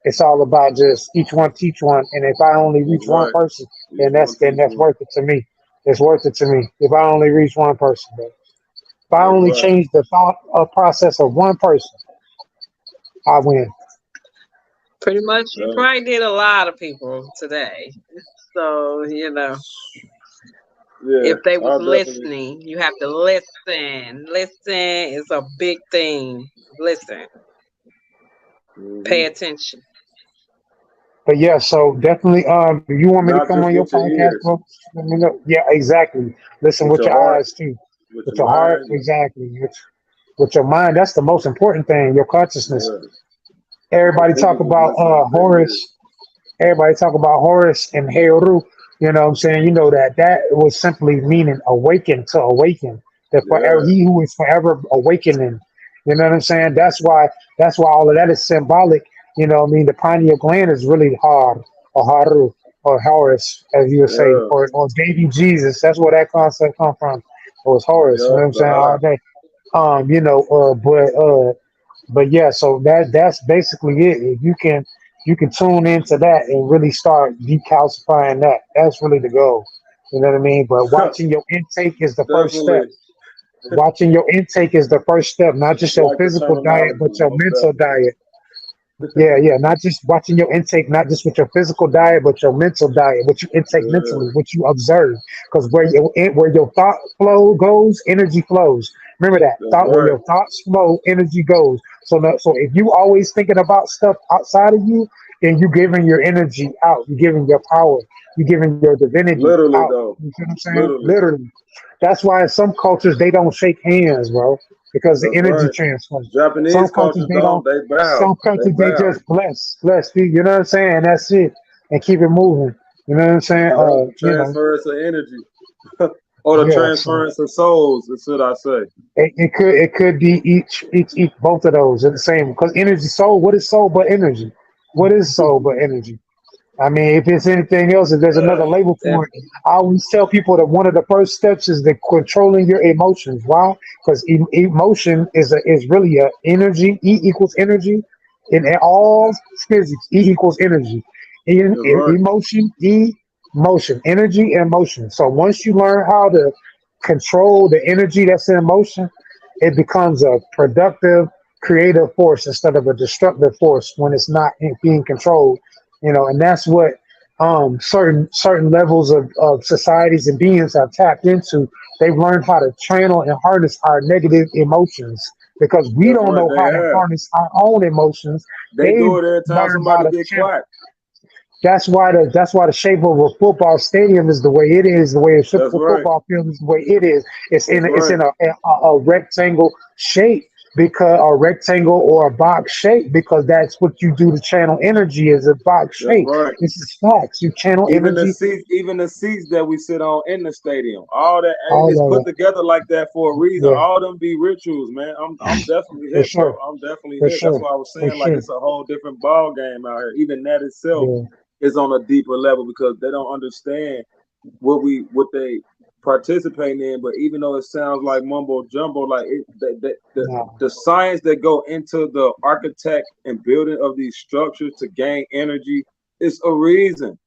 it's all about just each one teach one, and if I only That's reach one right. person, Each one then teach that's one. worth it to me. It's worth it to me if I only reach one person. But if I That's only right. change the thought process of one person, I win. Pretty much, you Hey, probably did a lot of people today. So, Yeah, If they was I'll definitely. listening, you have to listen. Listen is a big thing. Listen, Hmm. pay attention. But yeah, so definitely, if you want me to Not come on just your with your podcast, ears, bro, let me know. Yeah, exactly. Listen with with your your heart, eyes too, with with your your heart, mind. exactly. With your mind, that's the most important thing. Your consciousness. Yeah, the Everybody talk physical about listening with their ears. Horus. Everybody talk about Horus and Heru. You know what I'm saying? You know that was simply meaning awaken to awaken. That forever Yeah, he who is forever awakening. You know what I'm saying? That's why all of that is symbolic. You know what I mean? The pineal gland is really hard or Haru or Horus, as you would say, yeah, or baby Jesus. That's where that concept come from. It was Horus, you know yeah. what I'm The saying? All high. day. But yeah, so that's basically it. If you can tune into that and really start decalcifying that. That's really the goal. You know what I mean? But watching your intake is the first step. Definitely Watching your intake is the first step, not just your like the physical diet, terminology, but your most mental definitely. diet. Yeah, yeah. Not just watching your intake, not just with your physical diet, but your mental diet, what you intake Yeah, mentally, what you observe. Because where your thought flow goes, energy flows. Remember that that's thought. Where right. your thoughts flow, energy goes. So if you always thinking about stuff outside of you, then you giving your energy out. You giving your power. You giving your divinity Literally out. though, You see what I'm saying? literally. Literally. That's why in some cultures they don't shake hands, bro, because the That's energy right. transfer. Some Japanese countries cultures they don't. don't. They bow. Some They countries they bow. just bless you. You know what I'm saying? That's it, and keep it moving. You know what I'm saying? Yep. Transference of energy, or the Yeah. So transference of souls, should I say? it could be each both of those are the same because energy soul. What is soul but energy? What is soul but energy? I mean, if it's anything else, if there's another label That for it, I always tell people that one of the first steps is the controlling your emotions. Why? Because emotion is really a energy. E equals energy in all physics. E equals energy. That's right. Emotion, motion, energy, and motion. So once you learn how to control the energy that's in motion, it becomes a productive, creative force instead of a destructive force when it's not being controlled. And that's what certain levels of societies and beings have tapped into. They've learned how to channel and harness our negative emotions because we That's don't right. know They how to have. harness our own emotions. They They've do it every time learned how somebody to get channel. clapped. That's why the shape of a football stadium is the way it is. The way a That's right. football field is the way it is. It's That's in it's right. in a rectangle shape because a rectangle or a box shape because that's what you do to channel energy is a box That's shape. right. This is facts. You channel energy. Even the seats that we sit on in the stadium, all that All it's of put it. together like that for a reason. Yeah, All them be rituals, man. I'm definitely for hip, bro. sure, I'm definitely for hip. That's sure, why I was for saying like sure. it's a whole different ball game out here. Even that itself Yeah, is on a deeper level because they don't understand what they participating in. But even though it sounds like mumbo jumbo, like no, the science that go into the architect and building of these structures to gain energy, it's a reason.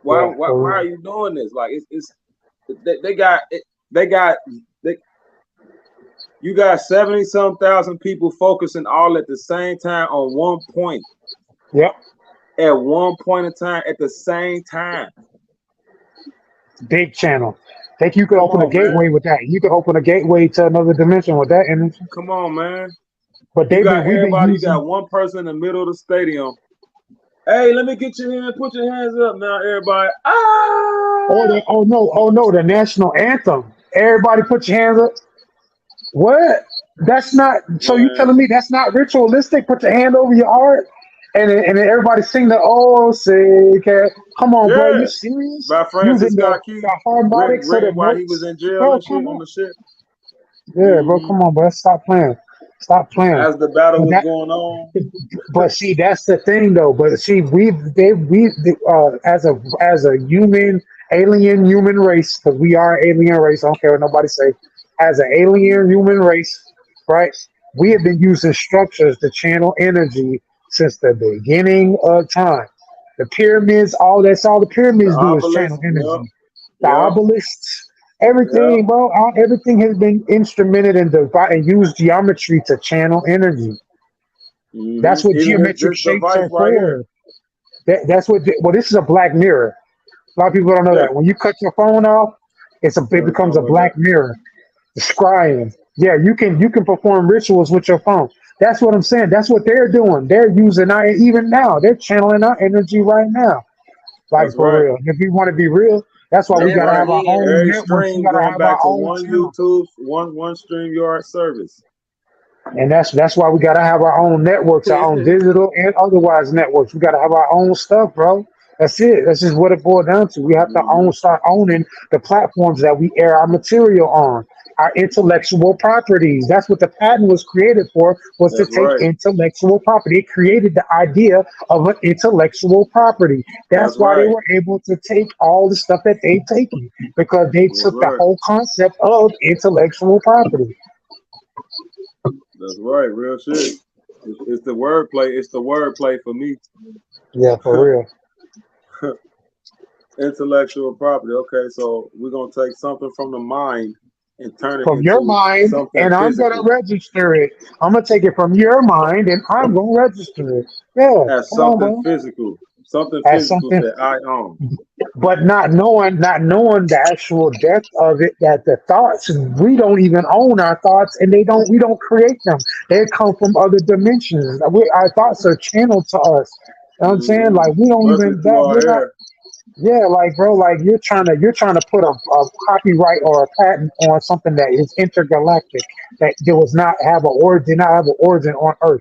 Why yeah, why for why are real. you doing this? Like it's they got they got they, you got 70 some thousand people focusing all at the same time on one point Yep, at one point in time at the same time. big channel. Think you could Come open a on, man. gateway with that. You could open a gateway to another dimension with that energy. Come on, man. But we've been You using. got one person in the middle of the stadium. Hey, let me get you in. Put your hands up now, everybody. Ah! Oh no, the national anthem. Everybody put your hands up. What? That's not. So you Man. telling me that's not ritualistic? Put your hand over your heart, and then everybody sing the "Oh say cat." Come on, bro. You Yeah. serious? By Using Francis the Scott Key, the harmonics of the written while he was notes, in jail bro. and shit Come on on. the ship. Yeah, bro. Hmm. Come on, bro. Stop playing. Stop playing. As the battle But was that. going on. But see, that's the thing, though. But see, as a human, alien human race, because we are alien race. I don't care what nobody say. As an alien human race, right? We have been using structures to channel energy since the beginning of time. The pyramids, all the The pyramids do is channel obelisk. Yep. energy. The Yep. obelisks, Yep. everything, bro. Everything has been instrumented and used geometry to channel energy. Hmm. That's what Even geometric this shapes device are right here. for. That's what. Well, this is a black mirror. A lot of people don't know Yeah. that. When you cut your phone off, It Tell me becomes a something about black that. mirror. The scrying. Yeah, you can perform rituals with your phone. That's what I'm saying. That's what they're doing. They're using our even now. They're channeling our energy right now. Like That's for right. real. If we want to be real, that's why we That's gotta right. have our Definitely is. own Every networks. We stream gotta going have our back to own one channel. YouTube, one StreamYard service. And that's why we gotta have our own networks, our own digital and otherwise networks. We gotta have our own stuff, bro. That's it. That's just what it boiled down to. We have to Hmm. start owning the platforms that we air our material on, our intellectual properties. That's what the patent was created for, was to That's take right. intellectual property. It created the idea of an intellectual property. That's That's why they right. were able to take all the stuff that they've taken, because they That's took the right. whole concept of intellectual property. That's right. Real shit. It's the wordplay. It's the wordplay for me. Yeah, for real. Intellectual property. Okay, so we're gonna take something from the mind and turn it From your into mind, something and I'm gonna physical, register it. I'm gonna take it from your mind, and I'm gonna register it. Yeah, as come on, something bro. physical, something As physical something, that I own. but not knowing the actual depth of it. That the thoughts, we don't even own our thoughts, and we don't create them. They come from other dimensions. Our thoughts are channeled to us. You know what I'm saying? Hmm. Like we don't Especially even through that our we're not. hair. Yeah, like bro, like you're trying to put a copyright or a patent on something that is intergalactic, that there was not have an origin, not have an origin on Earth.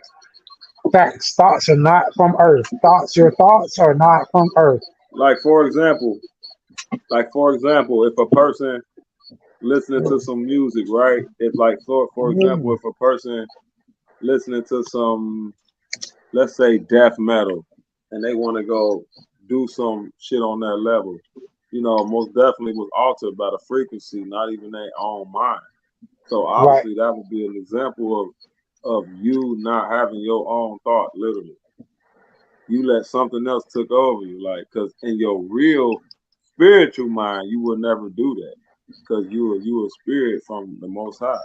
Facts, thoughts are not from Earth. Your thoughts are not from Earth. Like for example, if a person listening to some music, right? If like for example, Mm, if a person listening to some, let's say, death metal, and they want to go do some shit on that level, most definitely was altered by the frequency, not even their own mind. So right. obviously that would be an example of you not having your own thought, literally. You let something else took over you, like, because in your real spiritual mind, you will never do that, because you a spirit from the Most High,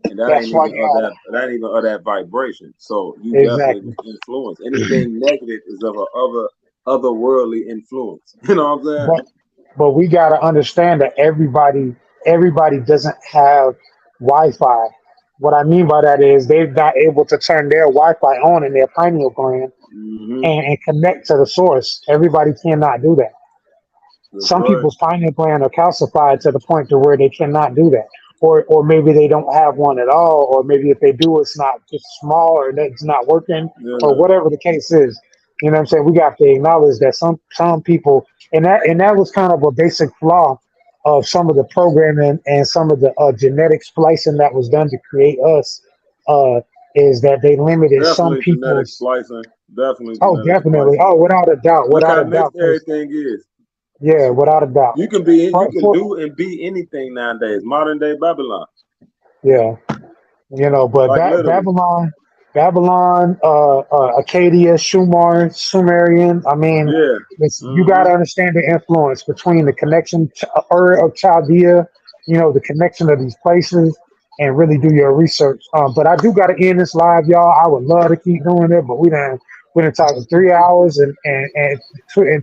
and that That's ain't why even you of gotta that vibration. So you definitely exactly. was influenced. Anything negative is of a otherworldly influence. You know what I'm saying? But we gotta understand that everybody doesn't have Wi-Fi. What I mean by that is they're not able to turn their Wi-Fi on in their pineal gland Hmm. and connect to the source. Everybody cannot do that. That's Some right. people's pineal gland are calcified to the point to where they cannot do that, or maybe they don't have one at all, or maybe if they do, it's not just small, or it's not working, or Yeah. whatever the case is. You know what I'm saying? We got to acknowledge that some people, and that was kind of a basic flaw of some of the programming and some of the genetic splicing that was done to create us. Uh, is that they limited some Definitely genetic people's. splicing. Definitely Oh, genetic definitely. splicing. Oh, Look how without a doubt. mixed 'Cause, everything is. yeah, without a doubt. You For, can for, do and be anything nowadays. Modern day Babylon. yeah. But Like literally. Babylon, Acadia, Sumerian. I mean, Yeah. you got Hmm. to understand the influence between the connection to Ur of Chaldea, the connection of these places, and really do your research. But I do got to end this live, y'all. I would love to keep doing it, but we done talked for 3 hours and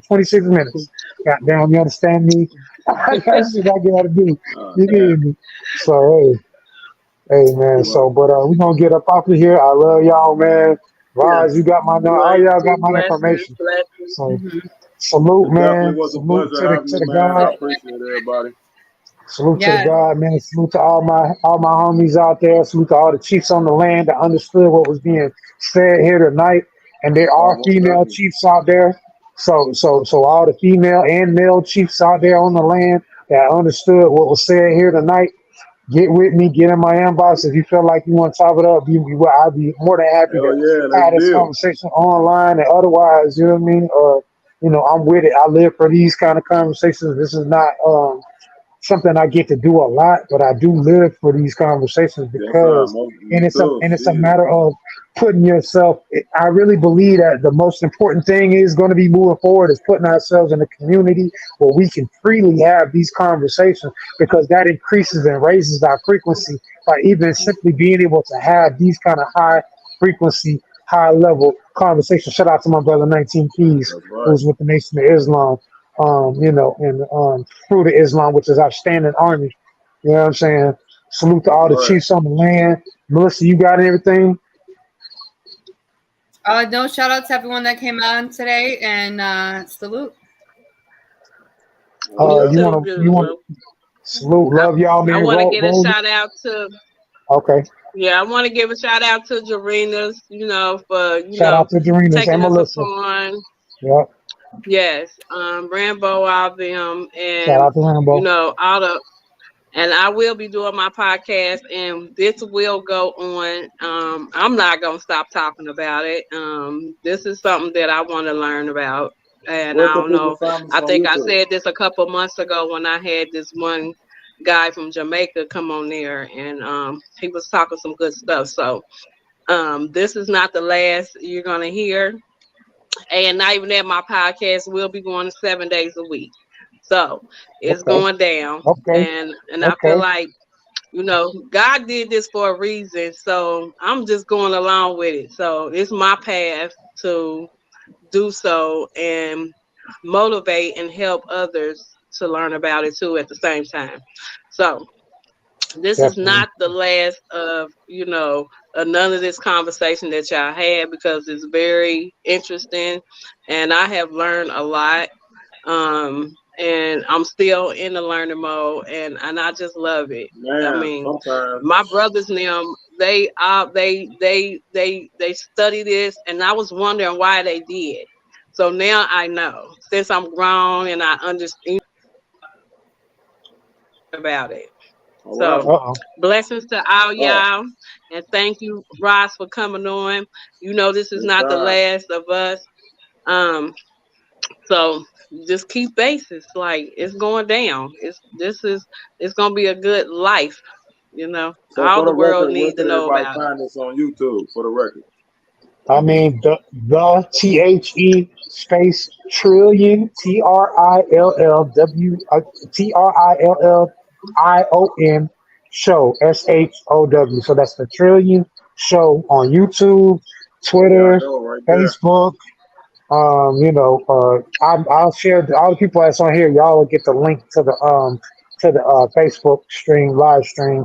26 minutes. Goddamn, you understand me? That's what I got to do. You Yeah. need me. So, hey. Hey man, Well, we gonna get up off of here. I love y'all, man. Roz, you Yes. got all y'all got my Blessings, information. blessings. So salute, it definitely man. was a Salute pleasure to the having to you, the man. I God. appreciate everybody. Salute to the Yes. God, man. Salute to all my homies out there. Salute to all the chiefs on the land that understood what was being said here tonight. And there Oh, are most female definitely. chiefs out there. So all the female and male chiefs out there on the land that understood what was said here tonight. Get with me, get in my inbox. If you feel like you want to top it up, I'd be more than happy Hell to yeah, let's have this build. conversation online and otherwise, you know what I mean? I'm with it. I live for these kind of conversations. This is not something I get to do a lot, but I do live for these conversations Yes, sir. because, Me too. and it's a Shit. matter of putting yourself. I really believe that the most important thing is going to be moving forward is putting ourselves in a community where we can freely have these conversations, because that increases and raises our frequency by even simply being able to have these kind of high frequency, high level conversations. Shout out to my brother 19 Keys, That's right. who's with the Nation of Islam. and Fruit of Islam, which is our standing army. You know what I'm saying? Salute to all the Right. chiefs on the land. Melissa, you got everything? No, shout out to everyone that came on today, and salute. You too, You want beautiful. to salute, love y'all, I man. want to give a Roll. shout out to. Okay. Yeah, I want to give a shout out to Jarena's, for Shout out to Dorenas and taking us Melissa. upon. Yep. Yes, Rambo, all them, Shout and out to Rambo. all the. And I will be doing my podcast, and this will go on. I'm not gonna stop talking about it. This is something that I want to learn about, and Where I can don't people know. find us I on think I YouTube? said this a couple months ago when I had this one guy from Jamaica come on there, and he was talking some good stuff. So this is not the last you're gonna hear, and not even that. My podcast will be going 7 days a week, so it's Okay. going down, Okay. and I feel like God did this for a reason, so I'm just going along with it. So it's my path to do so and motivate and help others to learn about it too at the same time. So this is Definitely. not the last of none of this conversation that y'all had, because it's very interesting and I have learned a lot. And I'm still in the learning mode, and I just love it. I Man, mean, sometimes. my brothers and them, they study this, and I was wondering why they did. So now I know, since I'm grown and I understand about it. All So right. blessings to all Oh, y'all, and thank you, Ross, for coming on. This is not the anytime. last of us. So just keep basis. Like, it's going down. It's gonna be a good life. So All for the the world record, where needs to can know everybody about it. find us on YouTube? For the record. I mean the THE space trillion TRILLION show SHOW. So that's the Trillion Show on YouTube, There y'all Twitter, go, right there. Facebook. I'll share all the people that's on here. Y'all will get the link to the Facebook stream, live stream.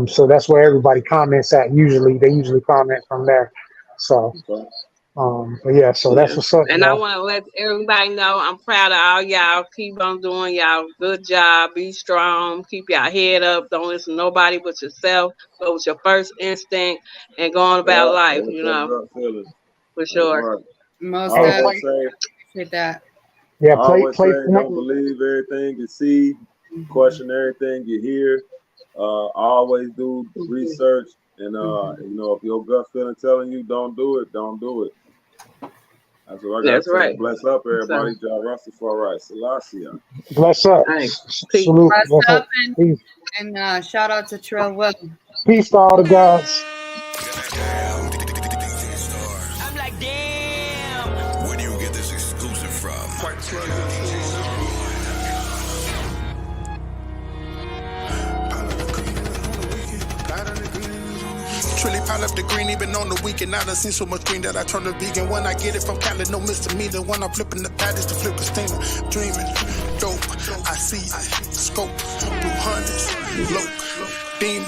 So that's where everybody comments at. They usually comment from there. So, Okay. but yeah, so that's Yeah. what's up, And I y'all. want to let everybody know I'm proud of all y'all. Keep on doing y'all good job. Be strong. Keep your head up. Don't listen to nobody but yourself. Go with your first instinct and go on about Yeah, life, go with that gut feeling. for That's sure. right. Most I Hey, always say, appreciate that. Yeah, I play always say, don't Flynn. believe everything you see. Question everything you hear. Always do research, and if your gut feeling telling you don't do it, don't do it. That's what I got That's to say. right. Bless up, everybody. So, Ja Rastafari, Selassie. Bless up. peace. Salute. Bless Bless up up. Peace. and shout out to Trill Will. Peace to all the guys. I'm like, damn. Where do you get this exclusive from? Trilly pile up the green, even on the weekend. I done seen so much green that I turn to vegan. When I get it from Cali, no misdemeanor. When I'm flipping the patties to flip Christina. Dreaming, dope, I see it. Scope, blue hundreds, low, demon,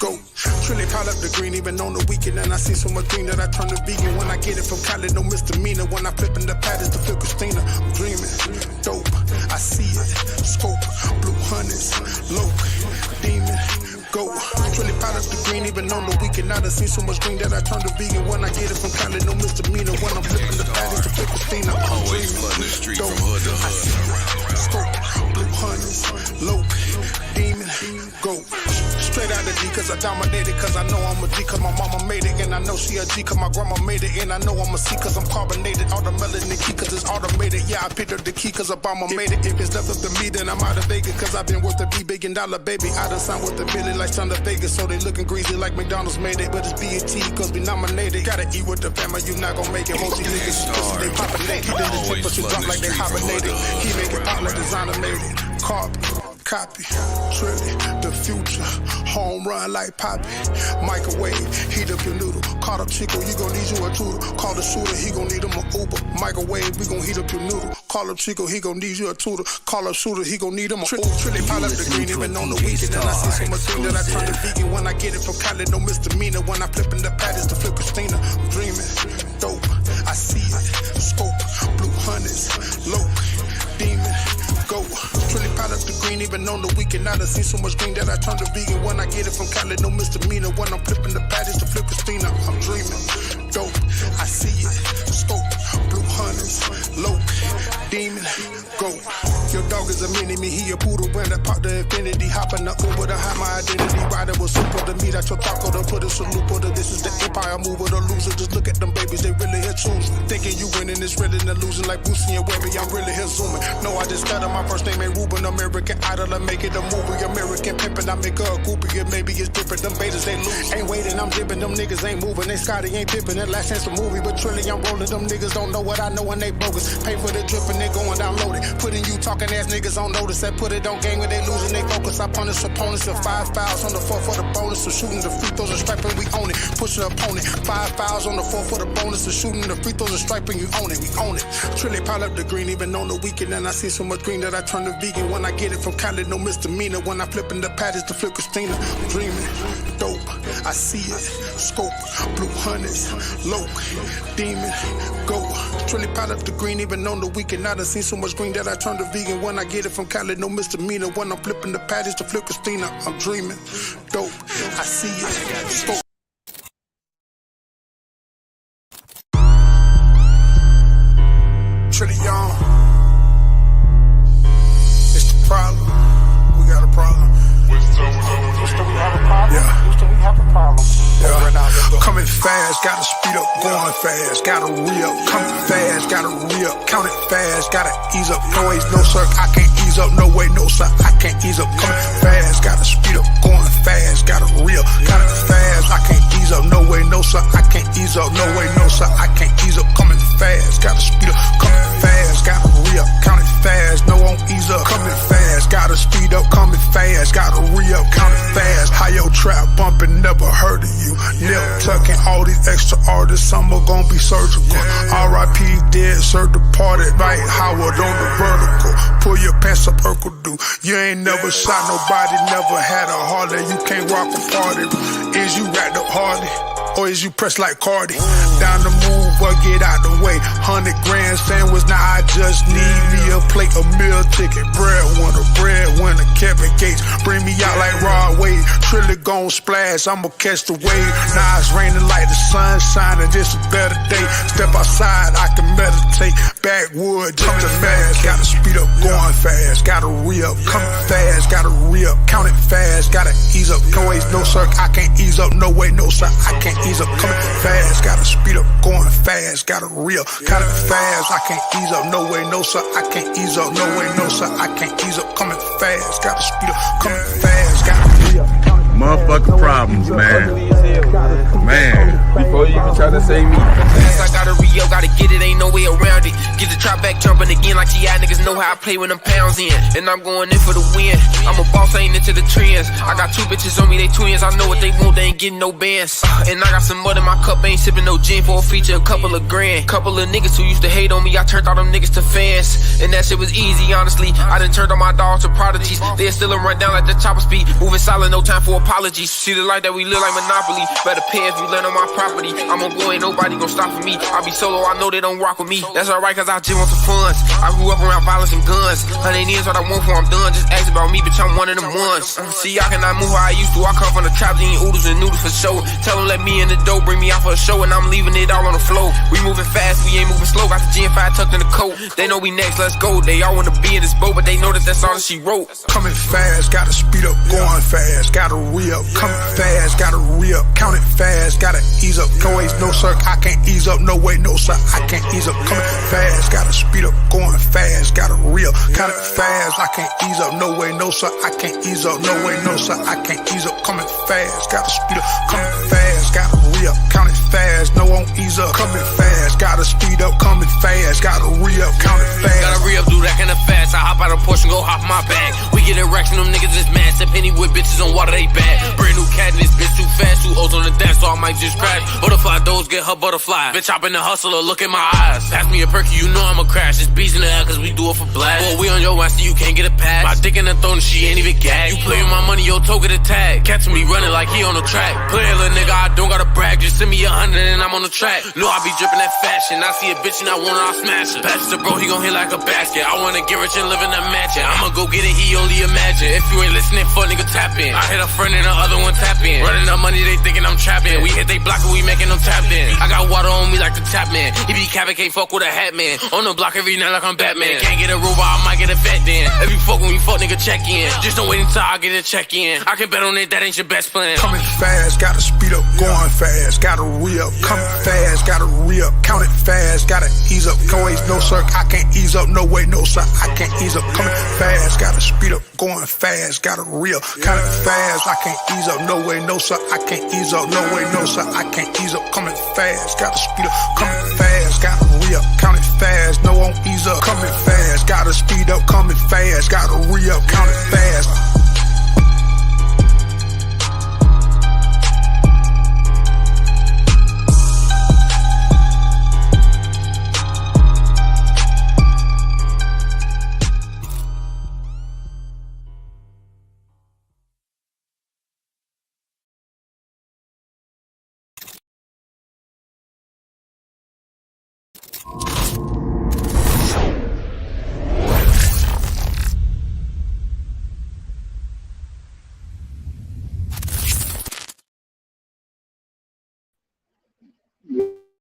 go. Trilly pile up the green, even on the weekend. And I see so much green that I turn to vegan. When I get it from Cali, no misdemeanor. When I'm flipping the patties to flip Christina. I'm dreaming, dope, I see it. Scope, blue hundreds, low, demon, go. Trilly pile up the green, even on the weekend. I done seen so much green that I turned to vegan. When I get it from Cali, no misdemeanor. When I'm flipping the patties to flip Christina. I'm Always flooding the street from hood to hood. Scope, blue hundreds, low, demon, go. Straight out of D, cause I dominated, cause I know I'm a G, cause my mama made it, and I know she a G, cause my grandma made it, and I know I'm a C, cause I'm carbonated, all the melanin key, cause it's automated, yeah, I picked up the key, cause Obama made it, if it's left up to me, then I'm out of Vegas, cause I've been worth a $1 billion, baby, I done signed with the Billy like Thunder Vegas, so they looking greasy like McDonald's made it, but it's BET, cause we nominated, gotta eat with the family, you not gonna make it, most of these niggas, they poppin' naked, then the tip, but you drop like they hibernated, he make it pop like designer made it, carp. Copy, Trilly, the future, home run like Poppy. Microwave, heat up your noodle. Caught up Chico, you gon' need you a tutor. Call the shooter, he gon' need him a Uber. Microwave, we gon' heat up your noodle. Call up Chico, he gon' need you a tutor. Call up shooter, he gon' need him a Uber. Trilly, pile up the green, even on the weekend. And I see so much green that I turn to vegan. When I get it from Cali, no misdemeanor. When I flip in the patties to flip Christina. I'm dreaming, dope, I see it. Scope, blue hundreds, low, demon. Go, Trilly pile up the green, even on the weekend. I done seen so much green that I turn to vegan. When I get it from Cali, no misdemeanor. When I'm flipping the patties to flip Christina, I'm dreaming. Dope, I see it. Scope, blue hundreds, low, demon. Go, your dog is a mini-me. He a poodle when I pop the infinity. Hopping the Uber to hide my identity. Riding with super to meet at your taco to put a salute. But this is the empire mover, the loser. Just look at them babies, they really here choosing. Thinking you winning is really the losing. Like Boosie and Webby, I'm really here zooming. No, I just stutter. My first name ain't Ruben. American Idol, I make it a movie. American pimpin', I make her a groupie. Yeah, maybe it's different. Them betas, they lose. Ain't waiting, I'm dipping. Them niggas ain't moving. They Scotty ain't dipping. That last chance a movie, but Trilly, I'm rolling. Them niggas don't know what I know and they bogus. Pay for the drip and they going download it. Putting you talking ass niggas on notice. That put it on game when they losing they focus. I punish opponents with 5 fouls on the 4 for the bonus. So shooting the free throws and striping, we own it. Pushing the opponent. 5 fouls on the 4 for the bonus. So shooting the free throws and striping, you own it. We own it. Trilly pile up the green, even on the weekend. And I see so much green that I turn to vegan. When I get it from Cali, no misdemeanor. When I flip in the patties to flip Christina. I'm dreaming. Dope, I see it. Scope, blue hundreds, low, demon, go. Trilly pile up the green, even on the weekend. I done seen so much green that I turn to vegan. When I get it from Cali, no misdemeanor. When I'm flipping the patties to flip Christina. I'm dreaming. Dope, I see it. Scope. Trillion. It's the problem. We got a problem. Yeah. Coming fast, gotta speed up, going fast, gotta re-up. Coming fast, gotta re-up. Count it fast, gotta ease up. No ways, no sir, I can't ease up. No way, no sir, I can't ease up. Coming fast, gotta speed up, going fast, gotta re-up. Count it fast, I can't ease up. No way, no sir, I can't ease up. No way, no sir, I can't ease up. Coming fast, gotta speed up. Coming fast, gotta re-up. Count it fast, no won't ease up. Coming fast, gotta speed up. Coming fast, gotta re-up. Count it fast. How your trap bumping, never heard of you. Nip tucking all these extra artists, some are gonna be surgical. R.I.P. dead, sir departed. Right, Howard on the vertical. Pull your pants up, Urkel do. You ain't never shot nobody, never had a Harley. You can't rock a party. Is you racked up Hardy? Or is you pressed like Cardi? Down the move, but get out the way. 100 grand sandwich, now I just need me a plate, a meal ticket. Breadwinner, Kevin Gates. Bring me out like Rod Wave. Trilly gon' splash, I'ma catch the wave. Now it's raining like the sun shining, just a better day. Step outside, I can meditate. Backwood, just a fast. Gotta speed up, going fast. Gotta re-up, coming fast. Gotta re-up, count it fast. Gotta ease up, no ways, no sir, I can't ease up. No way, no sir, I can't ease up. Coming fast, gotta speed up, going fast. Gotta re-up, count it fast. I can't ease up, no way, no sir, I can't ease up. No way, no sir, I can't ease up. Coming fast, gotta speed up, coming fast. Gotta re-up. Motherfucking problems, man. Man. Before you even try to say me. I gotta re-up, gotta get it, ain't no way around it. Get the trap back jumping again like GI niggas know how I play when them pounds in. And I'm going in for the win. I'm a boss, I ain't into the trends. I got 2 bitches on me, they twins. I know what they want, they ain't getting no bands. And I got some mud in my cup, ain't sipping no gin for a feature, a couple of grand. Couple of niggas who used to hate on me, I turned all them niggas to fans. And that shit was easy, honestly. I done turned all my dogs to prodigies. They still run down like the chopper speed. Moving silent, no time for apologies. See the life that we live like Monopoly. Better pay if you land on my property. I'm gon' go, ain't nobody gon' stop for me. I be solo, I know they don't rock with me. That's alright, cause I just want some funds. I grew up around violence and guns. 100 years what I want for, I'm done. Just ask about me, bitch, I'm one of them ones. See, I cannot move how I used to. I come from the trap, eating oodles and noodles for show. Tell them let me in the dough, bring me out for a show, and I'm leaving it all on the floor. We moving fast, we ain't moving slow. Got the G5 tucked in the coat. They know we next, let's go. They all wanna be in this boat, but they know that that's all that she wrote. Coming fast, gotta speed up, going fast. Gotta re-up, coming fast, gotta re-up. Count it fast, gotta ease up. No ways, no sir, I can't ease up. No way, no sir, I can't ease up. Coming fast, gotta speed up, going fast. Gotta re-up, count it fast, I can't ease up. No way, no sir, I can't ease up. No way, no sir, I can't ease up. Coming fast, gotta speed up, coming fast. Gotta re-up, count it fast, no won't ease up. Coming fast, fast, gotta speed up, coming fast, gotta re-up, count it fast. Gotta re-up, do that kind of fast. I hop out of Porsche and go hop my bag. We get erection, them niggas is mad. Step penny with bitches on water, they bad. Brand new cat and this bitch too fast. 2 O's on the dash, so I might just crash. Butterfly doors get her butterfly. Bitch, hop in the hustler, look in my eyes. Pass me a perky, you know I'ma crash. It's bees in the air, cause we do it for blast. Boy, we on your ass, so you can't get a pass. My dick in the throat and she ain't even gagged. You playin' my money, your toe get a tag. Catch me running like he on the track. Play a little nigga, I don't gotta brag. Just send me 100 and I'm on the track. No, I be drippin' that fashion. I see a bitch and I want her, I'll smash her. Pass it to bro, he gon' hit like a basket. I wanna get rich and live in a mansion. I'ma go get it, he only imagine. If you ain't listening, fuck nigga, tap in. I hit a friend and the other one tap in. Running up money, they thinking I'm trapping. We hit they block and we making them tap in. I got water on me like the tap man. He be capping, can't fuck with a hat man. On the block every night like I'm Batman. Can't get a robot, I might get a vet then. If you fuck with me, fuck nigga, check in. Just don't wait until I get a check in. I can bet on it, that ain't your best plan. Coming fast, gotta speed up, going fast, gotta re-up, coming fast, gotta re-up, count it fast, gotta ease up, no ways, no sir, I can't ease up, no way, no sir, I can't ease up, coming fast, gotta speed up, going fast, gotta re-up, count it fast, I can't ease up, no way, no sir, I can't ease up, no way, no sir, I can't ease up, coming fast, gotta speed up, coming fast, gotta re-up, count it fast, no won't ease up, coming fast, gotta speed up, coming fast, gotta re-up, count it fast.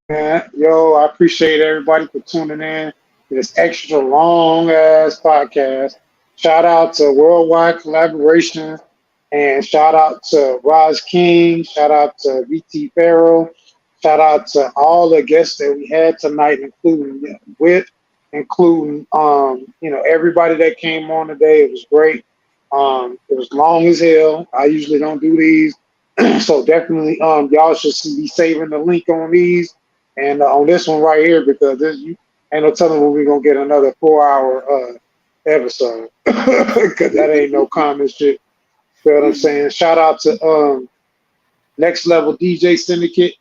Man, yo, I appreciate everybody for tuning in to this extra long ass podcast. Shout out to Worldwide Collaboration and shout out to Roz King. Shout out to VT Pharaoh. Shout out to all the guests that we had tonight, including everybody that came on today. It was great. It was long as hell. I usually don't do these, so definitely y'all should be saving the link on these. And on this one right here, because you ain't no telling when we're going to get another 4-hour episode. Because that ain't no common shit. You know what I'm saying? Shout out to Next Level DJ Syndicate.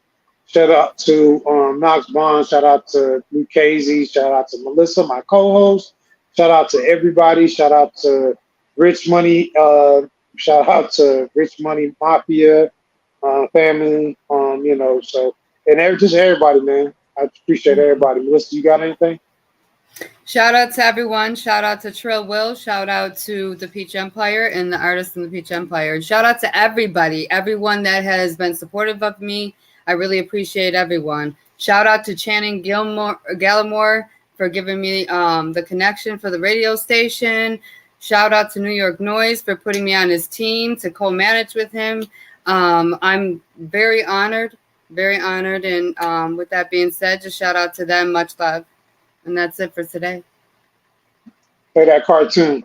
Shout out to Knox Bond. Shout out to Luke Casey. Shout out to Melissa, my co-host. Shout out to everybody. Shout out to Rich Money. Shout out to Rich Money Mafia family. So. And just everybody, man. I appreciate everybody. Melissa, you got anything? Shout out to everyone. Shout out to Trill Will. Shout out to the Peach Empire and the artists in the Peach Empire. Shout out to everybody, everyone that has been supportive of me. I really appreciate everyone. Shout out to Channing Gallimore for giving me the connection for the radio station. Shout out to New York Noise for putting me on his team to co-manage with him. I'm very honored. Very honored. And with that being said, just shout out to them. Much love. And that's it for today. Play that cartoon.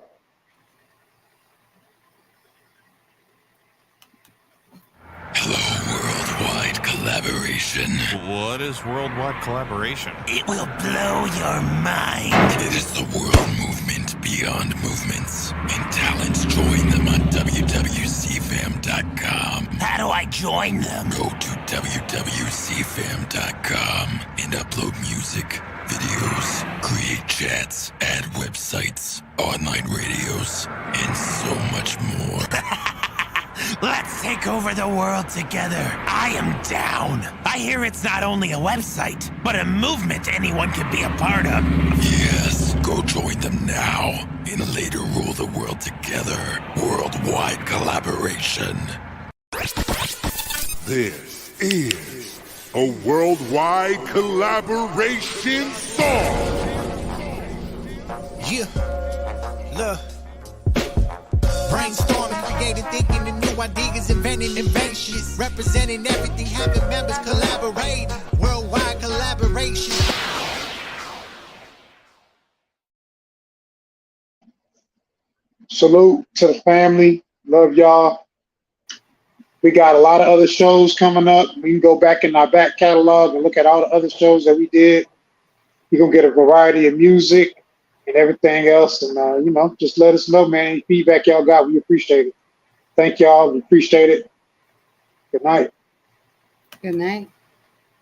Hello, worldwide collaboration. What is worldwide collaboration? It will blow your mind. It is the world movement beyond movements. And talents join them on wwcfam.com. How do I join them? Go to wwcfam.com and upload music, videos, create chats, add websites, online radios, and so much more. Let's take over the world together. I am down. I hear it's not only a website, but a movement anyone can be a part of. Yes, go join them now and later rule the world together. Worldwide collaboration. This is a worldwide collaboration song. Yeah, look. Brainstorming, creating, thinking of new ideas, inventing inventions, representing everything, having members collaborate. Worldwide collaboration. Salute to the family. Love y'all. We got a lot of other shows coming up. We can go back in our back catalog and look at all the other shows that we did. You're going to get a variety of music and everything else. And, just let us know, man. Any feedback y'all got, we appreciate it. Thank y'all. We appreciate it. Good night. Good night.